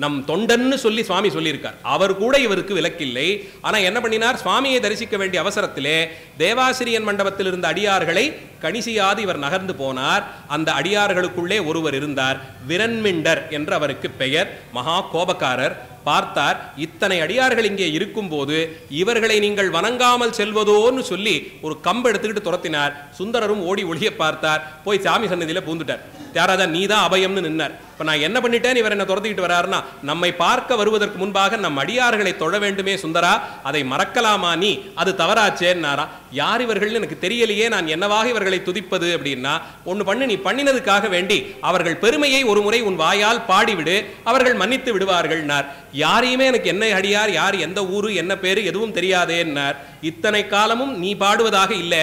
நம் தொண்டன்னு சொல்லி சுவாமி சொல்லியிருக்கார். அவர் கூட இவருக்கு விலக்கில்லை. ஆனால் என்ன பண்ணினார்? சுவாமியை தரிசிக்க வேண்டிய அவசரத்திலே தேவாசிரியன் மண்டபத்தில் இருந்த அடியார்களை கணிசியாது இவர் நகர்ந்து போனார். அந்த அடியார்களுக்குள்ளே ஒருவர் இருந்தார். விரன்மிண்டர் என்று அவருக்கு பெயர். மகா கோபக்காரர். பார்த்தார், இத்தனை அடியார்கள் இங்கே இருக்கும் போது இவர்களை நீங்கள் வணங்காமல் செல்வதோன்னு சொல்லி ஒரு கம்பு எடுத்துக்கிட்டு துரத்தினார். சுந்தரரும் ஓடி ஒளிய பார்த்தார். போய் சாமி சன்னதியில பூந்துட்டார். தியாகராஜா நீ தான் அபயம்னு நின்னார். இப்ப நான் என்ன பண்ணிட்டேன், இவர் என்ன துரத்திக்கிட்டு வராருன்னா, நம்மை பார்க்க வருவதற்கு முன்பாக நம் அடியார்களை தொழ வேண்டுமே சுந்தரா, அதை மறக்கலாமா நீ? அது தவறாச்சேன்னாரா. யார் இவர்கள் எனக்கு தெரியலையே, நான் என்னவாக இவர்களை துதிப்பது அப்படின்னா, ஒன்னு பண்ணு, நீ பண்ணினதுக்காக வேண்டி அவர்கள் பெருமையை ஒரு முறை உன் வாயால் பாடிவிடு, அவர்கள் மன்னித்து விடுவார்கள்னார். யாரையுமே எனக்கு என்ன அடியார், யார் எந்த ஊரு என்ன பேரு எதுவும் தெரியாதேன்னார். இத்தனை காலமும் நீ பாடுவதாக இல்ல,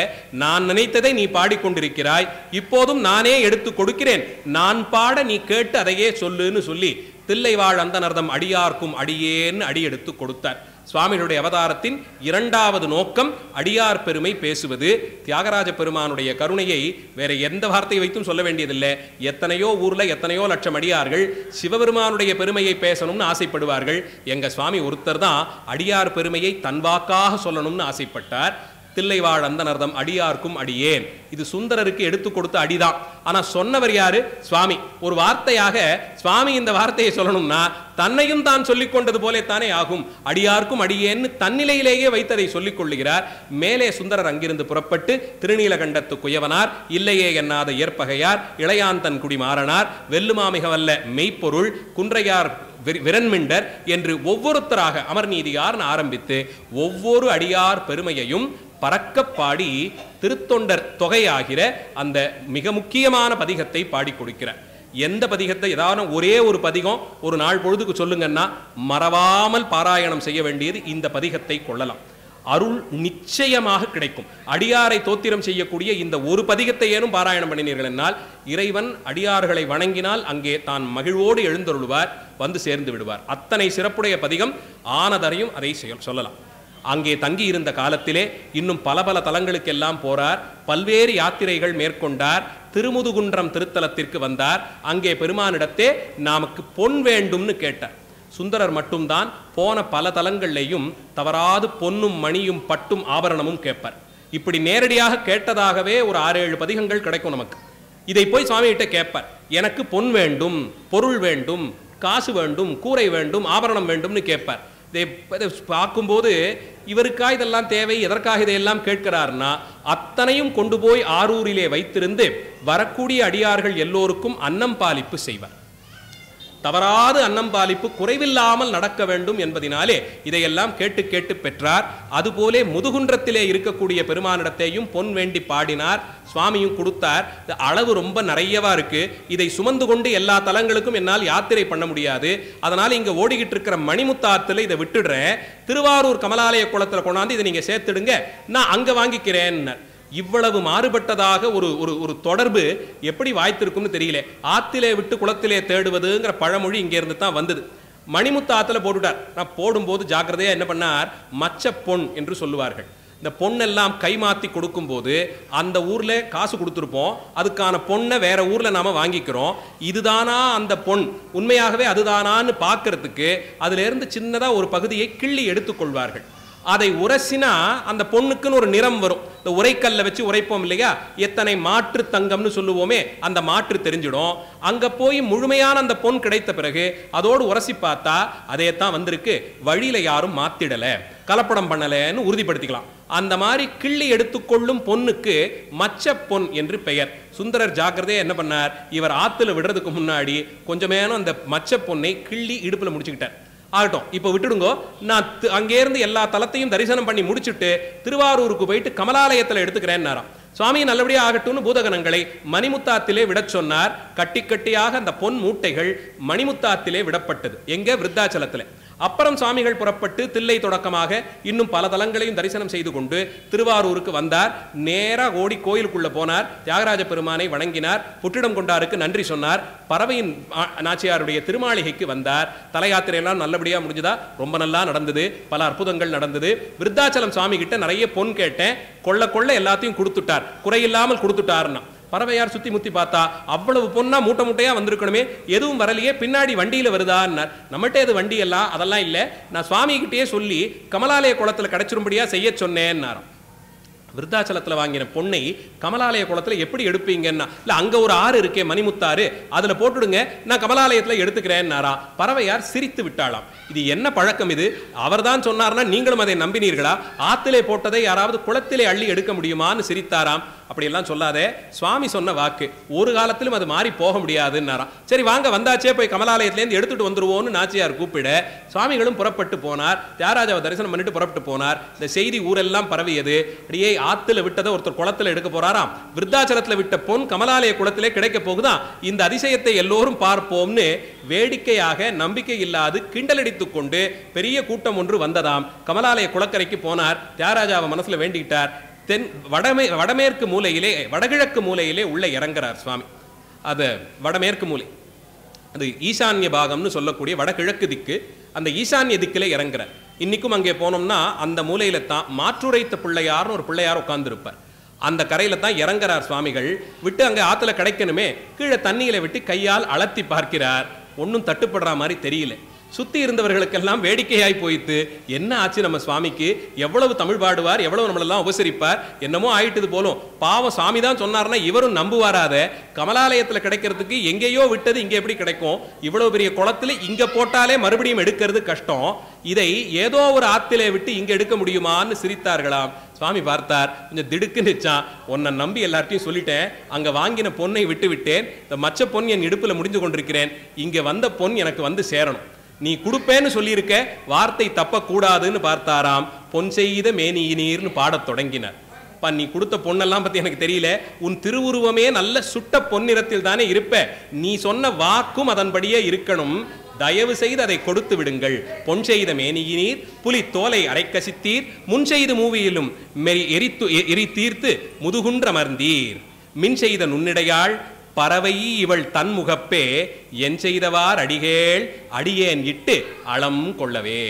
நான் நினைத்ததை நீ பாடிக்கொண்டிருக்கிறாய், இப்போதும் நானே எடுத்து கொடுக்கிறேன், நான் பாட நீ கேட்டு அதையே சொல்லுன்னு சொல்லி தில்லைவாழ் அந்தனர்தம் அடியார்க்கும் அடியேன்னு அடி எடுத்து கொடுத்தார். சுவாமிகளுடைய அவதாரத்தின் இரண்டாவது நோக்கம் அடியார் பெருமை பேசுவது. தியாகராஜ பெருமானுடைய கருணையை வேற எந்த வார்த்தையை வைத்தும் சொல்ல வேண்டியதில்லை. எத்தனையோ ஊர்ல எத்தனையோ லட்சம் அடியார்கள் சிவபெருமானுடைய பெருமையை பேசணும்னு ஆசைப்படுவார்கள். எங்க சுவாமி ஒருத்தர் தான் அடியார் பெருமையை தன்வாக்காக சொல்லணும்னு ஆசைப்பட்டார். தில்லைவாழ் அந்தனர்தம் அடியார்க்கும் அடியேன், இது சுந்தரருக்கு எடுத்து கொடுத்த அடிதான். ஆனா சொன்னவர் யாரு? சுவாமி. ஒரு வார்த்தையாக சுவாமி இந்த வார்த்தையை சொல்லணும்னா தன்னையும் தான் சொல்லிக் கொண்டது போலே தானே ஆகும். அடியார்க்கும் அடியேன்னு தன்னிலையிலேயே வைத்ததை சொல்லிக் கொள்ளுகிறார். மேலே சுந்தரர் அங்கிருந்து புறப்பட்டு திருநீலகண்டத்து குயவனார், இல்லையே எண்ணாத ஏற்பகையார், இளையாந்தன் குடிமாறனார், வெல்லுமாமிகவல்ல மெய்ப்பொருள், குன்றையார் விரன்மிண்டர் என்று ஒவ்வொருத்தராக அமர்நீதியார் ஆரம்பித்து ஒவ்வொரு அடியார் பெருமையையும் பறக்க பாடி திருத்தொண்டர் தொகையாகிற அந்த மிக முக்கியமான பதிகத்தை பாடி கொடுக்கிறார். எந்த பதிகத்தை, ஏதாவது ஒரே ஒரு பதிகம் ஒரு நாள் பொழுதுக்கு சொல்லுங்கன்னா மறவாமல் பாராயணம் செய்ய வேண்டியது இந்த பதிகத்தை கொள்ளலாம். அருள் நிச்சயமாக கிடைக்கும். அடியாரை தோத்திரம் செய்யக்கூடிய இந்த ஒரு பதிகத்தை ஏனும் பாராயணம் பண்ணினீர்கள் என்னால் இறைவன் அடியார்களை வணங்கினால் அங்கே தான் மகிழ்வோடு எழுந்தருள்வார், வந்து சேர்ந்து விடுவார். அத்தனை சிறப்புடைய பதிகம். ஆனதரையும் அதை சொல்லலாம். அங்கே தங்கி இருந்த காலத்திலே இன்னும் பல பல தலங்களுக்கெல்லாம் போறார். பல்வேறு யாத்திரைகள் மேற்கொண்டார். திருமுதுகுன்றம் திருத்தலத்திற்கு வந்தார். அங்கே பெருமானிடத்தே நமக்கு பொன் வேண்டும்னு கேட்டார். சுந்தரர் மட்டும்தான் போன பல தலங்கள்லையும் தவறாது பொன்னும் மணியும் பட்டும் ஆபரணமும் கேட்பார். இப்படி நேரடியாக கேட்டதாகவே ஒரு 6-7 பதிகங்கள் கிடைக்கும் நமக்கு. இதை போய் சுவாமி கிட்ட கேட்பார். எனக்கு பொன் வேண்டும், பொருள் வேண்டும், காசு வேண்டும், கூரை வேண்டும், ஆபரணம் வேண்டும்னு கேட்பார். இதை பார்க்கும்போது இவருக்கா இதெல்லாம் தேவை, எதற்காக இதையெல்லாம் கேட்கிறார்னா அத்தனையும் கொண்டு போய் ஆரூரிலே வைத்திருந்து வரக்கூடிய அடியார்கள் எல்லோருக்கும் அன்னம் பாலிப்பு செய்வார். தவறாது அன்னம் பாலிப்பு குறைவில்லாமல் நடக்க வேண்டும் என்பதினாலே இதையெல்லாம் கேட்டு கேட்டு பெற்றார். அதுபோலே முதுகுன்றத்திலே இருக்கக்கூடிய பெருமானிடத்தையும் பொன் வேண்டி பாடினார். சுவாமியும் கொடுத்தார். அளவு ரொம்ப நிறையவா இருக்கு, இதை சுமந்து கொண்டு எல்லா தலங்களுக்கும் என்னால் யாத்திரை பண்ண முடியாது, அதனால இங்க ஓடிக்கிட்டு இருக்கிற மணிமுத்தாத்துல இதை விட்டுடுறேன், திருவாரூர் கமலாலய குளத்துல கொண்டாந்து இதை நீங்க சேர்த்துடுங்க, நான் அங்க வாங்கிக்கிறேன். இவ்வளவு மாறுபட்டதாக ஒரு தொடர்பு எப்படி வாய்த்திருக்கும்னு தெரியல. ஆத்திலே விட்டு குளத்திலே தேடுவதுங்கிற பழமொழி இங்க இருந்து தான் வந்தது. மணிமுத்து ஆத்துல போட்டுட்டார். நான் போடும்போது ஜாக்கிரதையா என்ன பண்ணார், மச்ச பொன் என்று சொல்லுவார்கள். இந்த பொண்ணெல்லாம் கைமாத்தி கொடுக்கும் போது அந்த ஊர்ல காசு கொடுத்துருப்போம், அதுக்கான பொண்ணை வேற ஊர்ல நாம வாங்கிக்கிறோம். இதுதானா அந்த பொன், உண்மையாகவே அதுதானான்னு பார்க்கறதுக்கு அதுல இருந்து சின்னதா ஒரு பகுதியை கிள்ளி எடுத்துக்கொள்வார்கள். அதை உரசினா அந்த பொண்ணுக்குன்னு ஒரு நிறம் வரும். இந்த உரைக்கல்ல வச்சு உரைப்போம் இல்லையா, எத்தனை மாற்று தங்கம்னு சொல்லுவோமே, அந்த மாற்று தெரிஞ்சிடும். அங்க போய் முழுமையான அந்த பொன் கிடைத்த பிறகு அதோடு உரசி பார்த்தா அதே தான் வந்திருக்கு, வழியில யாரும் மாத்திடல, கலப்படம் பண்ணலன்னு உறுதிப்படுத்திக்கலாம். அந்த மாதிரி கிள்ளி எடுத்துக்கொள்ளும் பொண்ணுக்கு மச்ச பொன் என்று பெயர். சுந்தரர் ஜாக்கிரதையா என்ன பண்ணார், இவர் ஆத்துல விடுறதுக்கு முன்னாடி கொஞ்சமேனும் அந்த மச்ச பொன்னை கிள்ளி இடுப்புல முடிச்சுக்கிட்டார். ஆகட்டும், இப்ப விட்டுடுங்கோ, நான் அங்கே இருந்து எல்லா தலத்தையும் தரிசனம் பண்ணி முடிச்சுட்டு திருவாரூருக்கு போயிட்டு கமலாலயத்துல எடுத்துக்கிறேன்னாராம். சுவாமி நல்லபடியா ஆகட்டும்னு பூதகணங்களை மணிமுத்தாத்திலே விட சொன்னார். கட்டி கட்டியாக அந்த பொன் மூட்டைகள் மணிமுத்தாத்திலே விடப்பட்டது. எங்க? விருத்தாச்சலத்துல. அப்புறம் சுவாமிகள் புறப்பட்டு தில்லை தொடக்கமாக இன்னும் பல தலங்களையும் தரிசனம் செய்து கொண்டு திருவாரூருக்கு வந்தார். நேரா ஓடி கோயிலுக்குள்ள போனார். தியாகராஜ பெருமானை வணங்கினார். புற்றிடம் கொண்டாருக்கு நன்றி சொன்னார். பறவையின் நாச்சியாருடைய திருமாளிகைக்கு வந்தார். தல யாத்திரையெல்லாம் நல்லபடியா முடிஞ்சதா? ரொம்ப நல்லா நடந்தது. பல அற்புதங்கள் நடந்தது. விருத்தாச்சலம் சுவாமி கிட்ட நிறைய பொன் கேட்டேன், கொள்ள கொள்ள எல்லாத்தையும் கொடுத்துட்டார், குறையில்லாமல் கொடுத்துட்டாருன்னா. பறவையார் சுத்தி முத்தி பார்த்தா அவ்வளவு பொண்ணா மூட்டை மூட்டையா வந்திருக்கணுமே, எதுவும் வரலையே, பின்னாடி வண்டியில வருதான்னார். நம்மகிட்ட எது வண்டி எல்லாம்? அதெல்லாம் இல்லை, நான் சுவாமி கிட்டே சொல்லி கமலாலய குளத்துல கிடைச்சிரும்படியா செய்ய சொன்னேன்னாராம். விருத்தாச்சலத்துல வாங்கின பொன்னை கமலாலய குளத்துல எப்படி எடுப்பீங்கன்னா, இல்ல அங்க ஒரு ஆறு இருக்கே மணிமுத்தாறு, அதுல போட்டுடுங்க, நான் கமலாலயத்துல எடுத்துக்கிறேன்னாரா. பறவையார் சிரித்து விட்டாளாம். இது என்ன பழக்கம் இது? அவர்தான் சொன்னார்னா நீங்களும் அதை நம்பினீர்களா? ஆத்திலே போட்டதை யாராவது குளத்திலே அள்ளி எடுக்க முடியுமான்னு சிரித்தாராம். அப்படியெல்லாம் சொல்லாதே, சுவாமி சொன்ன வாக்கு, ஒரு காலத்திலும் அது மாறி போக முடியாதுன்னாராம். சரி வாங்க, வந்தாச்சே, போய் கமலாலயத்திலேருந்து எடுத்துட்டு வந்துருவோன்னு நாச்சியார் கூப்பிட சுவாமிகளும் புறப்பட்டு போனார். தியாகராஜாவை தரிசனம் பண்ணிட்டு புறப்பட்டு போனார். இந்த செய்தி ஊரெல்லாம் பரவியது. அப்படியே ஆத்துல விட்டதை ஒருத்தர் குளத்துல எடுக்க போறாராம். விருத்தாச்சலத்துல விட்ட பொன் கமலாலய குளத்திலே கிடைக்க போகுதான். இந்த அதிசயத்தை எல்லோரும் பார்ப்போம்னு வேடிக்கையாக நம்பிக்கை இல்லாது கிண்டலடித்துக் கொண்டு பெரிய கூட்டம் ஒன்று வந்ததாம். கமலாலய குளக்கரைக்கு போனார். தியாகராஜாவை மனசுல வேண்டிக்கிட்டார். தென் வடமேற்கு மூலையிலே, வடகிழக்கு மூலையிலே உள்ள இறங்குறார் சுவாமி. அது வடமேற்கு மூலை, அது ஈசான்ய பாகம்னு சொல்லக்கூடிய வடகிழக்கு திக்கு. அந்த ஈசான்ய திக்கிலே இறங்குறார். இன்னைக்கும் அங்கே போனோம்னா அந்த மூலையில தான் மாற்றுரைத்த பிள்ளையார்னு ஒரு பிள்ளையார் உட்கார்ந்து இருப்பார். அந்த கரையில தான் இறங்குறார் சுவாமிகள். விட்டு அங்கே ஆத்துல கிடைக்கணுமே, கீழே தண்ணியில விட்டு கையால் அலத்தி பார்க்கிறார். ஒன்னும் தட்டுப்படுற மாதிரி தெரியல. சுத்தி இருந்தவர்களுக்கெல்லாம் வேடிக்கையாய் போயிட்டு, என்ன ஆச்சு நம்ம சுவாமிக்கு, எவ்வளவு தமிழ் பாடுவார், எவ்வளவு நம்மளெல்லாம் உபசரிப்பார், என்னமோ ஆயிட்டது போலும். பாவம் சாமி தான் சொன்னார்னா இவரும் நம்புவாராத, கமலாலயத்துல கிடைக்கிறதுக்கு எங்கேயோ விட்டது இங்க எப்படி கிடைக்கும், இவ்வளவு பெரிய குளத்துல இங்க போட்டாலே மறுபடியும் எடுக்கிறது கஷ்டம், இதை ஏதோ ஒரு ஆத்திலே விட்டு இங்க எடுக்க முடியுமான்னு சிரித்தார்களாம். சுவாமி பார்த்தார், கொஞ்சம் திடுக்குன்னு நிச்சான். உன்னை நம்பி எல்லார்ட்டையும் சொல்லிட்டேன், அங்க வாங்கின பொன்னை விட்டு விட்டேன், இந்த மச்ச பொன் என் இடுப்புல முடிஞ்சு கொண்டிருக்கிறேன், இங்க வந்த பொன் எனக்கு வந்து சேரணும், நீ கொடுப்பேன்னு சொல்லியிருக்க, வார்த்தை தப்பக்கூடாதுன்னு பார்த்தாராம். பொன் செய்த மேனியினீர்னு பாடத் தொடங்கினார். நீ கொடுத்த பொண்ணெல்லாம் பத்தி எனக்கு தெரியல, உன் திருவுருவமே நல்ல சுட்ட பொன்னிறத்தில் தானே இருப்ப, நீ சொன்ன வாக்கும் அதன்படியே இருக்கணும், தயவு செய்து அதை கொடுத்து விடுங்கள். பொன் செய்த மேனியினீர் புலி தோலை அரைக்கசித்தீர், முன் செய்து மூவியிலும் எரி தீர்த்து முதுகுன்றமர்ந்தீர், மின் செய்த நுண்ணிடையாள் பறவை இவள் தன்முகப்பே, என் செய்தவார் அடிகேள் அடியேன் இட்டு அளம் கொள்ளவே.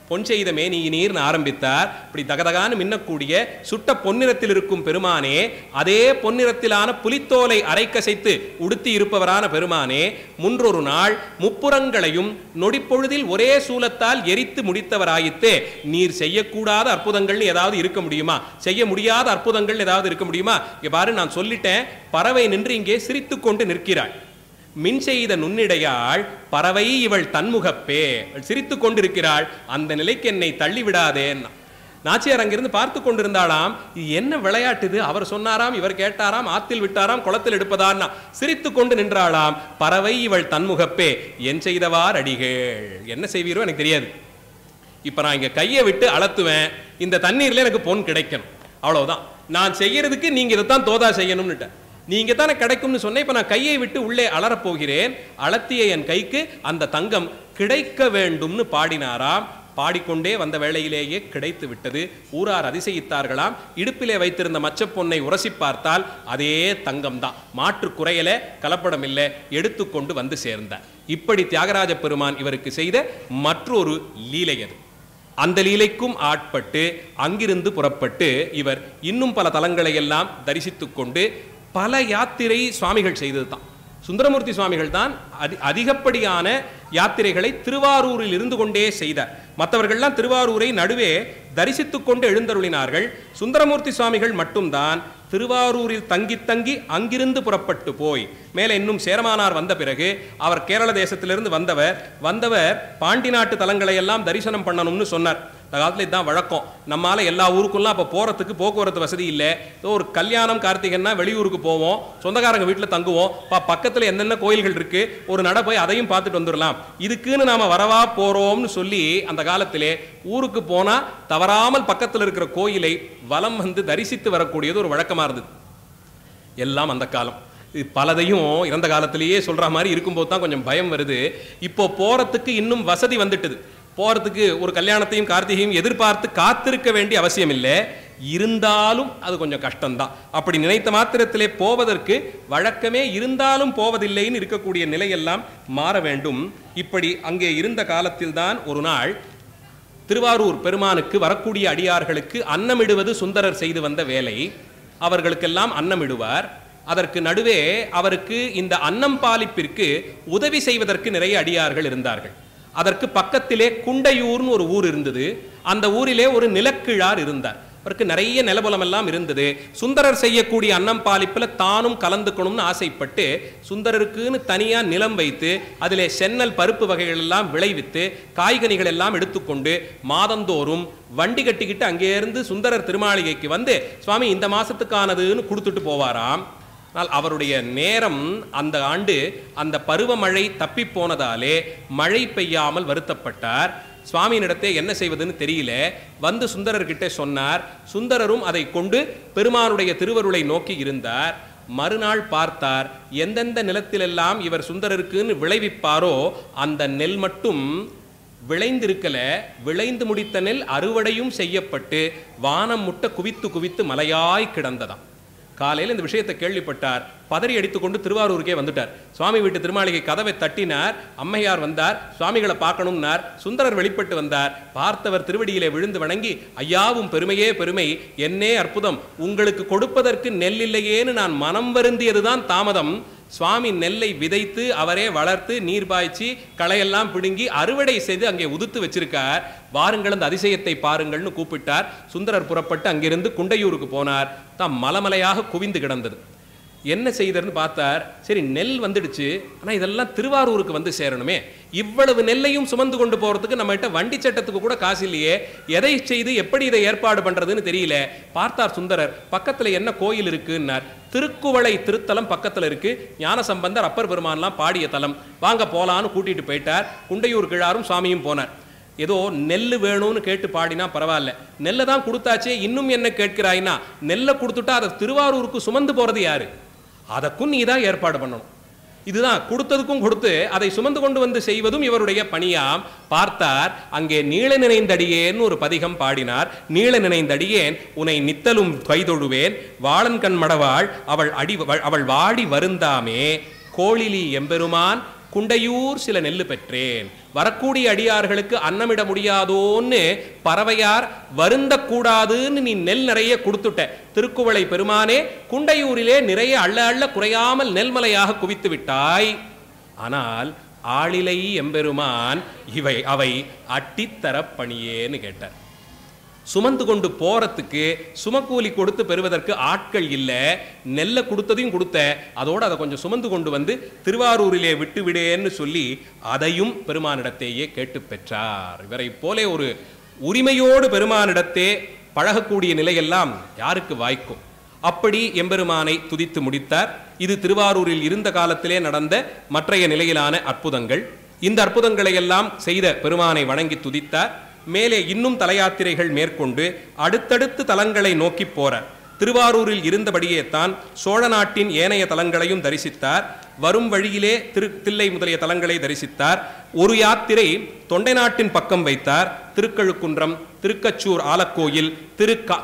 பொன் செய்த மேனியினீர்னு ஆரம்பித்தார். இப்படி தகதகான்னு மின்னக்கூடிய சுட்ட பொன்னிறத்தில் இருக்கும் பெருமானே, அதே பொன்னிறத்திலான புலித்தோலை அரைக்கசைத்து உடுத்தி இருப்பவரான பெருமானே, முன்றொரு நாள் முப்புறங்களையும் நொடிப்பொழுதில் ஒரே சூலத்தால் எரித்து முடித்தவராயித்தே, நீர் செய்யக்கூடாத அற்புதங்கள் ஏதாவது இருக்க முடியுமா, செய்ய முடியாத அற்புதங்கள் ஏதாவது இருக்க முடியுமா? இங்க பாரு, நான் சொல்லிட்டேன். பறவை நின்று இங்கே சிரித்து கொண்டு நிற்கிறாள். மின் செய்த நுண்ணிடையாள் பறவை இவள் தன்முகப்பே, சிரித்து கொண்டிருக்கிறாள், அந்த நிலைக்கு என்னை தள்ளிவிடாதே. நாச்சியார் அங்கிருந்து பார்த்து கொண்டிருந்தாளாம். இது என்ன விளையாட்டுது, அவர் சொன்னாராம், இவர் கேட்டாராம், ஆத்தில் விட்டாராம், குளத்தில் எடுப்பதான்னா சிரித்து கொண்டு நின்றாளாம். பறவை இவள் தன்முகப்பே, என் செய்தவார் அடிகள், என்ன செய்வீரோ எனக்கு தெரியாது, இப்ப நான் இங்க கையை விட்டு அளத்துவேன், இந்த தண்ணீர்ல எனக்கு பொன் கிடைக்கணும், அவ்வளவுதான், நான் செய்யறதுக்கு நீங்க இதைத்தான் தோதா செய்யணும்னுட்ட, நீங்க தானே கிடைக்கும்னு சொன்ன, இப்ப நான் கையை விட்டு உள்ளே அலறப்போகிறேன், அலத்திய என் கைக்கு அந்த தங்கம் கிடைக்க வேண்டும்னு பாடினாராம். பாடிக்கொண்டே வந்த வேளையிலேயே கிடைத்து விட்டது. ஊரார் அதிசயித்தார்களாம். இடுப்பிலே வைத்திருந்த மச்ச பொன்னை உரசி பார்த்தால் அதே தங்கம் தான், மாற்று குறையல, கலப்படம் இல்லை, எடுத்துக்கொண்டு வந்து சேர்ந்தார். இப்படி தியாகராஜ பெருமான் இவருக்கு செய்த மற்றொரு லீலை அது. அந்த லீலைக்கும் ஆட்பட்டு அங்கிருந்து புறப்பட்டு இவர் இன்னும் பல தலங்களை எல்லாம் தரிசித்துக் கொண்டு பல யாத்திரை சுவாமிகள் செய்தது தான். சுந்தரமூர்த்தி சுவாமிகள் தான் அதிகப்படியான யாத்திரைகளை திருவாரூரில் இருந்து கொண்டே செய்தார். மற்றவர்கள்லாம் திருவாரூரை நடுவே தரிசித்துக் கொண்டு எழுந்தருளினார்கள். சுந்தரமூர்த்தி சுவாமிகள் மட்டும்தான் திருவாரூரில் தங்கி தங்கி அங்கிருந்து புறப்பட்டு போய் மேலே இன்னும் சேரமானார் வந்த பிறகு அவர் கேரள தேசத்திலிருந்து வந்தவர் பாண்டி நாட்டு தலங்களை எல்லாம் தரிசனம் பண்ணணும்னு சொன்னார். அந்த காலத்தில் இதுதான் வழக்கம். நம்மால எல்லா ஊருக்குள்ளாம் அப்போ போகிறதுக்கு போக்குவரத்து வசதி இல்லை. ஒரு கல்யாணம் கார்த்திகைன்னா வெளியூருக்கு போவோம், சொந்தக்காரங்க வீட்டில் தங்குவோம், பக்கத்தில் என்னென்ன கோயில்கள் இருக்கு ஒரு நட போய் அதையும் பார்த்துட்டு வந்துடலாம், இதுக்குன்னு நாம வரவா போறோம்னு சொல்லி அந்த காலத்திலே ஊருக்கு போனா தவறாமல் பக்கத்தில் இருக்கிற கோயிலை வலம் வந்து தரிசித்து வரக்கூடியது ஒரு வழக்கமா இருந்தது. எல்லாம் அந்த காலம். இது பலதையும் இறந்த காலத்திலேயே சொல்ற மாதிரி இருக்கும்போது தான் கொஞ்சம் பயம் வருது. இப்போ போறதுக்கு இன்னும் வசதி வந்துட்டுது. போறதுக்கு ஒரு கல்யாணத்தையும் கார்த்திகையும் எதிர்பார்த்து காத்திருக்க வேண்டிய அவசியம் இல்லை. இருந்தாலும் அது கொஞ்சம் கஷ்டம்தான். அப்படி நினைத்த மாத்திரத்திலே போவதற்கு வழக்கமே இருந்தாலும் போவதில்லைன்னு இருக்கக்கூடிய நிலையெல்லாம் மாற வேண்டும். இப்படி அங்கே இருந்த காலத்தில் தான் ஒரு நாள் திருவாரூர் பெருமானுக்கு வரக்கூடிய அடியார்களுக்கு அன்னமிடுவது சுந்தரர் செய்து வந்த வேலை. அவர்களுக்கெல்லாம் அன்னமிடுவார். அதற்கு நடுவே அவருக்கு இந்த அன்னம் பாலிப்பிற்கு உதவி செய்வதற்கு நிறைய அடியார்கள் இருந்தார்கள். அதற்கு பக்கத்திலே குண்டையூர்னு ஒரு ஊர் இருந்தது. அந்த ஊரிலே ஒரு நிலக்கிழார் இருந்தார். அவருக்கு நிறைய நிலபலம் எல்லாம் இருந்தது. சுந்தரர் செய்யக்கூடிய அன்னம் பாலிப்பில் தானும் கலந்துக்கணும்னு ஆசைப்பட்டு சுந்தரருக்குன்னு தனியா நிலம் வைத்து அதிலே சென்னல் பருப்பு வகைகள் எல்லாம் விளைவித்து காய்கனிகள் எல்லாம் எடுத்துக்கொண்டு மாதந்தோறும் வண்டி கட்டிக்கிட்டு அங்கே இருந்து சுந்தரர் திருமாளிகைக்கு வந்து சுவாமி இந்த மாசத்துக்கானதுன்னு கொடுத்துட்டு போவாராம். ஆனால் அவருடைய நேரம் அந்த ஆண்டு அந்த பருவமழை தப்பி போனதாலே மழை பெய்யாமல் வருத்தப்பட்டார். சுவாமியினிடத்தே என்ன செய்வதுன்னு தெரியல. வந்து சுந்தரர்கிட்ட சொன்னார். சுந்தரரும் அதை கொண்டு பெருமானுடைய திருவருளை நோக்கி இருந்தார். மறுநாள் பார்த்தார், எந்தெந்த நிலத்திலெல்லாம் இவர் சுந்தரருக்குன்னு விளைவிப்பாரோ அந்த நெல் மட்டும் விளைந்திருக்கல. விளைந்து முடித்த நெல் அறுவடையும் செய்யப்பட்டு வானம் முட்ட குவித்து குவித்து மலையாய் கிடந்ததாம். காலையில் இந்த விஷயத்தை கேள்விப்பட்டார். பதறி அடித்துக்கொண்டு திருவாரூருக்கே வந்துட்டார். சுவாமி வீட்டு திருமாளிகை கதவை தட்டினார். அம்மையார் வந்தார். சுவாமிகளை பார்க்கணும்னார். சுந்தரர் வெளிப்பட்டு வந்தார். பார்த்தவர் திருவடியிலே விழுந்து வணங்கி, ஐயாவும் பெருமையே பெருமை, என்னே அற்புதம், உங்களுக்கு கொடுப்பதற்கு நெல் இல்லையேன்னு நான் மனம் வருந்தியதுதான் தாமதம். சுவாமி நெல்லை விதைத்து அவரே வளர்த்து நீர் பாய்ச்சி களையெல்லாம் பிடுங்கி அறுவடை செய்து அங்கே உதுத்து வச்சிருக்கார். வாருங்கள் அந்த அதிசயத்தை பாருங்கள்னு கூப்பிட்டார். சுந்தரர் புறப்பட்டு அங்கிருந்து குண்டையூருக்கு போனார். தான் மலமலையாக குவிந்து கிடந்தது. என்ன செய்தர்னு பார்த்தார். சரி நெல் வந்துடுச்சு, ஆனால் இதெல்லாம் திருவாரூருக்கு வந்து சேரணுமே, இவ்வளவு நெல்லையும் சுமந்து கொண்டு போகிறதுக்கு நம்மகிட்ட வண்டி சட்டத்துக்கு கூட காசு இல்லையே, எதை செய்து எப்படி இதை ஏற்பாடு பண்ணுறதுன்னு தெரியல. பார்த்தார் சுந்தரர். பக்கத்தில் என்ன கோயில் இருக்குன்னார். திருக்குவளை திருத்தலம் பக்கத்தில் இருக்கு. ஞானசம்பந்தர் அப்பர் பெருமான்லாம் பாடிய தலம், வாங்க போலான்னு கூட்டிட்டு போயிட்டார். குண்டையூர் கிழாரும் சுவாமியும் போனார். ஏதோ நெல் வேணும்னு கேட்டு பாடினா பரவாயில்ல, நெல்லை தான் கொடுத்தாச்சே இன்னும் என்ன கேட்கிறாய்னா, நெல்லை கொடுத்துட்டா அதை திருவாரூருக்கு சுமந்து போகிறது யாரு? அதற்கும் நீ தான் ஏற்பாடு பண்ணணும். இதுதான் கொடுத்ததுக்கும் கொடுத்து அதை சுமந்து கொண்டு வந்து செய்வதும் இவருடைய பணியாம். பார்த்தார். அங்கே நீள நினைந்தடியேன்னு ஒரு பதிகம் பாடினார். நீள நினைந்தடியேன் உன்னை நித்தலும் கைதொழுவேன், வாழன் கண் மடவாள் அவள் வாடி வருந்தாமே, கோழிலி எம்பெருமான் குண்டையூர் சில நெல்லு பெற்றேன். வரக்கூடிய அடியார்களுக்கு அன்னமிட முடியாதோன்னு பறவையார் வருந்தக்கூடாதுன்னு நீ நெல் நிறைய கொடுத்துட்ட. திருக்குவளை பெருமானே, குண்டையூரிலே நிறைய அள்ள அள்ள குறையாமல் நெல்மலையாக குவித்து விட்டாய். ஆனால் ஆளிலை எம்பெருமான் அவை அட்டித்தரப் பணியேன்னு கேட்டார். சுமந்து கொண்டு போறதுக்கு சுமக்கூலி கொடுத்து பெறுவதற்கு ஆட்கள் இல்லை. நெல்லை கொடுத்ததையும் கொடுத்த, அதோடு அதை கொஞ்சம் சுமந்து கொண்டு வந்து திருவாரூரிலே விட்டு விடேன்னு சொல்லி அதையும் பெருமானிடத்தேயே கேட்டு பெற்றார். இவரை போலே ஒரு உரிமையோடு பெருமானிடத்தே பழகக்கூடிய நிலையெல்லாம் யாருக்கு வாய்க்கும்? அப்படி எம்பெருமானை துதித்து முடித்தார். இது திருவாரூரில் இருந்த காலத்திலே நடந்த மற்றைய நிலையிலான அற்புதங்கள். இந்த அற்புதங்களை எல்லாம் செய்த பெருமானை வணங்கி துதித்தார். மேலே இன்னும் தலயாத்திரைகள் மேற்கொண்டு அடுத்தடுத்து தலங்களை நோக்கி போறார். திருவாரூரில் இருந்தபடியே தான் சோழ நாட்டின் ஏனைய தலங்களையும் தரிசித்தார். வரும் வழியிலே தில்லை முதலிய தலங்களை தரிசித்தார். ஒரு யாத்திரை தொண்டை நாட்டின் பக்கம் வைத்தார். திருக்கழுக்குன்றம், திருக்கச்சூர் ஆலக்கோயில்,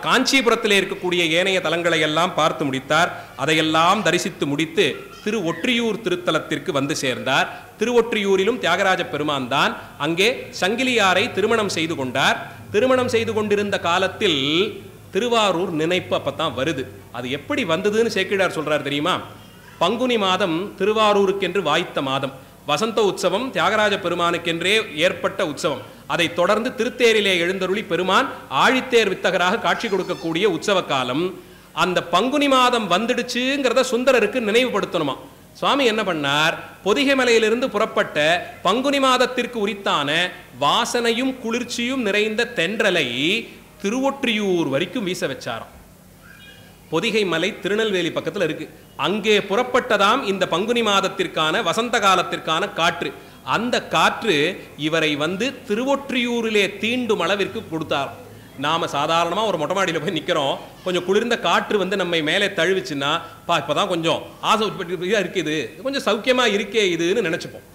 காஞ்சிபுரத்திலே இருக்கக்கூடிய ஏனைய தலங்களை எல்லாம் பார்த்து முடித்தார். அதையெல்லாம் தரிசித்து முடித்து திரு ஒற்றியூர் திருத்தலத்திற்கு வந்து சேர்ந்தார். திருவொற்றியூரிலும் தியாகராஜ பெருமான் தான். அங்கே சங்கிலியாரை திருமணம் செய்து கொண்டார். திருமணம் செய்து கொண்டிருந்த காலத்தில் திருவாரூர் நினைப்பு அப்பதான் வருது. அது எப்படி வந்ததுன்னு சேக்கிழார் சொல்றார் தெரியுமா? பங்குனி மாதம் திருவாரூருக்கு என்று வாய்த்த மாதம். வசந்த உற்சவம் தியாகராஜ பெருமானுக்கென்றே ஏற்பட்ட உற்சவம். அதை தொடர்ந்து திருத்தேரிலே எழுந்தருளி பெருமான் ஆழித்தேர் வித்தகராக காட்சி கொடுக்கக்கூடிய உற்சவ காலம். அந்த பங்குனி மாதம் வந்துடுச்சுங்கிறத சுந்தரருக்கு நினைவுபடுத்தணுமா. சுவாமி என்ன பண்ணார், பொதிகை மலையிலிருந்து புறப்பட்ட பங்குனி மாதத்திற்கு உரித்தான வாசனையும் குளிர்ச்சியும் நிறைந்த தென்றலை திருவொற்றியூர் வரைக்கும் வீச வச்சாராம். பொதிகை மலை திருநெல்வேலி பக்கத்தில் இருக்கு. அங்கே புறப்பட்டதாம் இந்த பங்குனி மாதத்திற்கான வசந்த காலத்திற்கான காற்று. அந்த காற்று இவரை திருவொற்றியூரிலே தீண்டும் அளவிற்கு கொடுத்தார். நாம சாதாரணமாக ஒரு மொட்டை மாடியில் போய் நிற்கிறோம், கொஞ்சம் குளிர்ந்த காற்று நம்மை மேலே தழுவிச்சுன்னா இப்போதான் கொஞ்சம் ஆசை இருக்குது, கொஞ்சம் சௌக்கியமா இருக்கே இதுன்னு நினைச்சுப்போம்.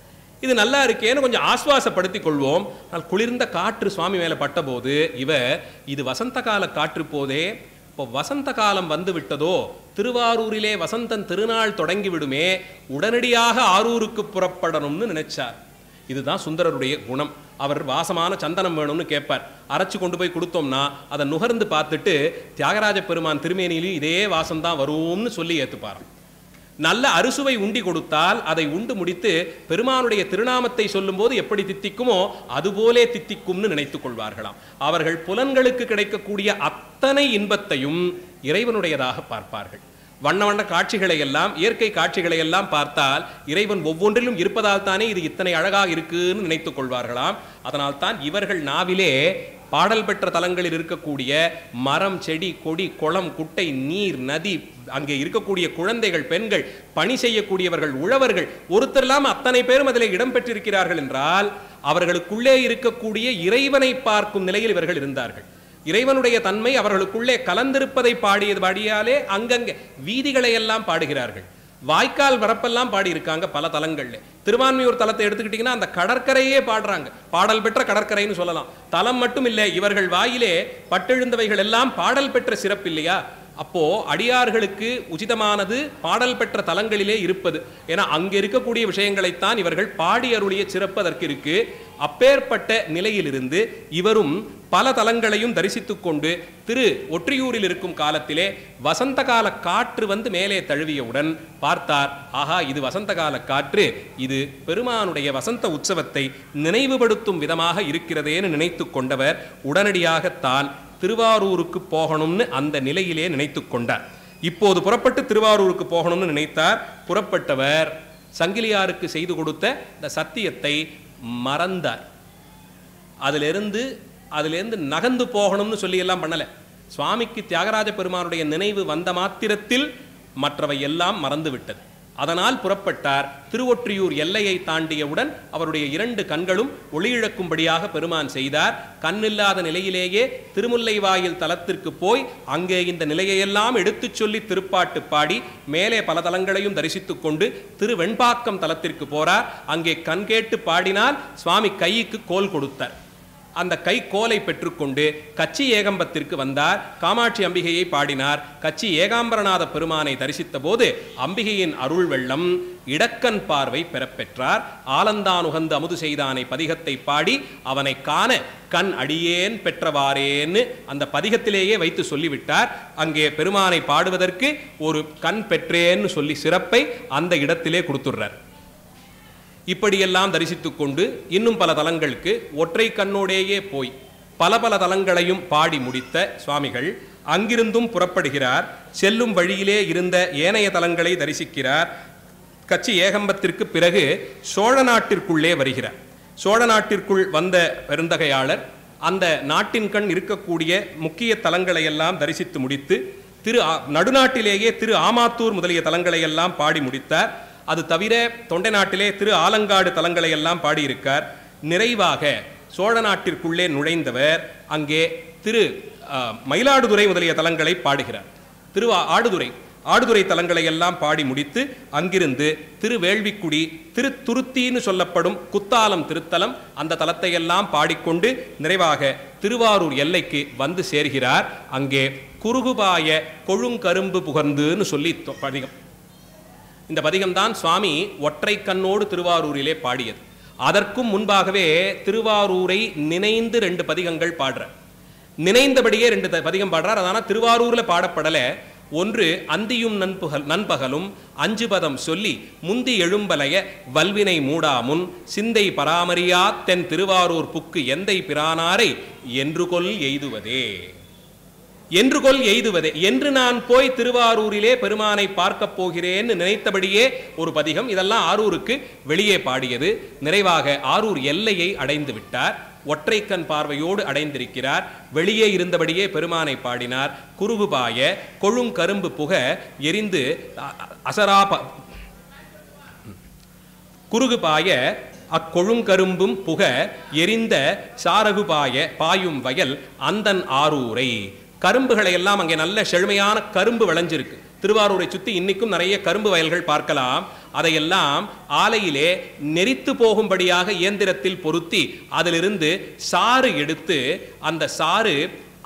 இது நல்லா இருக்கேன்னு கொஞ்சம் ஆஸ்வாசப்படுத்தி கொள்வோம். குளிர்ந்த காற்று சுவாமி மேலே பட்ட போது இது வசந்த கால காற்று போதே, இப்போ வசந்த காலம் வந்து விட்டதோ, திருவாரூரிலே வசந்தன் திருநாள் தொடங்கி விடுமே, உடனடியாக ஆரூருக்கு புறப்படணும்னு நினைச்சார். இதுதான் சுந்தரருடைய குணம். அவர் வாசமான சந்தனம் வேணும்னு கேட்பார். அரைச்சு கொண்டு போய் கொடுத்தோம்னா அதை நுகர்ந்து பார்த்துட்டு தியாகராஜ பெருமான் திருமேனியிலும் இதே வாசம்தான் வரும்னு சொல்லி ஏற்றுப்பார். நல்ல அறுசுவை உண்டி கொடுத்தால் அதை உண்டு முடித்து பெருமானுடைய திருநாமத்தை சொல்லும் போது எப்படி தித்திக்குமோ அதுபோலே தித்திக்கும்னு நினைத்துக் கொள்வார்களாம். அவர்கள் புலன்களுக்கு கிடைக்கக்கூடிய அத்தனை இன்பத்தையும் இறைவனுடையதாக பார்ப்பார்கள். வண்ண வண்ண காட்சிகளை எல்லாம், இயற்கை காட்சிகளை எல்லாம் பார்த்தால் இறைவன் ஒவ்வொன்றிலும் இருப்பதால் தானே இது இத்தனை அழகாக இருக்குன்னு நினைத்துக் கொள்வார்களாம். அதனால் தான் இவர்கள் நாவிலே பாடல் பெற்ற தலங்களில் இருக்கக்கூடிய மரம், செடி, கொடி, குளம், குட்டை, நீர், நதி, அங்கே இருக்கக்கூடிய குழந்தைகள், பெண்கள், பணி செய்யக்கூடியவர்கள், உழவர்கள், ஒருத்தரெல்லாம் அத்தனை பேரும் அதில் இடம் பெற்றிருக்கிறார்கள் என்றால் அவர்களுக்குள்ளே இருக்கக்கூடிய இறைவனை பார்க்கும் நிலையில் இவர்கள் இருந்தார்கள். இறைவனுடைய தன்மை அவர்களுக்குள்ளே கலந்திருப்பதை பாடியாலே அங்கங்கே வீதிகளை எல்லாம் பாடுகிறார்கள். வாய்க்கால் வரப்பெல்லாம் பாடியிருக்காங்க பல தலங்கள்ல. திருவான்மியூர் தலத்தை எடுத்துக்கிட்டீங்கன்னா அந்த கடற்கரையே பாடுறாங்க. பாடல் பெற்ற கடற்கரைன்னு சொல்லலாம். தலம் மட்டும் இல்லை, இவர்கள் வாயிலே பட்டெழுந்தவைகள் எல்லாம் பாடல் பெற்ற சிறப்பு இல்லையா? அப்போ அடியார்களுக்கு உச்சிதமானது பாடல் பெற்ற தலங்களிலே இருப்பது. ஏன்னா அங்கே இருக்கக்கூடிய விஷயங்களைத்தான் இவர்கள் பாடி அருளிய சிறப்பு அதற்கு இருக்கு. அப்பேற்பட்ட நிலையிலிருந்து இவரும் பல தலங்களையும் தரிசித்துக் கொண்டு திரு ஒற்றியூரில் இருக்கும் காலத்திலே வசந்த கால காற்று மேலே தழுவியவுடன் பார்த்தார், ஆஹா இது வசந்த கால காற்று, இது பெருமானுடைய வசந்த உற்சவத்தை நினைவுபடுத்தும் விதமாக இருக்கிறதேன்னு நினைத்து கொண்டவர் உடனடியாகத்தான் திருவாரூருக்கு போகணும்னு அந்த நிலையிலே நினைத்து கொண்டார். இப்போது புறப்பட்டு திருவாரூருக்கு போகணும்னு நினைத்தார். புறப்பட்டவர் சங்கிலியாருக்கு செய்து கொடுத்த இந்த சத்தியத்தை மறந்தார். அதிலிருந்து நகர்ந்து போகணும்னு சொல்லி எல்லாம் பண்ணல. சுவாமிக்கு தியாகராஜ பெருமானுடைய நினைவு வந்த மாத்திரத்தில் மற்றவை எல்லாம் மறந்து விட்டது. அதனால் புறப்பட்டார். திருவொற்றியூர் எல்லையை தாண்டியவுடன் அவருடைய 2 கண்களும் ஒளியிழக்கும்படியாக பெருமான் செய்தார். கண்ணில்லாத நிலையிலேயே திருமுல்லைவாயில் தலத்திற்கு போய் அங்கே இந்த நிலையெல்லாம் எடுத்துச் சொல்லி திருப்பாட்டு பாடி மேலே பல தலங்களையும் தரிசித்துக் கொண்டு திருவெண்பாக்கம் தலத்திற்கு போறார். அங்கே கண் கேட்டு பாடினால் சுவாமி கைக்கு கோல் கொடுத்தார். அந்த கை கோலை பெற்றுக்கொண்டு கச்சி ஏகம்பத்திற்கு வந்தார். காமாட்சி அம்பிகையை பாடினார். கச்சி ஏகாம்பரநாத பெருமானை தரிசித்த போது அம்பிகையின் அருள் வெள்ளம் இடக்கண் பார்வை பெறப்பெற்றார். ஆலந்தானுகந்து அமுது செய்தானை பதிகத்தை பாடி அவனை காண கண் அடியேன் பெற்றவாறேன்னு அந்த பதிகத்திலேயே வைத்து சொல்லிவிட்டார். அங்கே பெருமானை பாடுவதற்கு ஒரு கண் பெற்றேன்னு சொல்லி சிறப்பை அந்த இடத்திலே கொடுத்துடுறார். இப்படியெல்லாம் தரிசித்துக் கொண்டு இன்னும் பல தலங்களுக்கு ஒற்றை கண்ணோடேயே போய் பல தலங்களையும் பாடி முடித்த சுவாமிகள் அங்கிருந்தும் புறப்படுகிறார். செல்லும் வழியிலே இருந்த ஏனைய தலங்களை தரிசிக்கிறார். கச்சி ஏகம்பத்திற்கு பிறகு சோழ நாட்டிற்குள்ளே வருகிறார். சோழ நாட்டிற்குள் வந்த பெருந்தகையாளர் அந்த நாட்டின் கண் இருக்கக்கூடிய முக்கிய தலங்களை எல்லாம் தரிசித்து முடித்து நடுநாட்டிலேயே திரு ஆமாத்தூர் முதலிய தலங்களை எல்லாம் பாடி முடித்தார். அது தவிர தொண்டை நாட்டிலே திரு ஆலங்காடு தலங்களை எல்லாம் பாடியிருக்கார். நிறைவாக சோழ நாட்டிற்குள்ளே நுழைந்தவர் அங்கே திரு மயிலாடுதுறை முதலிய தலங்களை பாடுகிறார். ஆடுதுறை தலங்களை எல்லாம் பாடி முடித்து அங்கிருந்து திருவேள்விக்குடி திருத்துருத்தின்னு சொல்லப்படும் குத்தாலம் திருத்தலம் அந்த தலத்தை எல்லாம் பாடிக்கொண்டு நிறைவாக திருவாரூர் எல்லைக்கு வந்து சேர்கிறார். அங்கே குறுகுபாய கொழுங்கரும்பு புகர்ந்துன்னு சொல்லி பதிகம். இந்த பதிகம்தான் சுவாமி ஒற்றை கண்ணோடு திருவாரூரிலே பாடியது. அதற்கும் முன்பாகவே திருவாரூரை நினைந்து 2 பதிகங்கள் பாடுறார். நினைந்தபடியே 2 பதிகம் பாடுறார். அதனால் திருவாரூரில் பாடப்படலை. ஒன்று அந்தியும் நண்பகலும் 5 பதம் சொல்லி முந்தி எழும்பலைய வல்வினை மூடாமுன் சிந்தை பராமரியா தென் திருவாரூர் புக்கு எந்தை பிரானாரை என்று கொல் எய்துவதே என்று நான் போய் திருவாரூரிலே பெருமானை பார்க்க போகிறேன்னு நினைத்தபடியே ஒரு பதிகம். இதெல்லாம் ஆரூருக்கு வெளியே பாடியது. நிறைவாக ஆரூர் எல்லையை அடைந்து விட்டார். ஒற்றைக்கண் பார்வையோடு அடைந்திருக்கிறார். வெளியே இருந்தபடியே பெருமானை பாடினார். குறுகு பாய கொழுங்கரும்பு புக எரிந்து குறுகு பாய அக்கொழுங்கரும்பும் புக எரிந்த சாரகுபாய பாயும் வயல் அந்தன் ஆரூரை. கரும்புகளை எல்லாம் அங்கே நல்ல செழுமையான கரும்பு விளைஞ்சிருக்கு. திருவாரூரை சுற்றி இன்னைக்கும் நிறைய கரும்பு வயல்கள் பார்க்கலாம். அதையெல்லாம் ஆலையிலே நெரித்து போகும்படியாக இயந்திரத்தில் பொருத்தி அதிலிருந்து சாறு எடுத்து அந்த சாறு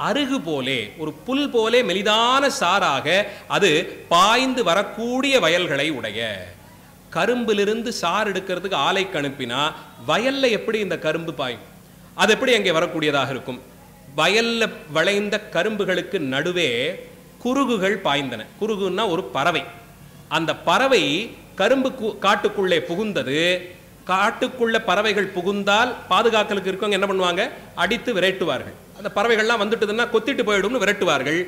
அருகு போலே ஒரு புல் போலே மெலிதான சாராக அது பாய்ந்து வரக்கூடிய வயல்களை உடைய. கரும்பிலிருந்து சாறு எடுக்கிறதுக்கு ஆலைக்கு அனுப்பினா வயல்ல எப்படி இந்த கரும்பு பாயும்? அது எப்படி அங்கே வரக்கூடியதாக இருக்கும்? வயல்ல விளைந்த கரும்புகளுக்கு நடுவே குருகுகள் பாய்ந்தன. குருகுன்னா ஒரு பறவை. அந்த பறவை கரும்பு காட்டுக்குள்ளே புகுந்தது. காட்டுக்குள்ள பறவைகள் புகுந்தால் பாதுகாக்கலுக்கு இருக்கவங்க என்ன பண்ணுவாங்க? அடித்து விரட்டுவார்கள். அந்த பறவைகள்லாம் வந்துட்டுதுன்னா கொத்திட்டு போயிடும்னு விரட்டுவார்கள்.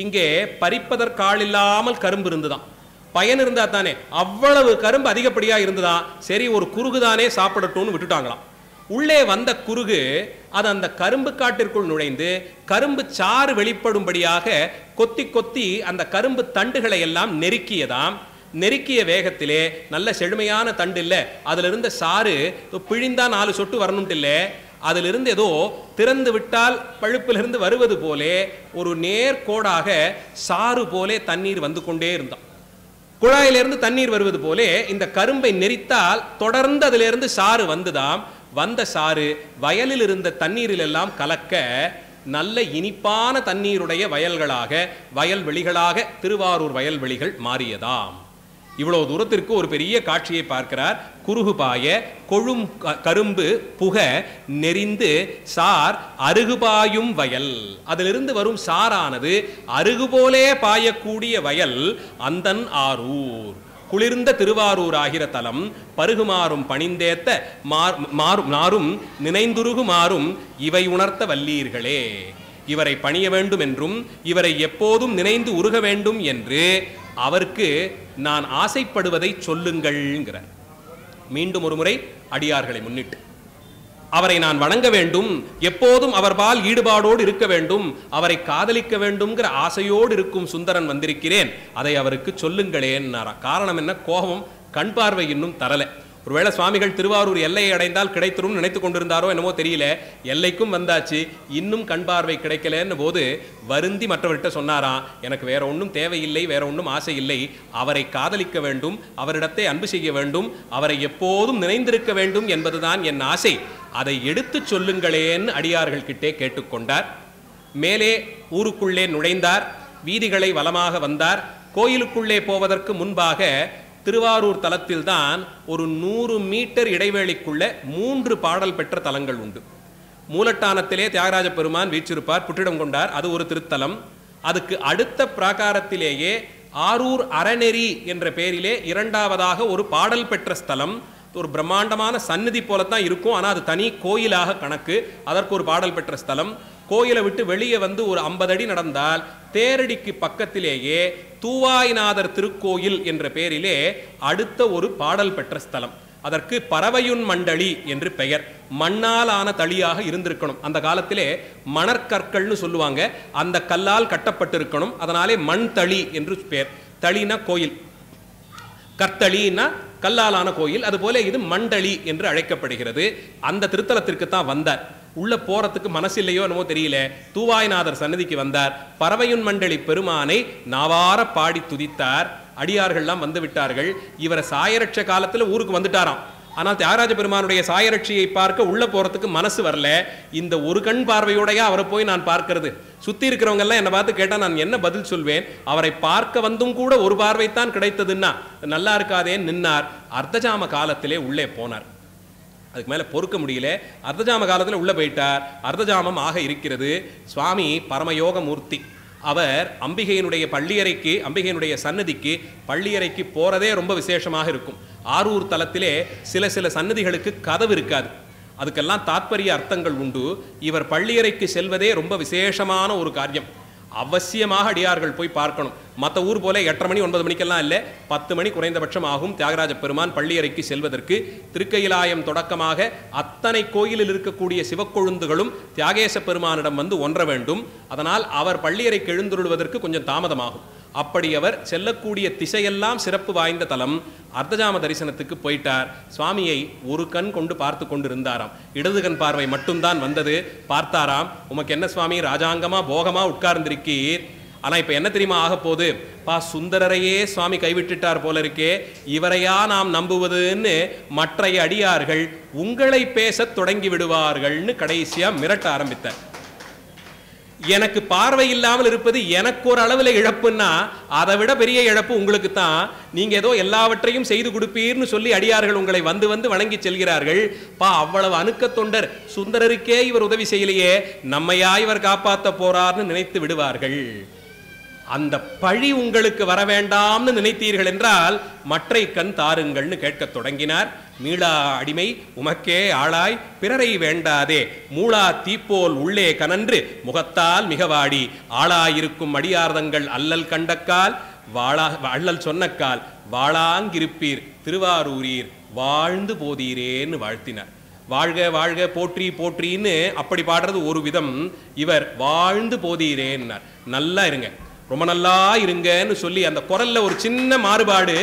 இங்கே பறிப்பதற்கால் இல்லாமல் கரும்பு இருந்துதான். பயன் இருந்தா தானே. அவ்வளவு கரும்பு அதிகப்படியா இருந்துதான். சரி, ஒரு குருகுதானே சாப்பிடட்டும்னு விட்டுட்டாங்களாம். உள்ளே வந்த குருகு அது அந்த கரும்பு காட்டிற்குள் நுழைந்து கரும்பு சாறு வெளிப்படும்படியாக கொத்தி கொத்தி அந்த கரும்பு தண்டுகளை எல்லாம் நெருக்கியதாம். நெருக்கிய வேகத்திலே நல்ல செழுமையான தண்டு இல்லை, அதுல இருந்த சாறு பிழிந்தா 4 சொட்டு வரணும்ட்டு இல்லை, அதிலிருந்து ஏதோ திறந்து விட்டால் பழுப்பிலிருந்து வருவது போலே ஒரு நேர்கோடாக சாறு போலே தண்ணீர் வந்து கொண்டே இருந்தான். குழாயிலிருந்து தண்ணீர் வருவது போலே இந்த கரும்பை நெரித்தால் தொடர்ந்து அதிலிருந்து சாறு வந்துதாம். வந்த சாறு வயலில் இருந்த தண்ணீரில் எல்லாம் கலக்க நல்ல இனிப்பான தண்ணீருடைய வயல்களாக வயல்வெளிகளாக திருவாரூர் வயல்வெளிகள் மாறியதாம். இவ்வளவு தூரத்திற்கு ஒரு பெரிய காட்சியை பார்க்கிறார். குறுகு பாய கொழும் கரும்பு புக நெறிந்து சார் அருகுபாயும் வயல். அதிலிருந்து வரும் சாரானது அருகு போலே பாயக்கூடிய வயல் அந்தன் ஆரூர். குளிர்ந்த திருவாரூர் ஆகிற தலம் பருகுமாறும் பணிந்தேத்த நாரும் நினைந்துருகு மாறும் இவை உணர்த்த வல்லீர்களே. இவரை பணிய வேண்டும் என்றும் இவரை எப்போதும் நினைந்து உருக வேண்டும் என்று அவருக்கு நான் ஆசைப்படுவதை சொல்லுங்கள்ங்கிறார். மீண்டும் ஒரு முறை அடியார்களை முன்னிட்டு அவரை நான் வணங்க வேண்டும், எப்போதும் அவர் பால் ஈடுபாடோடு இருக்க வேண்டும், அவரை காதலிக்க வேண்டும்ங்கிற ஆசையோடு இருக்கும் சுந்தரன் வந்திருக்கிறேன், அதை அவருக்கு சொல்லுங்களேன்னாரா. காரணம் என்ன? கோபம், கண் பார்வை இன்னும் தரல. ஒருவேளை சுவாமிகள் திருவாரூர் எல்லையை அடைந்தால் கிடைத்திரும் நினைத்து கொண்டிருந்தாரோ என்னமோ தெரியல. எல்லைக்கும் வந்தாச்சு, இன்னும் கண் பார்வை கிடைக்கலன்னு போது வருந்தி மற்றவர்கிட்ட சொன்னாராம், எனக்கு வேற ஒன்றும் தேவையில்லை, வேற ஒன்றும் ஆசை இல்லை, அவரை காதலிக்க வேண்டும், அவரிடத்தை அன்பு செய்ய வேண்டும், அவரை எப்போதும் நினைந்திருக்க வேண்டும் என்பதுதான் என் ஆசை, அதை எடுத்து சொல்லுங்களேன்னு அடியார்கள் கிட்டே கேட்டுக்கொண்டார். மேலே ஊருக்குள்ளே நுழைந்தார். வீதிகளை வலமாக வந்தார். கோயிலுக்குள்ளே போவதற்கு முன்பாக திருவாரூர் தலத்தில்தான் ஒரு 100 மீட்டர் இடைவேளைக்குள்ள 3 பாடல் பெற்ற தலங்கள் உண்டு. மூலட்டானத்திலே தியாகராஜ பெருமான் வீற்றிருப்பார், புற்றிடம் கொண்டார், அது ஒரு திருத்தலம். அதுக்கு அடுத்த பிராகாரத்திலேயே ஆரூர் அறநெறி என்ற பெயரிலே 2வதாக ஒரு பாடல் பெற்ற ஸ்தலம். ஒரு பிரம்மாண்டமான சந்நிதி போலத்தான் இருக்கும், ஆனால் அது தனி கோயிலாக கணக்கு. அதற்கு ஒரு பாடல் பெற்ற ஸ்தலம். கோயிலை விட்டு வெளியே வந்து ஒரு 50 அடி நடந்தால் தேரடிக்கு பக்கத்திலேயே தூவாய்நாதர் திருக்கோயில் என்ற பெயரிலே அடுத்த ஒரு பாடல் பெற்ற ஸ்தலம். அதற்கு பறவையுன் மண்டலி என்று பெயர். மண்ணால் ஆன தளியாக இருந்திருக்கணும். அந்த காலத்திலே மணற்கற்கள்னு சொல்லுவாங்க, அந்த கல்லால் கட்டப்பட்டிருக்கணும், அதனாலே மண் தளி என்று பெயர். தளினா கோயில், கர்த்தளின்னா கல்லாலான கோயில், அதுபோல இது மண்டலி என்று அழைக்கப்படுகிறது. அந்த திருத்தலத்திற்கு தான் வந்தார். உள்ள போறதுக்கு மனசில்லையோ என்னமோ தெரியல, தூவாய்நாதர் சன்னதிக்கு வந்தார். பறவையுன் மண்டலி பெருமானை நாவார பாடி துதித்தார். அடியார்கள்லாம் வந்து விட்டார்கள். இவரை சாயரட்ச காலத்துல ஊருக்கு வந்துட்டாராம். ஆனால் தியாகராஜ பெருமானுடைய சாயரட்சியை பார்க்க உள்ள போறதுக்கு மனசு வரல. இந்த ஒரு கண் பார்வையோடையா அவரை போய் நான் பார்க்கிறது? சுத்தி இருக்கிறவங்க எல்லாம் என்ன பார்த்து கேட்டா நான் என்ன பதில் சொல்வேன்? அவரை பார்க்க வந்தும் கூட ஒரு பார்வைத்தான் கிடைத்ததுன்னா நல்லா இருக்காதே நின்னார். அர்த்தஜாம காலத்திலே உள்ளே போனார். அதுக்கு மேல பொறுக்க முடியல. அர்த்தஜாம காலத்துல உள்ள போயிட்டார். அர்த்தஜாமம் ஆக இருக்கிறது. சுவாமி பரமயோக மூர்த்தி, அவர் அம்பிகையினுடைய பள்ளியறைக்கு, அம்பிகையினுடைய சன்னதிக்கு பள்ளியறைக்கு போறதே ரொம்ப விசேஷமாக இருக்கும். ஆரூர் தலத்திலே சில சில சன்னதிகளுக்கு கதவு இருக்காது. அதுக்கெல்லாம் தாத்பரிய அர்த்தங்கள் உண்டு. இவர் பள்ளியறைக்கு செல்வதே ரொம்ப விசேஷமான ஒரு காரியம். அவசியமாக அடியார்கள் போய் பார்க்கணும். மற்ற ஊர் போல 8:30 மணி 9 மணிக்கெல்லாம் இல்லை, 10 மணி குறைந்தபட்சம் ஆகும் தியாகராஜ பெருமான் பள்ளியறைக்கு செல்வதற்கு. திருக்கையிலாயம் தொடக்கமாக அத்தனை கோயிலில் இருக்கக்கூடிய சிவக்கொழுந்துகளும் தியாகேச பெருமானிடம் வந்து ஒன்ற வேண்டும். அதனால் அவர் பள்ளியறைக்கு எழுந்துருள்வதற்கு கொஞ்சம் தாமதமாகும். அப்படி அவர் செல்லக்கூடிய திசையெல்லாம் சிறப்பு வாய்ந்த தலம். அர்த்தஜாம தரிசனத்துக்கு போயிட்டார். சுவாமியை ஒரு கண் கொண்டு பார்த்து கொண்டு இருந்தாராம். இடது கண் பார்வை மட்டும்தான் வந்தது. பார்த்தாராம், உமக்கு என்ன சுவாமி ராஜாங்கமா போகமா உட்கார்ந்திருக்கீர், ஆனா இப்ப என்ன தெரியுமா ஆக போகுது, சுந்தரரையே சுவாமி கைவிட்டுட்டார் போல இருக்கே, இவரையா நாம் நம்புவதுன்னு மற்றைய அடியார்கள் உங்களை பேச தொடங்கி விடுவார்கள்னு கடைசியா மிரட்ட ஆரம்பித்தார். எனக்கு பார்வை இல்லாமல் இருப்பது எனக்கு ஒரு அளவில் இழப்புன்னா அதை விட பெரிய இழப்பு உங்களுக்கு தான். நீங்க ஏதோ எல்லாவற்றையும் செய்து கொடுப்பீர்னு சொல்லி அடியார்கள் உங்களை வந்து வந்து வணங்கி செல்கிறார்கள். அவ்வளவு அணுக்க தொண்டர், சுந்தரருக்கே இவர் உதவி செய்யலையே, நம்மையா இவர் காப்பாற்ற போறார்னு நினைத்து விடுவார்கள். அந்த பழி உங்களுக்கு வர வேண்டாம்னு நினைத்தீர்கள் என்றால் மற்றை கண் தாருங்கள்னு கேட்க தொடங்கினார். மீளா அடிமை உமக்கே ஆளாய் பிறரை வேண்டாதே, மூளா தீப்போல் உள்ளே கனன்று முகத்தால் மிகவாடி, ஆளாயிருக்கும் அடியார்தங்கள் அல்லல் கண்டக்கால் அள்ளல் சொன்னக்கால் வாழாங்கிருப்பீர் திருவாரூரீர் வாழ்ந்து போதீரேன்னு வாழ்த்தினார். வாழ்க வாழ்க போற்றி போற்றின்னு அப்படி பாடுறது ஒரு விதம், இவர் வாழ்ந்து போதீரேன்னார். நல்லா இருங்க, ரொம்ப நல்லா இருங்கன்னு சொல்லி அந்த குரல்ல ஒரு சின்ன மாறுபாடு,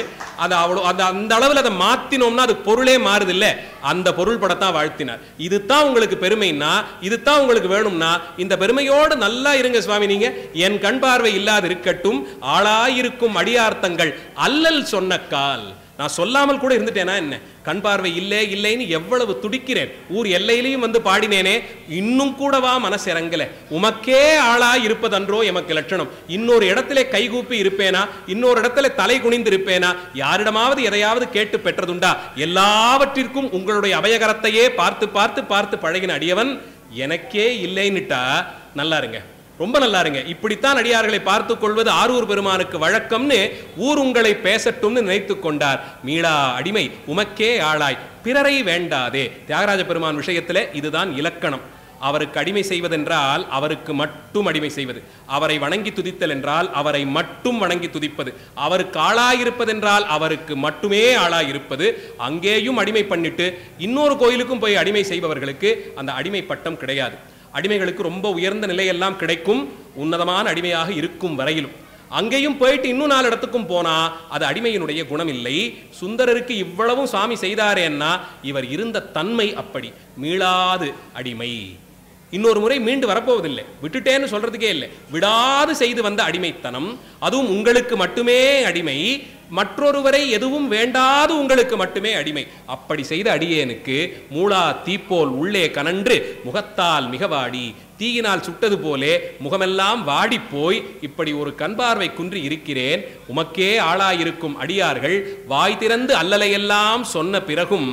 அது அவ்வளோ அந்த அளவில் அதை மாத்தினோம்னா அது பொருளே மாறுது இல்லை, அந்த பொருள் படத்தான் வாழ்த்தினார். இதுதான் உங்களுக்கு பெருமைன்னா, இதுதான் உங்களுக்கு வேணும்னா இந்த பெருமையோடு நல்லா இருங்க சுவாமி, நீங்க என் கண் பார்வை இல்லாது இருக்கட்டும், ஆளாயிருக்கும் அடியார்த்தங்கள் அல்லல் சொன்னக்கால். நான் சொல்லாமல் கூட இருந்துட்டேனா என்ன, கண் பார்வை இல்லை இல்லைன்னு எவ்வளவு துடிக்கிறேன், ஊர் எல்லையிலையும் வந்து பாடினேனே, இன்னும் கூடவா மனசு இறங்கல, உமக்கே ஆளாய் இருப்பதன்றோ எமக்கு லட்சணம், இன்னொரு இடத்திலே கைகூப்பி இருப்பேனா, இன்னொரு இடத்துல தலை குனிந்து இருப்பேனா, யாரிடமாவது எதையாவது கேட்டு பெற்றதுண்டா, எல்லாவற்றிற்கும் உங்களுடைய அபயகரத்தையே பார்த்து பார்த்து பார்த்து பழகின அடியவன் எனக்கே இல்லைன்னுட்டா நல்லா இருங்க, ரொம்ப நல்லா இருங்க. இப்படித்தான் அடியார்களை பார்த்து கொள்வது ஆரூர் பெருமானுக்கு வழக்கம்னு ஊர் உங்களை பேசட்டும்னு நினைத்து கொண்டார். மீளா அடிமை உமக்கே ஆளாய் பிறரை வேண்டாதே. தியாகராஜ பெருமான் விஷயத்துல இதுதான் இலக்கணம். அவருக்கு அடிமை செய்வதென்றால் அவருக்கு மட்டும் அடிமை செய்வது, அவரை வணங்கி துதித்தல் என்றால் அவரை மட்டும் வணங்கி துதிப்பது, அவருக்கு ஆளாயிருப்பதென்றால் அவருக்கு மட்டுமே ஆளாயிருப்பது. அங்கேயும் அடிமை பண்ணிட்டு இன்னொரு கோயிலுக்கும் போய் அடிமை செய்பவர்களுக்கு அந்த அடிமை பட்டம் கிடையாது. அடிமைகளுக்கு ரொம்ப உயர்ந்த நிலையெல்லாம் கிடைக்கும், உன்னதமான அடிமையாக இருக்கும் வரையிலும். அங்கேயும் போயிட்டு இன்னும் 4 இடத்துக்கும் போனா அது அடிமையினுடைய குணம் இல்லை. சுந்தரருக்கு இவ்வளவும் சுவாமி செய்தாரேன்னா இவர் இருந்த தன்மை அப்படி. மீளாது அடிமை, இன்னொரு முறை மீண்டு வரப்போவதில்லை, விட்டுட்டேன்னு சொல்றதுக்கே இல்லை, விடாது செய்து வந்த அடிமைத்தனம். அதுவும் உங்களுக்கு மட்டுமே அடிமை, மற்றொருவரை எதுவும் வேண்டாது உங்களுக்கு மட்டுமே அடிமை. அப்படி செய்த அடியேனுக்கு மூளா தீப்போல் உள்ளே கனன்று முகத்தால் மிகவாடி, தீயினால் சுட்டது போலே முகமெல்லாம் வாடி போய் இப்படி ஒரு கண்பார்வை குன்றி இருக்கிறேன். உமக்கே ஆளாயிருக்கும் அடியார்கள் வாய் திறந்து அல்லலையெல்லாம் சொன்ன பிறகும்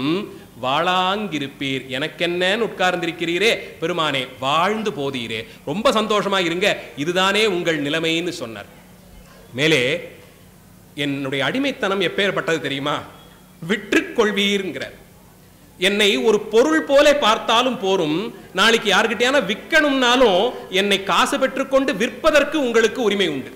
வாழாங்கிருப்பீர், எனக்கென்னு உட்கார்ந்திருக்கிறீரே பெருமானே, வாழ்ந்து போதீரே, ரொம்ப சந்தோஷமா இருங்க, இதுதானே உங்கள் நிலைமைன்னு சொன்னார். மேலே என்னுடைய அடிமைத்தனம் எப்பேற்பட்டது தெரியுமா, விற்றுக்கொள்வீர்ங்கிறார். என்னை ஒரு பொருள் போல பார்த்தாலும் போரும், நாளைக்கு யாருக்கிட்டையான விற்கணும்னாலும் என்னை காசு பெற்றுக்கொண்டு விற்பதற்கு உங்களுக்கு உரிமை உண்டு.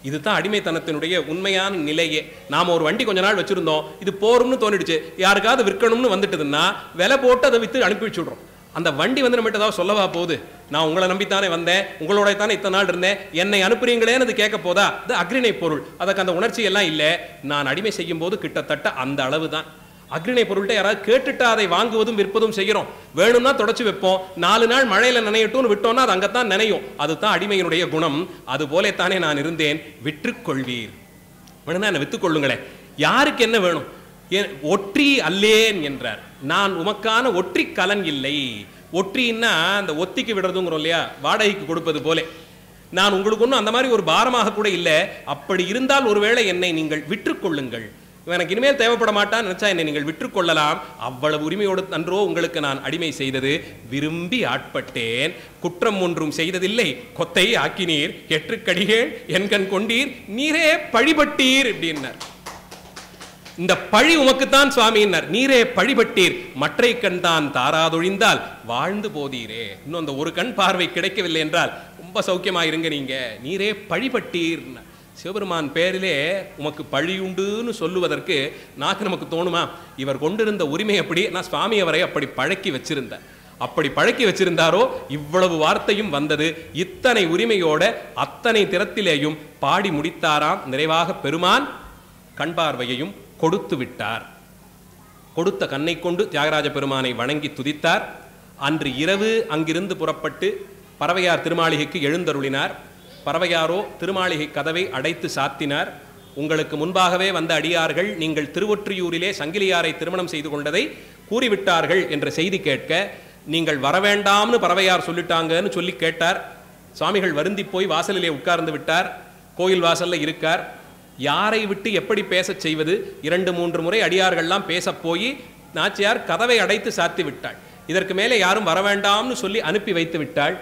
இதுதான் அடிமைத்தனத்தினுடைய உண்மையான நிலையே. நாம ஒரு வண்டி கொஞ்ச நாள் வச்சிருந்தோம், இது போரும்னு தோணிடுச்சு, யாருக்காவது விற்கணும்னு வந்துட்டுதுன்னா விலை போட்டு அதை வித்து அனுப்பி வச்சுடுறோம். அந்த வண்டி வந்து நம்ம ஏதாவது சொல்லவா போகுது, நான் உங்களை நம்பித்தானே வந்தேன், உங்களோட தானே இத்தனை நாள் இருந்தேன், என்னை அனுப்புறீங்களேன்னு அது கேட்க போதா? அது அக்ரிணை பொருள், அதுக்கு அந்த உணர்ச்சி எல்லாம் இல்லை. நான் அடிமை செய்யும் போது கிட்டத்தட்ட அந்த அளவு தான். அக்ரிணை பொருள்கிட்ட யாராவது கேட்டுட்டா அதை வாங்குவதும் விற்பதும் செய்கிறோம். வேணும்னா தொடச்சு வைப்போம், 4 நாள் மழையில நினையட்டும்னு விட்டோம்னா அது அங்கத்தான் நினையும். அதுதான் அடிமையினுடைய குணம். அது போலத்தானே நான் இருந்தேன். விற்றுக்கொள்வீர், வேணும்னா என்ன வித்துக்கொள்ளுங்களேன், யாருக்கு என்ன வேணும், ஒற்றி அல்லேன் என்றார். நான் உமக்கான ஒற்றி கலன் இல்லை. ஒற்றின்னா அந்த ஒத்திக்கு விடுறதுங்கிறோம் இல்லையா, வாடகைக்கு கொடுப்பது போல. நான் உங்களுக்கு ஒன்றும் அந்த மாதிரி ஒரு பாரமாக கூட இல்லை. அப்படி இருந்தால் ஒருவேளை என்னை நீங்கள் விற்றுக்கொள்ளுங்கள். எனக்கு இனிமேல் தேவைப்பட மாட்டான்னு நினைச்சா என்னை நீங்கள் விற்றுக்கொள்ளலாம். அவ்வளவு உரிமையோடு அன்றோ உங்களுக்கு நான் அடிமை செய்தது. விரும்பி ஆட்பட்டேன், குற்றம் ஒன்றும் செய்ததில்லை. கொத்தை ஆக்கினீர், 8 கடிகள் என்கண் கொண்டீர், நீரே பழிபட்டீர் அப்படின்னார். இந்த பழி உமக்குத்தான் சுவாமியினர், நீரே பழிபட்டீர், மற்றை கண் தான் தாராதொழிந்தால் வாழ்ந்து போதீரே. இன்னும் அந்த ஒரு கண் பார்வை கிடைக்கவில்லை என்றால் ரொம்ப சௌக்கியமாயிருங்க நீங்க, நீரே பழிபட்டீர். சிவபெருமான் பேரிலே உமக்கு பழி உண்டுன்னு சொல்லுவதற்கு நமக்கு தோணுமா? இவர் கொண்டிருந்த உரிமை அப்படி. நான் சுவாமி அவரை அப்படி பழக்கி வச்சிருந்தேன். அப்படி பழக்கி வச்சிருந்தாரோ இவ்வளவு வார்த்தையும் வந்தது. இத்தனை உரிமையோட அத்தனை திறத்திலேயும் பாடி முடித்தாராம். நிறைவாக பெருமான் கண் பார்வையையும் கொடுத்து விட்டார். கொடுத்த கண்ணை கொண்டு தியாகராஜ பெருமானை வணங்கி துதித்தார். அன்று இரவு அங்கிருந்து புறப்பட்டு பறவையார் திருமாளிகைக்கு எழுந்தருளினார். பறவையாரோ திருமாளிகை கதவை அடைத்து சாத்தினார். உங்களுக்கு முன்பாகவே வந்த அடியார்கள் நீங்கள் திருவொற்றியூரிலே சங்கிலியாரை திருமணம் செய்து கொண்டதை கூறிவிட்டார்கள் என்ற செய்தி கேட்க, நீங்கள் வரவேண்டாம்னு பறவையார் சொல்லிட்டாங்கன்னு சொல்லி கேட்டார். சுவாமிகள் வருந்தி போய் வாசலிலே உட்கார்ந்து விட்டார். கோயில் வாசல்ல இருக்கார். யாரை விட்டு எப்படி பேச செய்வது? 2-3 முறை அடியார்கள்லாம் பேச போய் நாச்சியார் கதவை அடைத்து சாத்தி விட்டாள். இதற்கு மேலே யாரும் வரவேண்டாம்னு சொல்லி அனுப்பி வைத்து விட்டாள்.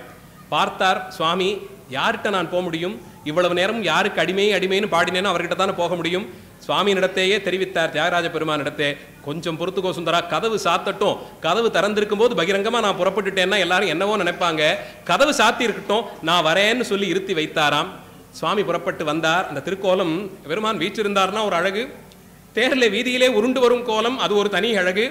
பார்த்தார் சுவாமி, யார்கிட்ட நான் போக முடியும்? இவ்வளவு நேரம் யாருக்கு அடிமைன்னு பாடினேனோ அவர்கிட்ட தானே போக முடியும். சுவாமியினிடத்தையே தெரிவித்தார் தியாகராஜ பெருமானிடத்தே, கொஞ்சம் பொறுத்துக்கோ சுந்தரா, கதவு சாத்தட்டும். கதவு திறந்திருக்கும் போது பகிரங்கமா நான் புறப்பட்டுட்டேன்னா எல்லாரும் என்னவோ நினைப்பாங்க. கதவு சாத்தி இருக்கட்டும், நான் வரேன்னு சொல்லி இருத்தி வைத்தாராம். சுவாமி புறப்பட்டு வந்தார். அந்த திருக்கோலம் பெருமான் வீற்றிருந்தார்னா ஒரு அழகு. தேர்ல வீதியிலே உருண்டு வரும் கோலம் அது ஒரு தனி அழகு.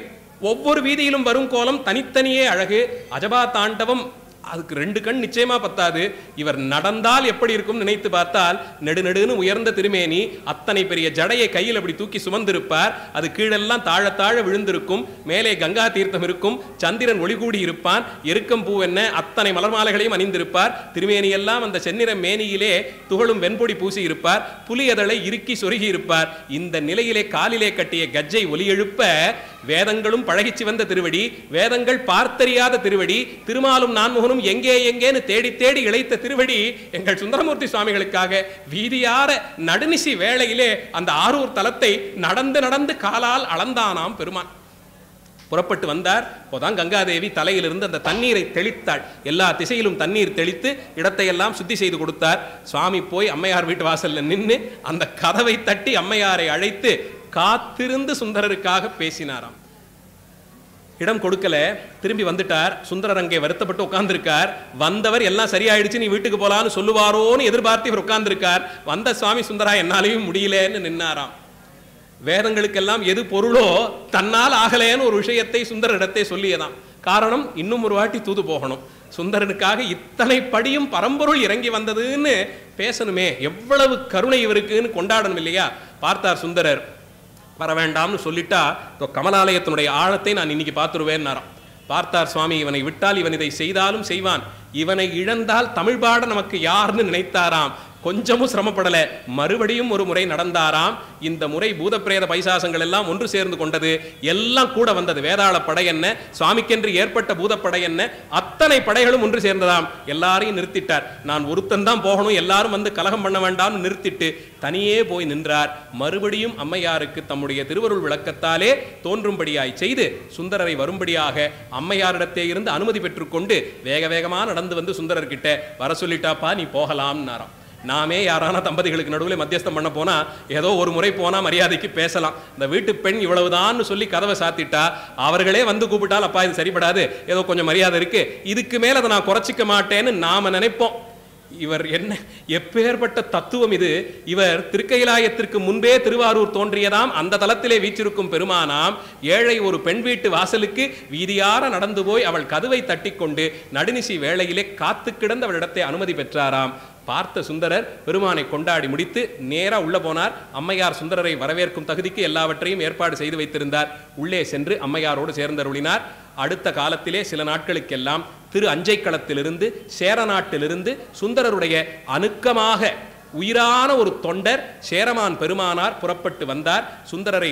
ஒவ்வொரு வீதியிலும் வரும் கோலம் தனித்தனியே அழகு. அஜபா தாண்டவம் அதுக்கு 2 கண் நிச்சயமா பத்தாது. இவர் நடந்தால் எப்படி இருக்கும் நினைத்து பார்த்தால் நெடுநெடுன்னு உயர்ந்த திருமேனி, அத்தனை பெரிய ஜடையை கையில் அப்படி தூக்கி சுமந்திருப்பார். அது கீழெல்லாம் தாழ தாழ விழுந்திருக்கும். மேலே கங்கா தீர்த்தம் இருக்கும். சந்திரன் ஒளிகூடி இருப்பான். எருக்கம் பூ என்ன அத்தனை மலர் மாலைகளையும் அணிந்திருப்பார். திருமேனியெல்லாம் அந்த செந்நிற மேனியிலே துகளும் வெண்பொடி பூசி இருப்பார். புலியதளை இறுக்கி சொருகி இருப்பார். இந்த நிலையிலே காலிலே கட்டிய கஜ்ஜை ஒலி எழுப்ப, வேதங்களும் பழகிச்சு வந்த திருவடி, வேதங்கள் பார்த்தறியாத திருவடி, திருமாலும் நான்முகனும் எங்கே எங்கேன்னு தேடி தேடி இழைத்த திருவடி எங்கள் சுந்தரமூர்த்தி சுவாமிகளுக்காக வீதியார நடுநிசி வேளையிலே அந்த ஆரூர் தலத்தை நடந்து நடந்து காலால் அளந்தானாம் பெருமான். புறப்பட்டு வந்தார். போதான் கங்காதேவி தலையிலிருந்து அந்த தண்ணீரை தெளித்தாள். எல்லா திசையிலும் தண்ணீர் தெளித்து இடத்தையெல்லாம் சுத்தி செய்து கொடுத்தார். சுவாமி போய் அம்மையார் வீட்டு வாசல்ல நின்று அந்த கதவை தட்டி அம்மையாரை அழைத்து காத்திருந்து சுந்தரருக்காக பேசினாராம். இடம் கொடுக்கல, திரும்பி வந்துட்டார். சுந்தரர் அங்கே வருத்தப்பட்டு உட்கார்ந்திருக்கார். வந்தவர் எல்லாம் சரியாயிடுச்சு நீ வீட்டுக்கு போலான்னு சொல்லுவாரோன்னு எதிர்பார்த்து இவர் உட்கார்ந்திருக்கார். வந்த சுவாமி சுந்தரா என்னாலையும் முடியலன்னு நின்னாராம். வேதங்களுக்கெல்லாம் எது பொருளோ தன்னால் ஆகலேன்னு ஒரு விஷயத்தை சுந்தரரிடத்தை சொல்லியதாம். காரணம், இன்னும் ஒரு வாட்டி தூது போகணும். சுந்தரனுக்காக இத்தனை படியும் பரம்பொருள் இறங்கி வந்ததுன்னு பேசணுமே, எவ்வளவு கருணை இவருக்குன்னு கொண்டாடணும் இல்லையா? பார்த்தார் சுந்தரர். வர வேண்டாம்னு சொல்லிட்டா கமலாலயத்தினுடைய ஆழத்தை நான் இன்னைக்கு பார்த்துருவேன்னாராம். பார்த்தார் சுவாமி, இவனை விட்டால் இவன் இதை செய்தாலும் செய்வான், இவனை இழந்தால் தமிழ் பாட நமக்கு யாருன்னு நினைத்தாராம். கொஞ்சமும் சிரமப்படல, மறுபடியும் ஒரு முறை நடந்தாராம். இந்த முறை பூத பிரேத பைசாசங்கள் எல்லாம் ஒன்று சேர்ந்து கொண்டது. எல்லாம் கூட வந்தது. வேதாள படை என்ன, சுவாமிக்கென்று ஏற்பட்ட பூதப்படை என்ன, அத்தனை படைகளும் ஒன்று சேர்ந்ததாம். எல்லாரையும் நிறுத்திட்டார். நான் ஒருத்தன் தான் போகணும், எல்லாரும் வந்து கலகம் பண்ண வேண்டாம்னு நிறுத்திட்டு தனியே போய் நின்றார். மறுபடியும் அம்மையாருக்கு தம்முடைய திருவருள் விளக்கத்தாலே தோன்றும்படியாய் செய்து சுந்தரரை வரும்படியாக அம்மையாரிடத்தே இருந்து அனுமதி பெற்றுக்கொண்டு வேக வேகமா நடந்து வந்து சுந்தரர்கிட்ட வர சொல்லிட்டாப்பா நீ போகலாம்னாராம். நாமே யாரான தம்பதிகளுக்கு நடுவில் மத்தியஸ்தம் பண்ண போனா ஏதோ ஒரு முறை போனா மரியாதைக்கு பேசலாம். இந்த வீட்டு பெண் இவ்வளவுதான் சொல்லி கதவை சாத்திட்டா அவர்களே வந்து கூப்பிட்டால் அப்பா இது சரிபடாது, ஏதோ கொஞ்சம் மரியாதை இருக்கு, இதுக்கு மேல அதை நான் குறைச்சிக்க மாட்டேன்னு நாம நினைப்போம். இவர் என்ன எப்பேற்பட்ட தத்துவம் இது! இவர் திருக்கைலாயத்திற்கு முன்பே திருவாரூர் தோன்றியதாம். அந்த தலத்திலே வீற்றிருக்கும் பெருமானாம். ஏழை ஒரு பெண் வீட்டு வாசலுக்கு வீதியார நடந்து போய் அவள் கதவை தட்டி கொண்டு நடுநிசி வேளையிலே காத்து கிடந்த அவளிடத்தை அனுமதி பெற்றாராம். பார்த்த சுந்தரர் பெருமானை கொண்டாடி முடித்து நேரா உள்ள போனார். அம்மையார் சுந்தரரை வரவேற்கும் தகுதிக்கு எல்லாவற்றையும் ஏற்பாடு செய்து வைத்திருந்தார். உள்ளே சென்று அம்மையாரோடு சேர்ந்தருளினார். அடுத்த காலத்திலே சில நாட்களுக்கெல்லாம் திரு அஞ்சைக்களத்திலிருந்து சேர நாட்டிலிருந்து சுந்தரருடைய அணுக்கமாக உயிரான ஒரு தொண்டர் சேரமான் பெருமானார் புறப்பட்டு வந்தார். சுந்தரரை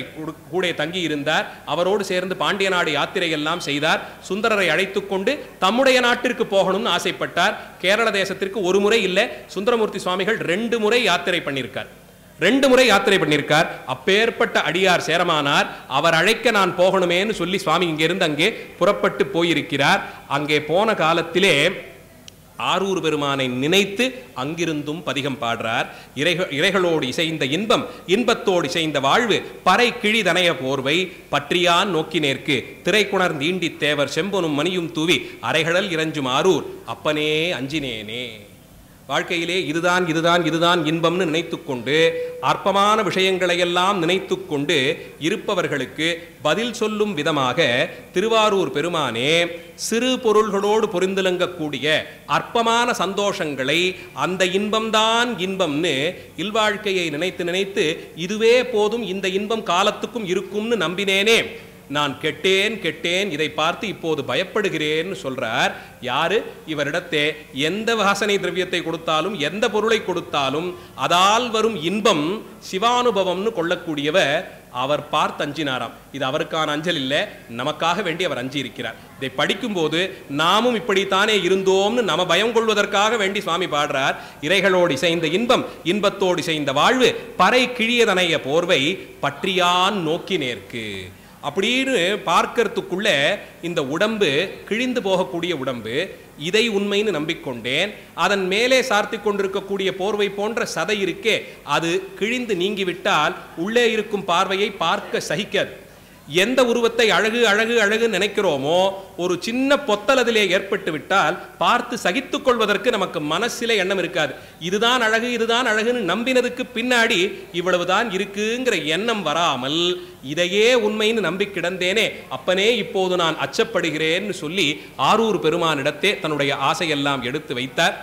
கூட தங்கியிருந்தார். அவரோடு சேர்ந்து பாண்டிய நாடு யாத்திரை எல்லாம் செய்தார். சுந்தரரை அழைத்து கொண்டு தம்முடைய நாட்டிற்கு போகணும்னு ஆசைப்பட்டார். கேரள தேசத்திற்கு ஒரு முறை இல்லை, சுந்தரமூர்த்தி சுவாமிகள் 2 முறை யாத்திரை பண்ணியிருக்கார். 2 முறை யாத்திரை பண்ணியிருக்கார். அப்பேற்பட்ட அடியார் சேரமானார். அவர் அழைக்க நான் போகணுமேன்னு சொல்லி சுவாமி இங்கிருந்து அங்கே புறப்பட்டு போயிருக்கிறார். அங்கே போன காலத்திலே ஆரூர் பெருமானை நினைத்து அங்கிருந்தும் பதிகம் பாடுறார். இறைகளோடு இசைந்த இன்பம், இன்பத்தோடு இசைந்த வாழ்வு, பறை கிழிதனைய போர்வை பற்றியான் நோக்கினேற்கு திரைக்குணர் தீண்டி தேவர் செம்பொனும் மணியும் தூவி அரைகடல் இறஞ்சும் ஆரூர் அப்பனே அஞ்சினேனே. வாழ்க்கையிலே இதுதான் இதுதான் இதுதான் இன்பம்னு நினைத்து கொண்டு அற்பமான விஷயங்களையெல்லாம் நினைத்து கொண்டு இருப்பவர்களுக்கு பதில் சொல்லும் விதமாக திருவாரூர் பெருமானே சிறு பொருள்களோடு பொருந்திலங்கக்கூடிய அற்பமான சந்தோஷங்களை அந்த இன்பம்தான் இன்பம்னு இல்வாழ்க்கையை நினைத்து நினைத்து இதுவே போதும், இந்த இன்பம் காலத்துக்கும் இருக்கும்னு நம்பினேனே, நான் கெட்டேன் கெட்டேன், இதை பார்த்து இப்போது பயப்படுகிறேன்னு சொல்றார். யாரு? இவரிடத்தே எந்த வாசனை திரவியத்தை கொடுத்தாலும் எந்த பொருளை கொடுத்தாலும் அதால் வரும் இன்பம் சிவானுபவம்னு கொள்ளக்கூடியவர் அவர் பார்த்து அஞ்சினாராம். இது அவருக்கான அஞ்சல் இல்லை, நமக்காக வேண்டி அவர் அஞ்சி இருக்கிறார். இதை படிக்கும்போது நாமும் இப்படித்தானே இருந்தோம்னு நம்ம பயம் கொள்வதற்காக வேண்டி சுவாமி பாடுறார். இறைகளோடு இசைந்த இன்பம், இன்பத்தோடு இசைந்த வாழ்வு, பறை கிழியதனைய போர்வை பற்றியான் நோக்கி நேர்க்கு. அப்படின்னு பார்க்கறதுக்குள்ள இந்த உடம்பு கிழிந்து போகக்கூடிய உடம்பு, இதை உண்மைன்னு நம்பிக்கொண்டேன். அதன் மேலே சார்த்தி கொண்டிருக்கக்கூடிய போர்வை போன்ற சதை இருக்கே, அது கிழிந்து நீங்கிவிட்டால் உள்ளே இருக்கும் பார்வையை பார்க்க சகிக்காது. எந்த உருவத்தை அழகு அழகு அழகு நினைக்கிறோமோ ஒரு சின்ன பொத்தல் அதிலே ஏற்பட்டு விட்டால் பார்த்து சகித்துக் கொள்வதற்கு நமக்கு மனசிலே எண்ணம் இருக்காது. இதுதான் அழகு இதுதான் அழகுன்னு நம்பினதுக்கு பின்னாடி இவ்வளவுதான் இருக்குங்கிற எண்ணம் வராமல் இதையே உண்மைன்னு நம்பி கிடந்தேனே, அப்பனே இப்போது நான் அச்சப்படுகிறேன்னு சொல்லி ஆரூர் பெருமானிடத்தே தன்னுடைய ஆசையெல்லாம் எடுத்து வைத்தார்.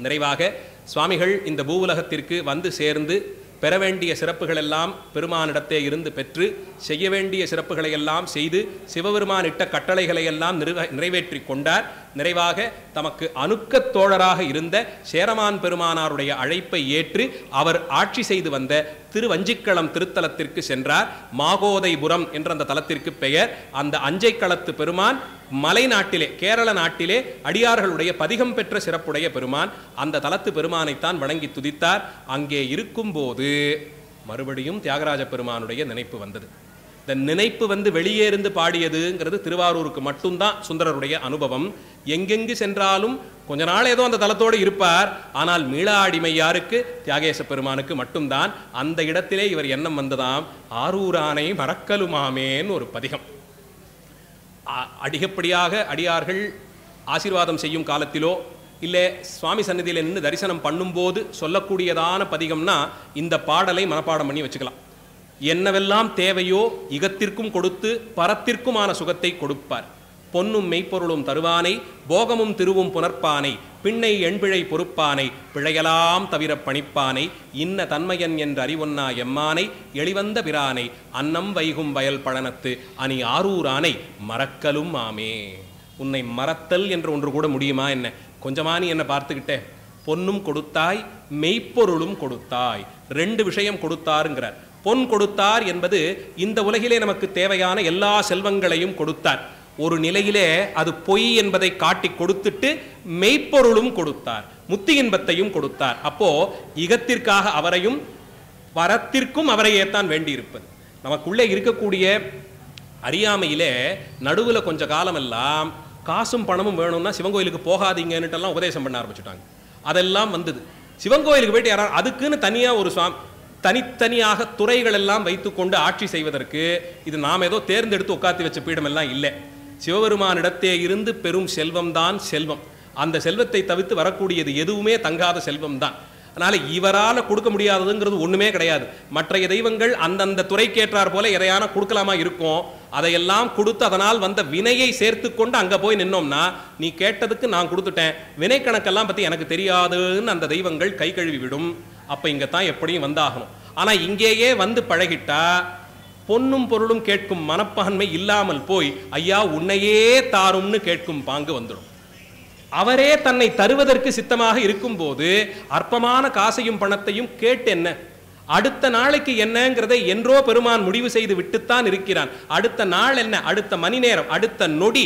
நிறைவாக சுவாமிகள் இந்த பூவுலகத்திற்கு வந்து சேர்ந்து பெற வேண்டிய சிறப்புகள் எல்லாம் பெருமானிடத்தே இருந்து பெற்று செய்ய வேண்டிய சிறப்புகளை எல்லாம் செய்து சிவபெருமான் இட்ட கட்டளைகளை எல்லாம் நிறைவேற்றி கொண்டார். நிறைவாக தமக்கு அணுக்கத் தோழராக இருந்த சேரமான் பெருமானாருடைய அழைப்பை ஏற்று அவர் ஆட்சி செய்து வந்த திருவஞ்சிக்களம் திருத்தலத்திற்கு சென்றார். மாகோதைபுரம் என்ற அந்த தலத்திற்கு பெயர். அந்த அஞ்சைக்களத்து பெருமான் மலை நாட்டிலே, கேரள நாட்டிலே அடியார்களுடைய பதிகம் பெற்ற சிறப்புடைய பெருமான். அந்த தலத்து பெருமானைத்தான் வணங்கி துதித்தார். அங்கே இருக்கும்போது மறுபடியும் தியாகராஜ பெருமானுடைய நினைப்பு வந்தது. இந்த நினைப்பு வந்து வெளியே இருந்து பாடியதுங்கிறது திருவாரூருக்கு மட்டும்தான் சுந்தரருடைய அனுபவம். எங்கெங்கு சென்றாலும் கொஞ்ச நாள் ஏதோ அந்த தலத்தோடு இருப்பார். ஆனால் மீளா அடிமை யாருக்கு? தியாகேச பெருமானுக்கு மட்டும்தான். அந்த இடத்திலே இவர் எண்ணம் வந்ததாம், ஆரூரானை மறக்கலுமாமேன்னு ஒரு பதிகம். அதிகப்படியாக அடியார்கள் ஆசீர்வாதம் செய்யும் காலத்திலோ இல்லை சுவாமி சந்நிதியில் நின்று தரிசனம் பண்ணும்போது சொல்லக்கூடியதான பதிகம்னா இந்த பாடலை மனப்பாடம் பண்ணி வச்சுக்கலாம். என்னவெல்லாம் தேவையோ இகத்திற்கும் கொடுத்து பரத்திற்குமான சுகத்தை கொடுப்பார். பொன்னும் மெய்ப்பொருளும் தருவானை, போகமும் திருவும் புனர்ப்பானை, பின்னை எண்பிழை பொறுப்பானை, பிழையலாம் தவிர பணிப்பானை, இன்ன தன்மையன் என்று அறிவொன்னா எம்மானை, எளிவந்த பிரானை, அன்னம் வைகும் வயல் பழனத்து அணி ஆரூரானை மறக்கலும் ஆமே. உன்னை மறத்தல் என்று ஒன்று கூட முடியுமா என்ன? கொஞ்சமா நீ என்ன பார்த்துக்கிட்டே. பொன்னும் கொடுத்தாய், மெய்ப்பொருளும் கொடுத்தாய், 2 விஷயம் கொடுத்தாருங்கிறார். பொன் கொடுத்தார் என்பது இந்த உலகிலே நமக்கு தேவையான எல்லா செல்வங்களையும் கொடுத்தார். ஒரு நிலையிலே அது பொய் என்பதை காட்டி கொடுத்துட்டு மெய்ப்பொருளும் கொடுத்தார், முத்தி இன்பத்தையும் கொடுத்தார். அப்போ இகத்திற்காக அவரையும் பரத்திற்கும் அவரையேத்தான் வேண்டியிருப்பது. நமக்குள்ளே இருக்கக்கூடிய அறியாமையிலே நடுவுல கொஞ்ச காலமெல்லாம் காசும் பணமும் வேணும்னா சிவங்கோயிலுக்கு போகாதீங்கன்னுட்டெல்லாம் உபதேசம் பண்ண ஆரம்பிச்சுட்டாங்க. அதெல்லாம் வந்தது. சிவங்கோயிலுக்கு போயிட்டு யாராவது அதுக்குன்னு தனியா ஒரு தனித்தனியாக துறைகள் எல்லாம் வைத்துக்கொண்டு ஆட்சி செய்வதற்கு இது நாம் ஏதோ தேர்ந்தெடுத்து உட்காத்தி வச்ச பீடம் எல்லாம் இல்லை. சிவபெருமானிடத்தே இருந்து பெரும் செல்வம் தான் செல்வம். அந்த செல்வத்தை தவிர்த்து வரக்கூடியது எதுவுமே தங்காத செல்வம் தான். அதனால இவரால் கொடுக்க முடியாததுங்கிறது ஒண்ணுமே கிடையாது. மற்ற தெய்வங்கள் அந்தந்த துறைக்கேற்றார் போல எதையான கொடுக்கலாமா இருக்கும். அதையெல்லாம் கொடுத்து அதனால் வந்த வினையை சேர்த்து கொண்டு அங்க போய் நின்னோம்னா நீ கேட்டதுக்கு நான் கொடுத்துட்டேன், வினை கணக்கெல்லாம் பத்தி எனக்கு தெரியாதுன்னு அந்த தெய்வங்கள் கை கழுவி விடும். அப்ப இங்கத்தான் எப்படியும் வந்தாகணும். ஆனா இங்கேயே வந்து பழகிட்டா பொன்னும் பொருளும் கேட்கும் மனப்பான்மை இல்லாமல் போய் ஐயா உன்னையே தாரும்னு கேட்கும் பாங்கு வந்துடும். அவரே தன்னை தருவதற்கு சித்தமாக இருக்கும் போது அற்பமான காசையும் பணத்தையும் கேட்டு என்ன, அடுத்த நாளைக்கு என்னங்கிறதை என்றோ பெருமான் முடிவு செய்து விட்டுத்தான் இருக்கிறான். அடுத்த நாள் என்ன, அடுத்த மணி நேரம், அடுத்த நொடி,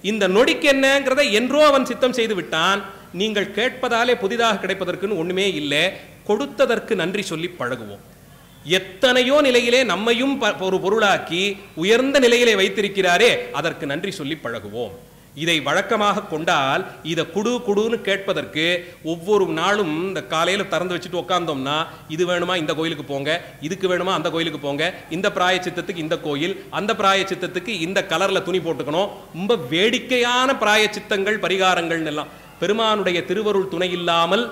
இந்த நொடிக்கு என்னங்கிறதை என்றோ அவன் சித்தம் செய்து விட்டான். நீங்கள் கேட்பதாலே புதிதாக கிடைப்பதற்குன்னு ஒண்ணுமே இல்லை. கொடுத்ததற்கு நன்றி சொல்லி பழகுவோம். எத்தனையோ நிலையிலே நம்மையும் ஒரு பொருளாக்கி உயர்ந்த நிலையிலே வைத்திருக்கிறாரே, அதற்கு நன்றி சொல்லி பழகுவோம். இதை வழக்கமாக கொண்டால் இதை குடுன்னு கேட்பதற்கு ஒவ்வொரு நாளும் இந்த காலையில திறந்து வச்சுட்டு உட்கார்ந்தோம்னா, இது வேணுமா இந்த கோயிலுக்கு போங்க, இதுக்கு வேணுமா அந்த கோயிலுக்கு போங்க, இந்த பிராயச்சித்தத்துக்கு இந்த கோயில், அந்த பிராயச்சித்தத்துக்கு இந்த கலர்ல துணி போட்டுக்கணும், ரொம்ப வேடிக்கையான பிராயச்சித்தங்கள் பரிகாரங்கள் எல்லாம். பெருமானுடைய திருவருள் துணை இல்லாமல்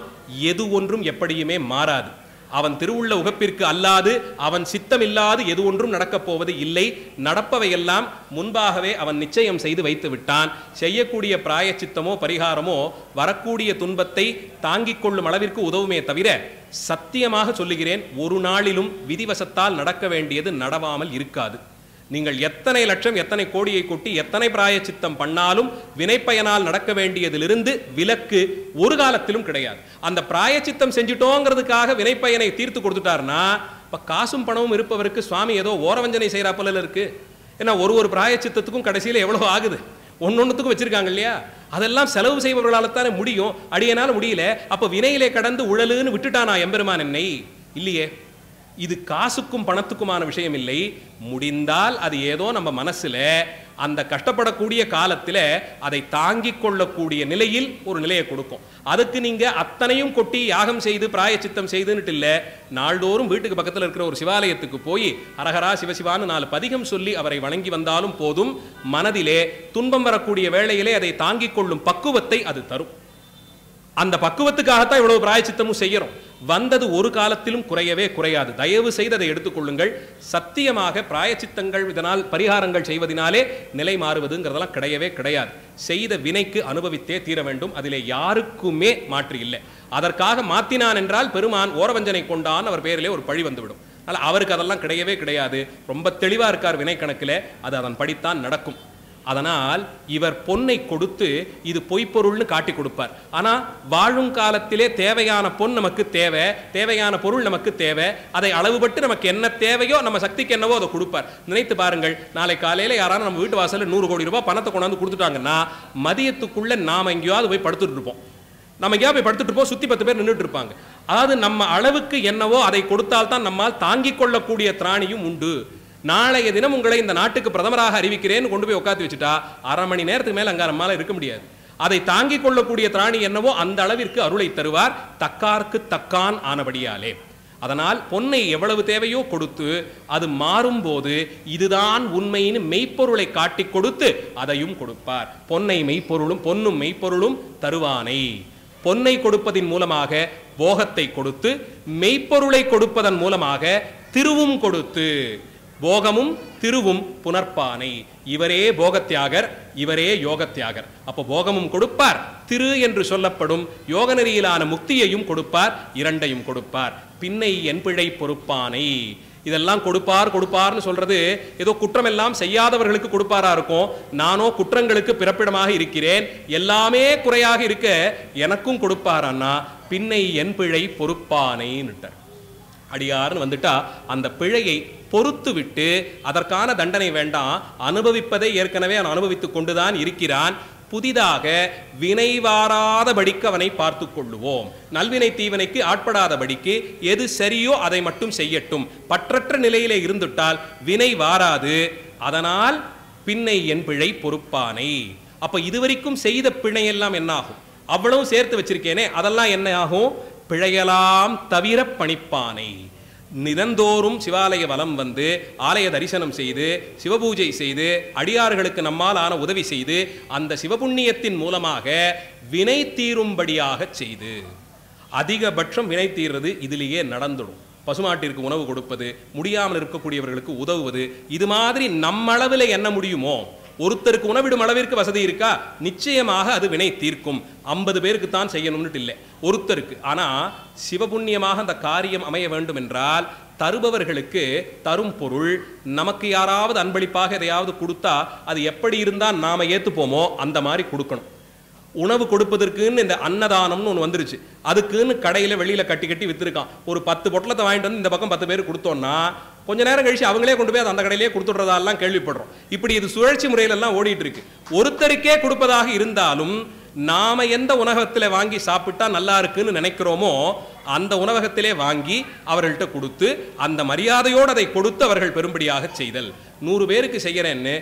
எது ஒன்றும் எப்படியுமே மாறாது. அவன் திருவுள்ள உகப்பிற்கு அல்லாது அவன் சித்தம் இல்லாது எது ஒன்றும் நடக்கப் போவது இல்லை. நடப்பவையெல்லாம் முன்பாகவே அவன் நிச்சயம் செய்து வைத்து விட்டான். செய்யக்கூடிய பிராயச்சித்தமோ பரிகாரமோ வரக்கூடிய துன்பத்தை தாங்கிக் கொள்ளும் அளவிற்கு உதவுமே தவிர, சத்தியமாக சொல்லுகிறேன், ஒரு நாளிலும் விதிவசத்தால் நடக்க வேண்டியது நடவாமல் இருக்காது. நீங்கள் எத்தனை லட்சம் எத்தனை கோடியை கொட்டி எத்தனை பிராயச்சித்தம் பண்ணாலும் வினைப்பயனால் நடக்க வேண்டியதிலிருந்து விலக்கு ஒரு காலத்திலும் கிடையாது. அந்த பிராயச்சித்தம் செஞ்சுட்டோங்கிறதுக்காக வினைப்பயனை தீர்த்து கொடுத்துட்டாருன்னா, இப்ப காசும் பணமும் இருப்பவருக்கு சுவாமி ஏதோ ஓரவஞ்சனை செய்யறாப்பல இருக்கு. ஏன்னா ஒரு பிராயச்சித்தத்துக்கும் கடைசியில் எவ்வளவு ஆகுது, ஒன்னொன்னுத்துக்கும் வச்சிருக்காங்க இல்லையா? அதெல்லாம் செலவு செய்பவர்களால் தானே முடியும், அடியனால முடியல. அப்ப வினையிலே கடந்து உழலுன்னு விட்டுட்டானா எம்பெருமான் என்னை? இல்லையே. இது காசுக்கும் பணத்துக்குமான விஷயம் இல்லை. முடிந்தால் அது ஏதோ நம்ம மனசுல அந்த கஷ்டப்படக்கூடிய காலத்தில் அதை தாங்கிக் கொள்ளக்கூடிய நிலையில் ஒரு நிலையை கொடுக்கும். அதுக்கு நீங்க அத்தனையும் கொட்டி யாகம் செய்து பிராயச்சித்தம் செய்துன்னுட்டு இல்லை. நாள்தோறும் வீட்டுக்கு பக்கத்தில் இருக்கிற ஒரு சிவாலயத்துக்கு போய் அரஹரா சிவசிவான்னு 4 பதிகம் சொல்லி அவரை வணங்கி வந்தாலும் போதும். மனதிலே துன்பம் வரக்கூடிய வேளையிலே அதை தாங்கிக் கொள்ளும் பக்குவத்தை அது தரும். அந்த பக்குவத்துக்காகத்தான் இவ்வளவு பிராயச்சித்தமும் செய்யறோம். வந்தது ஒரு காலத்திலும் குறையவே குறையாது. தயவு செய்து அதை எடுத்துக்கொள்ளுங்கள். சத்தியமாக பிராயச்சித்தங்கள் இதனால் பரிகாரங்கள் செய்வதனாலே நிலை மாறுவதுங்கிறதெல்லாம் கிடையவே கிடையாது. செய்த வினைக்கு அனுபவித்தே தீர வேண்டும். அதிலே யாருக்குமே மாற்று இல்லை. அதற்காக மாத்தினான் என்றால் பெருமான் ஓரவஞ்சனை கொண்டான் அவர் பேரிலே ஒரு பழி வந்துவிடும். அதனால் அவருக்கு அதெல்லாம் கிடையவே கிடையாது. ரொம்ப தெளிவா இருக்கார் வினை கணக்கில். அது அதன் படித்தான் நடக்கும். அதனால் இவர் பொன்னை கொடுத்து இது பொய்ப்பொருள்னு காட்டி கொடுப்பார். ஆனா வாழும் காலத்திலே தேவையான பொன் நமக்கு தேவை, தேவையான பொருள் நமக்கு தேவை. அதை அளவுபட்டு நமக்கு என்ன தேவையோ நம்ம சக்திக்கு என்னவோ அதை கொடுப்பார். நினைத்து பாருங்கள், நாளை காலையில யாராவது நம்ம வீட்டு வாசல்ல 100 கோடி ரூபாய் பணத்தை கொண்டாந்து கொடுத்துட்டாங்கன்னா, மதியத்துக்குள்ள நாம எங்கேயாவது போய் படுத்துட்டு இருப்போம். நம்ம எங்கேயாவது போய் படுத்துட்டு இருப்போம், சுத்தி 10 பேர் நின்றுட்டு இருப்பாங்க. அதாவது நம்ம அளவுக்கு என்னவோ அதை கொடுத்தால்தான் நம்மால் தாங்கிக் கொள்ளக்கூடிய திராணியும் உண்டு. நாளைய தினம் உங்களை இந்த நாட்டுக்கு பிரதமராக அறிவிக்கிறேன்னு கொண்டு போய் உட்காந்து வச்சுட்டா 1/2 மணி நேரத்துக்கு மேல அங்க நம்மால இருக்க முடியாது. அதை தாங்கிக் கொள்ளக்கூடிய திராணி என்னவோ அந்த அளவிற்கு அருளை தருவார், தக்கார்க்கு தக்கான் ஆனபடியாலே. அதனால் பொன்னை எவ்வளவு தேவையோ கொடுத்து அது மாறும் போது இதுதான் உண்மைன்னு மெய்ப்பொருளை காட்டி கொடுத்து அதையும் கொடுப்பார். பொன்னை மெய்ப்பொருளும் பொன்னும் மெய்ப்பொருளும் தருவானை. பொன்னை கொடுப்பதின் மூலமாக போகத்தை கொடுத்து, மெய்ப்பொருளை கொடுப்பதன் மூலமாக திருவும் கொடுத்து, போகமும் திருவும் புனர்ப்பானை. இவரே போகத்தியாகர், இவரே யோகத்தியாகர். அப்போ போகமும் கொடுப்பார், திரு என்று சொல்லப்படும் யோக நெறியிலான முக்தியையும் கொடுப்பார், இரண்டையும் கொடுப்பார். பின்னை என் பிழை பொறுப்பானை. இதெல்லாம் கொடுப்பார்னு சொல்றது ஏதோ குற்றம் எல்லாம் செய்யாதவர்களுக்கு கொடுப்பாரா இருக்கும். நானோ குற்றங்களுக்கு பிறப்பிடமாக இருக்கிறேன், எல்லாமே குறையாக இருக்க எனக்கும் கொடுப்பாரான்னா பின்னை என் பிழை பொறுப்பானைன்னுட்டார். அடியார்னு வந்துட்டா அந்த பிழையை பொறுத்து விட்டு அதற்கான தண்டனை வேண்டாம், அனுபவிப்பதை ஏற்கனவே அவன் அனுபவித்துக் கொண்டுதான் இருக்கிறான். புதிதாக வினை வாராதபடிக்கு அவனை பார்த்து கொள்ளுவோம். நல்வினை தீவினைக்கு ஆட்படாதபடிக்கு எது சரியோ அதை மட்டும் செய்யட்டும். பற்றற்ற நிலையிலே இருந்துட்டால் வினை வாராது. அதனால் பின்னை என் பிழை பொறுப்பானை. அப்ப இதுவரைக்கும் செய்த பிழையெல்லாம் என்ன ஆகும்? அவ்வளவு சேர்த்து வச்சிருக்கேனே, அதெல்லாம் என்ன ஆகும்? பிழையலாம் தவிர பணிப்பானை. நிதந்தோறும் சிவாலய வலம் வந்து ஆலய தரிசனம் செய்து சிவபூஜை செய்து அடியார்களுக்கு நம்மால் ஆன உதவி செய்து அந்த சிவபுண்ணியத்தின் மூலமாக வினை தீரும்படியாக செய்து, அதிகபட்சம் வினை தீர்றது இதிலேயே நடந்துடும். பசுமாட்டிற்கு உணவு கொடுப்பது, முடியாமல் இருக்கக்கூடியவர்களுக்கு உதவுவது, இது மாதிரி நம்மளவில் என்ன முடியுமோ. ஒருத்தருக்கு உணவிடும் அளவிற்கு வசதி இருக்கா, நிச்சயமாக அது வினை தீர்க்கும். 50 பேருக்கு தான் செய்யணும்னு இல்லை, ஒருத்தருக்கு. ஆனா சிவபுண்ணியமாக அந்த காரியம் அமைய வேண்டும் என்றால் தருபவர்களுக்கு தரும் பொருள் நமக்கு யாராவது அன்பளிப்பாக எதையாவது கொடுத்தா அது எப்படி இருந்தால் நாம ஏத்துப்போமோ அந்த மாதிரி கொடுக்கணும். உணவு கொடுப்பதற்குன்னு இந்த அன்னதானம்னு ஒன்று வந்துருச்சு. அதுக்குன்னு கடையில் வெளியில் கட்டி விற்றுருக்கான். ஒரு 10 பொட்டலத்தை வாங்கிட்டு வந்து இந்த பக்கம் 10 பேர் கொடுத்தோன்னா கொஞ்ச நேரம் கழிச்சு அவங்களே கொண்டு போய் அந்த கடையிலேயே கொடுத்துடுறதாலாம் கேள்விப்படுறோம். இப்படி இது சுழற்சி முறையிலெல்லாம் ஓடிட்டு இருக்கு. ஒருத்தருக்கே கொடுப்பதாக இருந்தாலும் நாம எந்த உணவகத்தில் வாங்கி சாப்பிட்டா நல்லா இருக்குன்னு நினைக்கிறோமோ அந்த உணவகத்திலே வாங்கி அவர்கள்ட்ட கொடுத்து அந்த மரியாதையோடு அதை கொடுத்து அவர்கள் பெரும்படியாக செய்தல். 100 பேருக்கு செய்கிறேன்னு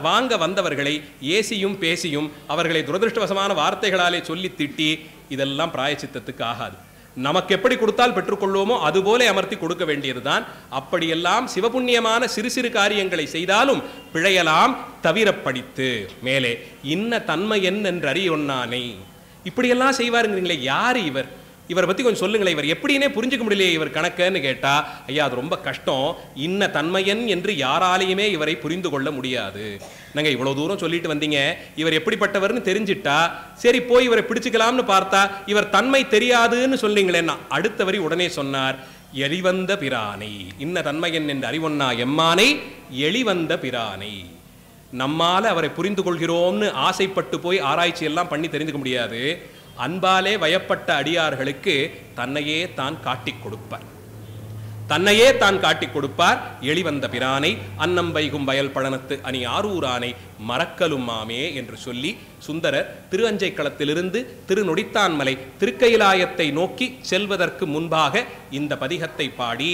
வாங்க வந்தவர்களை ஏசியும் பேசியும் அவர்களை துரதிருஷ்டவசமான வார்த்தைகளாலே சொல்லி திட்டி இதெல்லாம் பிராயச்சித்தத்துக்கு ஆகாது. நமக்கு எப்படி கொடுத்தால் பெற்றுக்கொள்வோமோ அதுபோல அமர்த்தி கொடுக்க வேண்டியதுதான். அப்படியெல்லாம் சிவபுண்ணியமான சிறு சிறு காரியங்களை செய்தாலும் பிழையலாம் தவிர படித்து மேலே இன்ன தன்மை என்று அறியொன்னானே. இப்படியெல்லாம் செய்வாருங்கிறீங்களே, யாரு இவர்? இவரை பற்றி கொஞ்சம் சொல்லுங்களேன். இவர் எப்படின்னே புரிஞ்சுக்க முடியலையே இவர் கணக்குன்னு கேட்டா, ஐயா அது ரொம்ப கஷ்டம். இன்ன தன்மையன் என்று யாராலையுமே இவரை புரிந்து கொள்ள முடியாது. நாங்க இவ்வளவு தூரம் சொல்லிட்டு வந்தீங்க, இவர் எப்படிப்பட்டவர்னு தெரிஞ்சிட்டா சரி போய் இவரை பிடிச்சுக்கலாம்னு பார்த்தா இவர் தன்மை தெரியாதுன்னு சொல்றீங்களேன்னா அடுத்த வரி உடனே சொன்னார், எளிவந்த பிரானை. இன்ன தன்மையன் என்று அறிவொன்னா எம்மானை எளிவந்த பிரானை. நம்மால அவரை புரிந்து கொள்கிறோம்னு ஆசைப்பட்டு போய் ஆராய்ச்சி எல்லாம் பண்ணி தெரிஞ்சுக்க முடியாது. அன்பாலே வயப்பட்ட அடியார்களுக்கு தன்னையே தான் காட்டிக் கொடுப்பார், தன்னையே தான் காட்டிக் கொடுப்பார். எளிவந்த பிரானை அன்னம் வைகும் வயல் பழனத்து அணி ஆரூரானை மறக்கலும் மாமே என்று சொல்லி சுந்தரர் திருஅஞ்சைக்களத்திலிருந்து திருநொடித்தான்மலை திருக்கைலாயத்தை நோக்கி செல்வதற்கு முன்பாக இந்த பதிகத்தை பாடி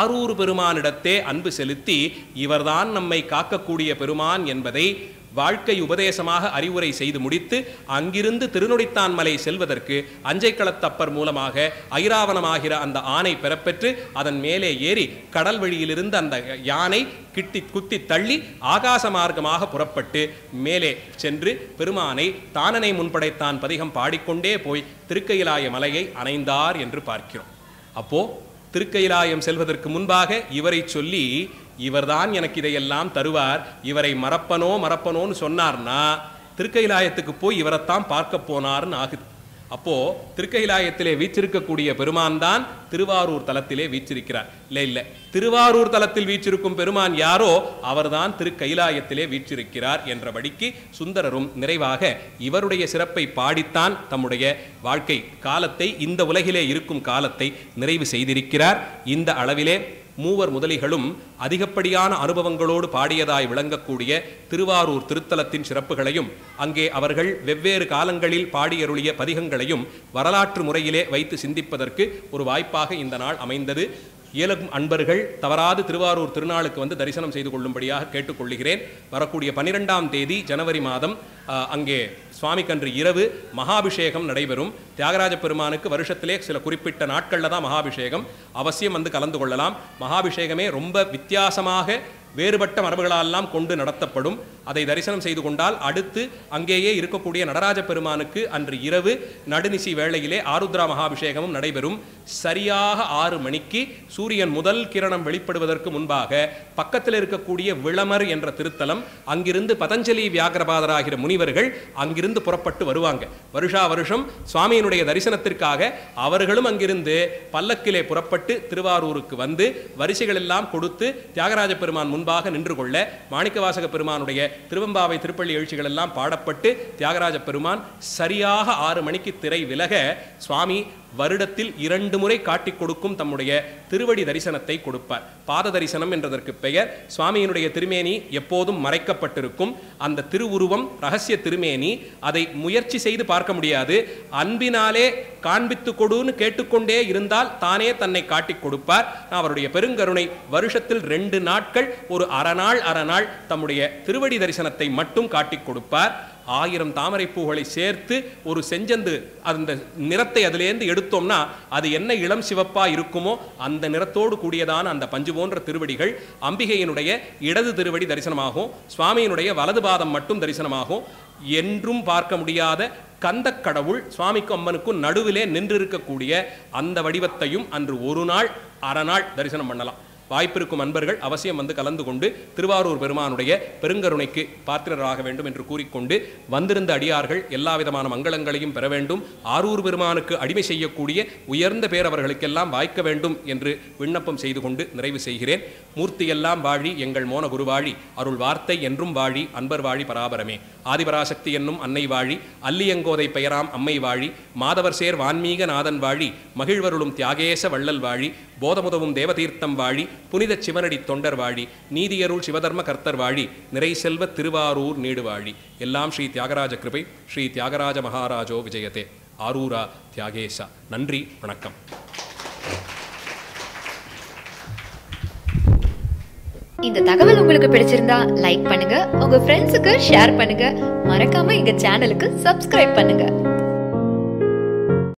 ஆரூர் பெருமானிடத்தே அன்பு செலுத்தி இவர்தான் நம்மை காக்கக்கூடிய பெருமான் என்பதை வாழ்க்கை உபதேசமாக அறிவுரை செய்து முடித்து அங்கிருந்து திருநொடித்தான்மலை செல்வதற்கு அஞ்சைக்களத்தப்பர் மூலமாக ஐராவணமாகிற அந்த ஆணை பெறப்பெற்று அதன் மேலே ஏறி கடல் வழியிலிருந்து அந்த யானை குத்தி தள்ளி ஆகாச மார்க்கமாக புறப்பட்டு மேலே சென்று பெருமானை தானனை முன்படைத்தான் பதிகம் பாடிக்கொண்டே போய் திருக்கையிலாய மலையை அணைந்தார் என்று பார்க்கிறோம். அப்போ திருக்கையிலாயம் செல்வதற்கு முன்பாக இவரை சொல்லி இவர்தான் எனக்கு இதையெல்லாம் தருவார், இவரை மறப்பனோன்னு சொன்னார்னா திருக்கையிலாயத்துக்கு போய் இவரைத்தான் பார்க்க போனார்னு ஆகுது. அப்போ திருக்கையிலாயத்திலே வீச்சிருக்கக்கூடிய பெருமான் தான் திருவாரூர் தலத்திலே வீச்சிருக்கிறார். இல்ல திருவாரூர் தலத்தில் வீச்சிருக்கும் பெருமான் யாரோ அவர்தான் திருக்கையிலாயத்திலே வீச்சிருக்கிறார் என்றபடிக்கு சுந்தரரும் நிறைவாக இவருடைய சிறப்பை பாடித்தான் தம்முடைய வாழ்க்கை காலத்தை, இந்த உலகிலே இருக்கும் காலத்தை நிறைவு செய்திருக்கிறார். இந்த அளவிலே மூவர் முதலிகளும் அதிகப்படியான அனுபவங்களோடு பாடியதாய் விளங்கக்கூடிய திருவாரூர் திருத்தலத்தின் சிறப்புகளையும் அங்கே அவர்கள் வெவ்வேறு காலங்களில் பாடியருளிய பதிகங்களையும் வரலாற்று முறையிலே வைத்து சிந்திப்பதற்கு ஒரு வாய்ப்பாக இந்த நாள் அமைந்தது. இயலும் அன்பர்கள் தவறாது திருவாரூர் திருநாளுக்கு வந்து தரிசனம் செய்து கொள்ளும்படியாக கேட்டுக்கொள்கிறேன். வரக்கூடிய 12ஆம் தேதி ஜனவரி மாதம் அங்கே சுவாமிக்கன்று இரவு மகாபிஷேகம் நடைபெறும். தியாகராஜ பெருமானுக்கு வருஷத்திலே சில குறிப்பிட்ட நாட்களில் தான் மகாபிஷேகம். அவசியம் வந்து கலந்து கொள்ளலாம். மகாபிஷேகமே ரொம்ப வித்தியாசமாக வேறுபட்ட மரபுகளெல்லாம் கொண்டு நடத்தப்படும். அதை தரிசனம் செய்து கொண்டால் அடுத்து அங்கேயே இருக்கக்கூடிய நடராஜ பெருமானுக்கு அன்று இரவு நடுநிசி வேளையிலே ஆருத்ரா மகாபிஷேகமும் நடைபெறும். சரியாக 6 மணிக்கு சூரியன் முதல் கிரணம் வெளிப்படுவதற்கு முன்பாக பக்கத்தில் இருக்கக்கூடிய விளமர் என்ற திருத்தலம், அங்கிருந்து பதஞ்சலி வியாகரபாதராகிற முனிவர்கள் அங்கிருந்து புறப்பட்டு வருவாங்க. வருஷா வருஷம் சுவாமியினுடைய தரிசனத்திற்காக அவர்களும் அங்கிருந்து பல்லக்கிலே புறப்பட்டு திருவாரூருக்கு வந்து வரிசைகள் எல்லாம் கொடுத்து தியாகராஜ பெருமான் முன்பாக நின்று கொள்ள மாணிக்கவாசக பெருமானுடைய திருவம்பாவை திருப்பள்ளி எழுச்சிகள் எல்லாம் பாடப்பட்டு தியாகராஜ பெருமான் சரியாக 6 மணிக்கு திரை விலக சுவாமி வருடத்தில் 2 முறை காட்டிக் கொடுக்கும் தம்முடைய திருவடி தரிசனத்தை கொடுப்பார். பாத தரிசனம் என்றதற்கு பெயர். சுவாமியினுடைய திருமேனி எப்போதும் மறைக்கப்பட்டிருக்கும். அந்த திருவுருவம் ரகசிய திருமேனி, அதை முயற்சி செய்து பார்க்க முடியாது. அன்பினாலே காண்பித்து கொடுன்னு கேட்டுக்கொண்டே இருந்தால் தானே தன்னை காட்டிக் கொடுப்பார். அவருடைய பெருங்கருணை வருஷத்தில் 2 நாட்கள் ஒரு அரை நாள் தம்முடைய திருவடி தரிசனத்தை மட்டும் காட்டிக் கொடுப்பார். 1000 தாமரை பூகளை சேர்த்து ஒரு செஞ்சந்து அந்த நிறத்தை அதிலேருந்து எடுத்தோம்னா அது என்ன இளம் சிவப்பா இருக்குமோ அந்த நிறத்தோடு கூடியதான அந்த பஞ்சு போன்ற திருவடிகள் அம்பிகையினுடைய இடது திருவடி தரிசனமாகும், சுவாமியினுடைய வலது பாதம் மட்டும் தரிசனமாகும். என்றும் பார்க்க முடியாத கந்த கடவுள் சுவாமிக்கும் அம்மனுக்கும் நடுவிலே நின்றிருக்கக்கூடிய அந்த வடிவத்தையும் அன்று ஒரு நாள் அரை நாள் தரிசனம் பண்ணலாம். வாய்ப்பிருக்கும் அன்பர்கள் அவசியம் வந்து கலந்து கொண்டு திருவாரூர் பெருமானுடைய பெருங்கருணைக்கு பாத்திரராக வேண்டும் என்று கூறிக்கொண்டு வந்திருந்த அடியார்கள் எல்லா விதமான மங்களங்களையும் பெற வேண்டும், ஆரூர் பெருமானுக்கு அடிமை செய்யக்கூடிய உயர்ந்த பேர் அவர்களுக்கெல்லாம் வாய்க்க வேண்டும் என்று விண்ணப்பம் செய்து கொண்டு நிறைவு செய்கிறேன். மூர்த்தி எல்லாம் வாழி எங்கள் மோன குருவாழி, அருள் வார்த்தை என்றும் வாழி அன்பர் வாழி பராபரமே, ஆதிபராசக்தி என்னும் அன்னை வாழி, அல்லியங்கோதை பெயராம் அம்மை வாழி, மாதவர் சேர் வான்மீக நாதன் வாழி, மகிழ்வருளும் தியாகேச வள்ளல் வாழி, போதமுதவும் தேவதீர்த்தம் வாழி புனித சிவனடி தொண்டர் வாழி நீதியருள் சிவதர்ம கர்த்தர் வாழி நிறை செல்வ திருவாரூர் நீடு வாழி. எல்லாம் ஸ்ரீ தியாகராஜ கிருபை. ஸ்ரீ தியாகராஜ மகாராஜோ விஜயதே. ஆரூரா தியாகேஷா. நன்றி, வணக்கம். இந்த தகவல் உங்களுக்கு பிடிச்சிருந்தா லைக் பண்ணுங்க, உங்க ஃப்ரெண்ட்ஸுக்கு ஷேர் பண்ணுங்க, மறக்காம எங்க சேனலுக்கு சப்ஸ்கிரைப் பண்ணுங்க.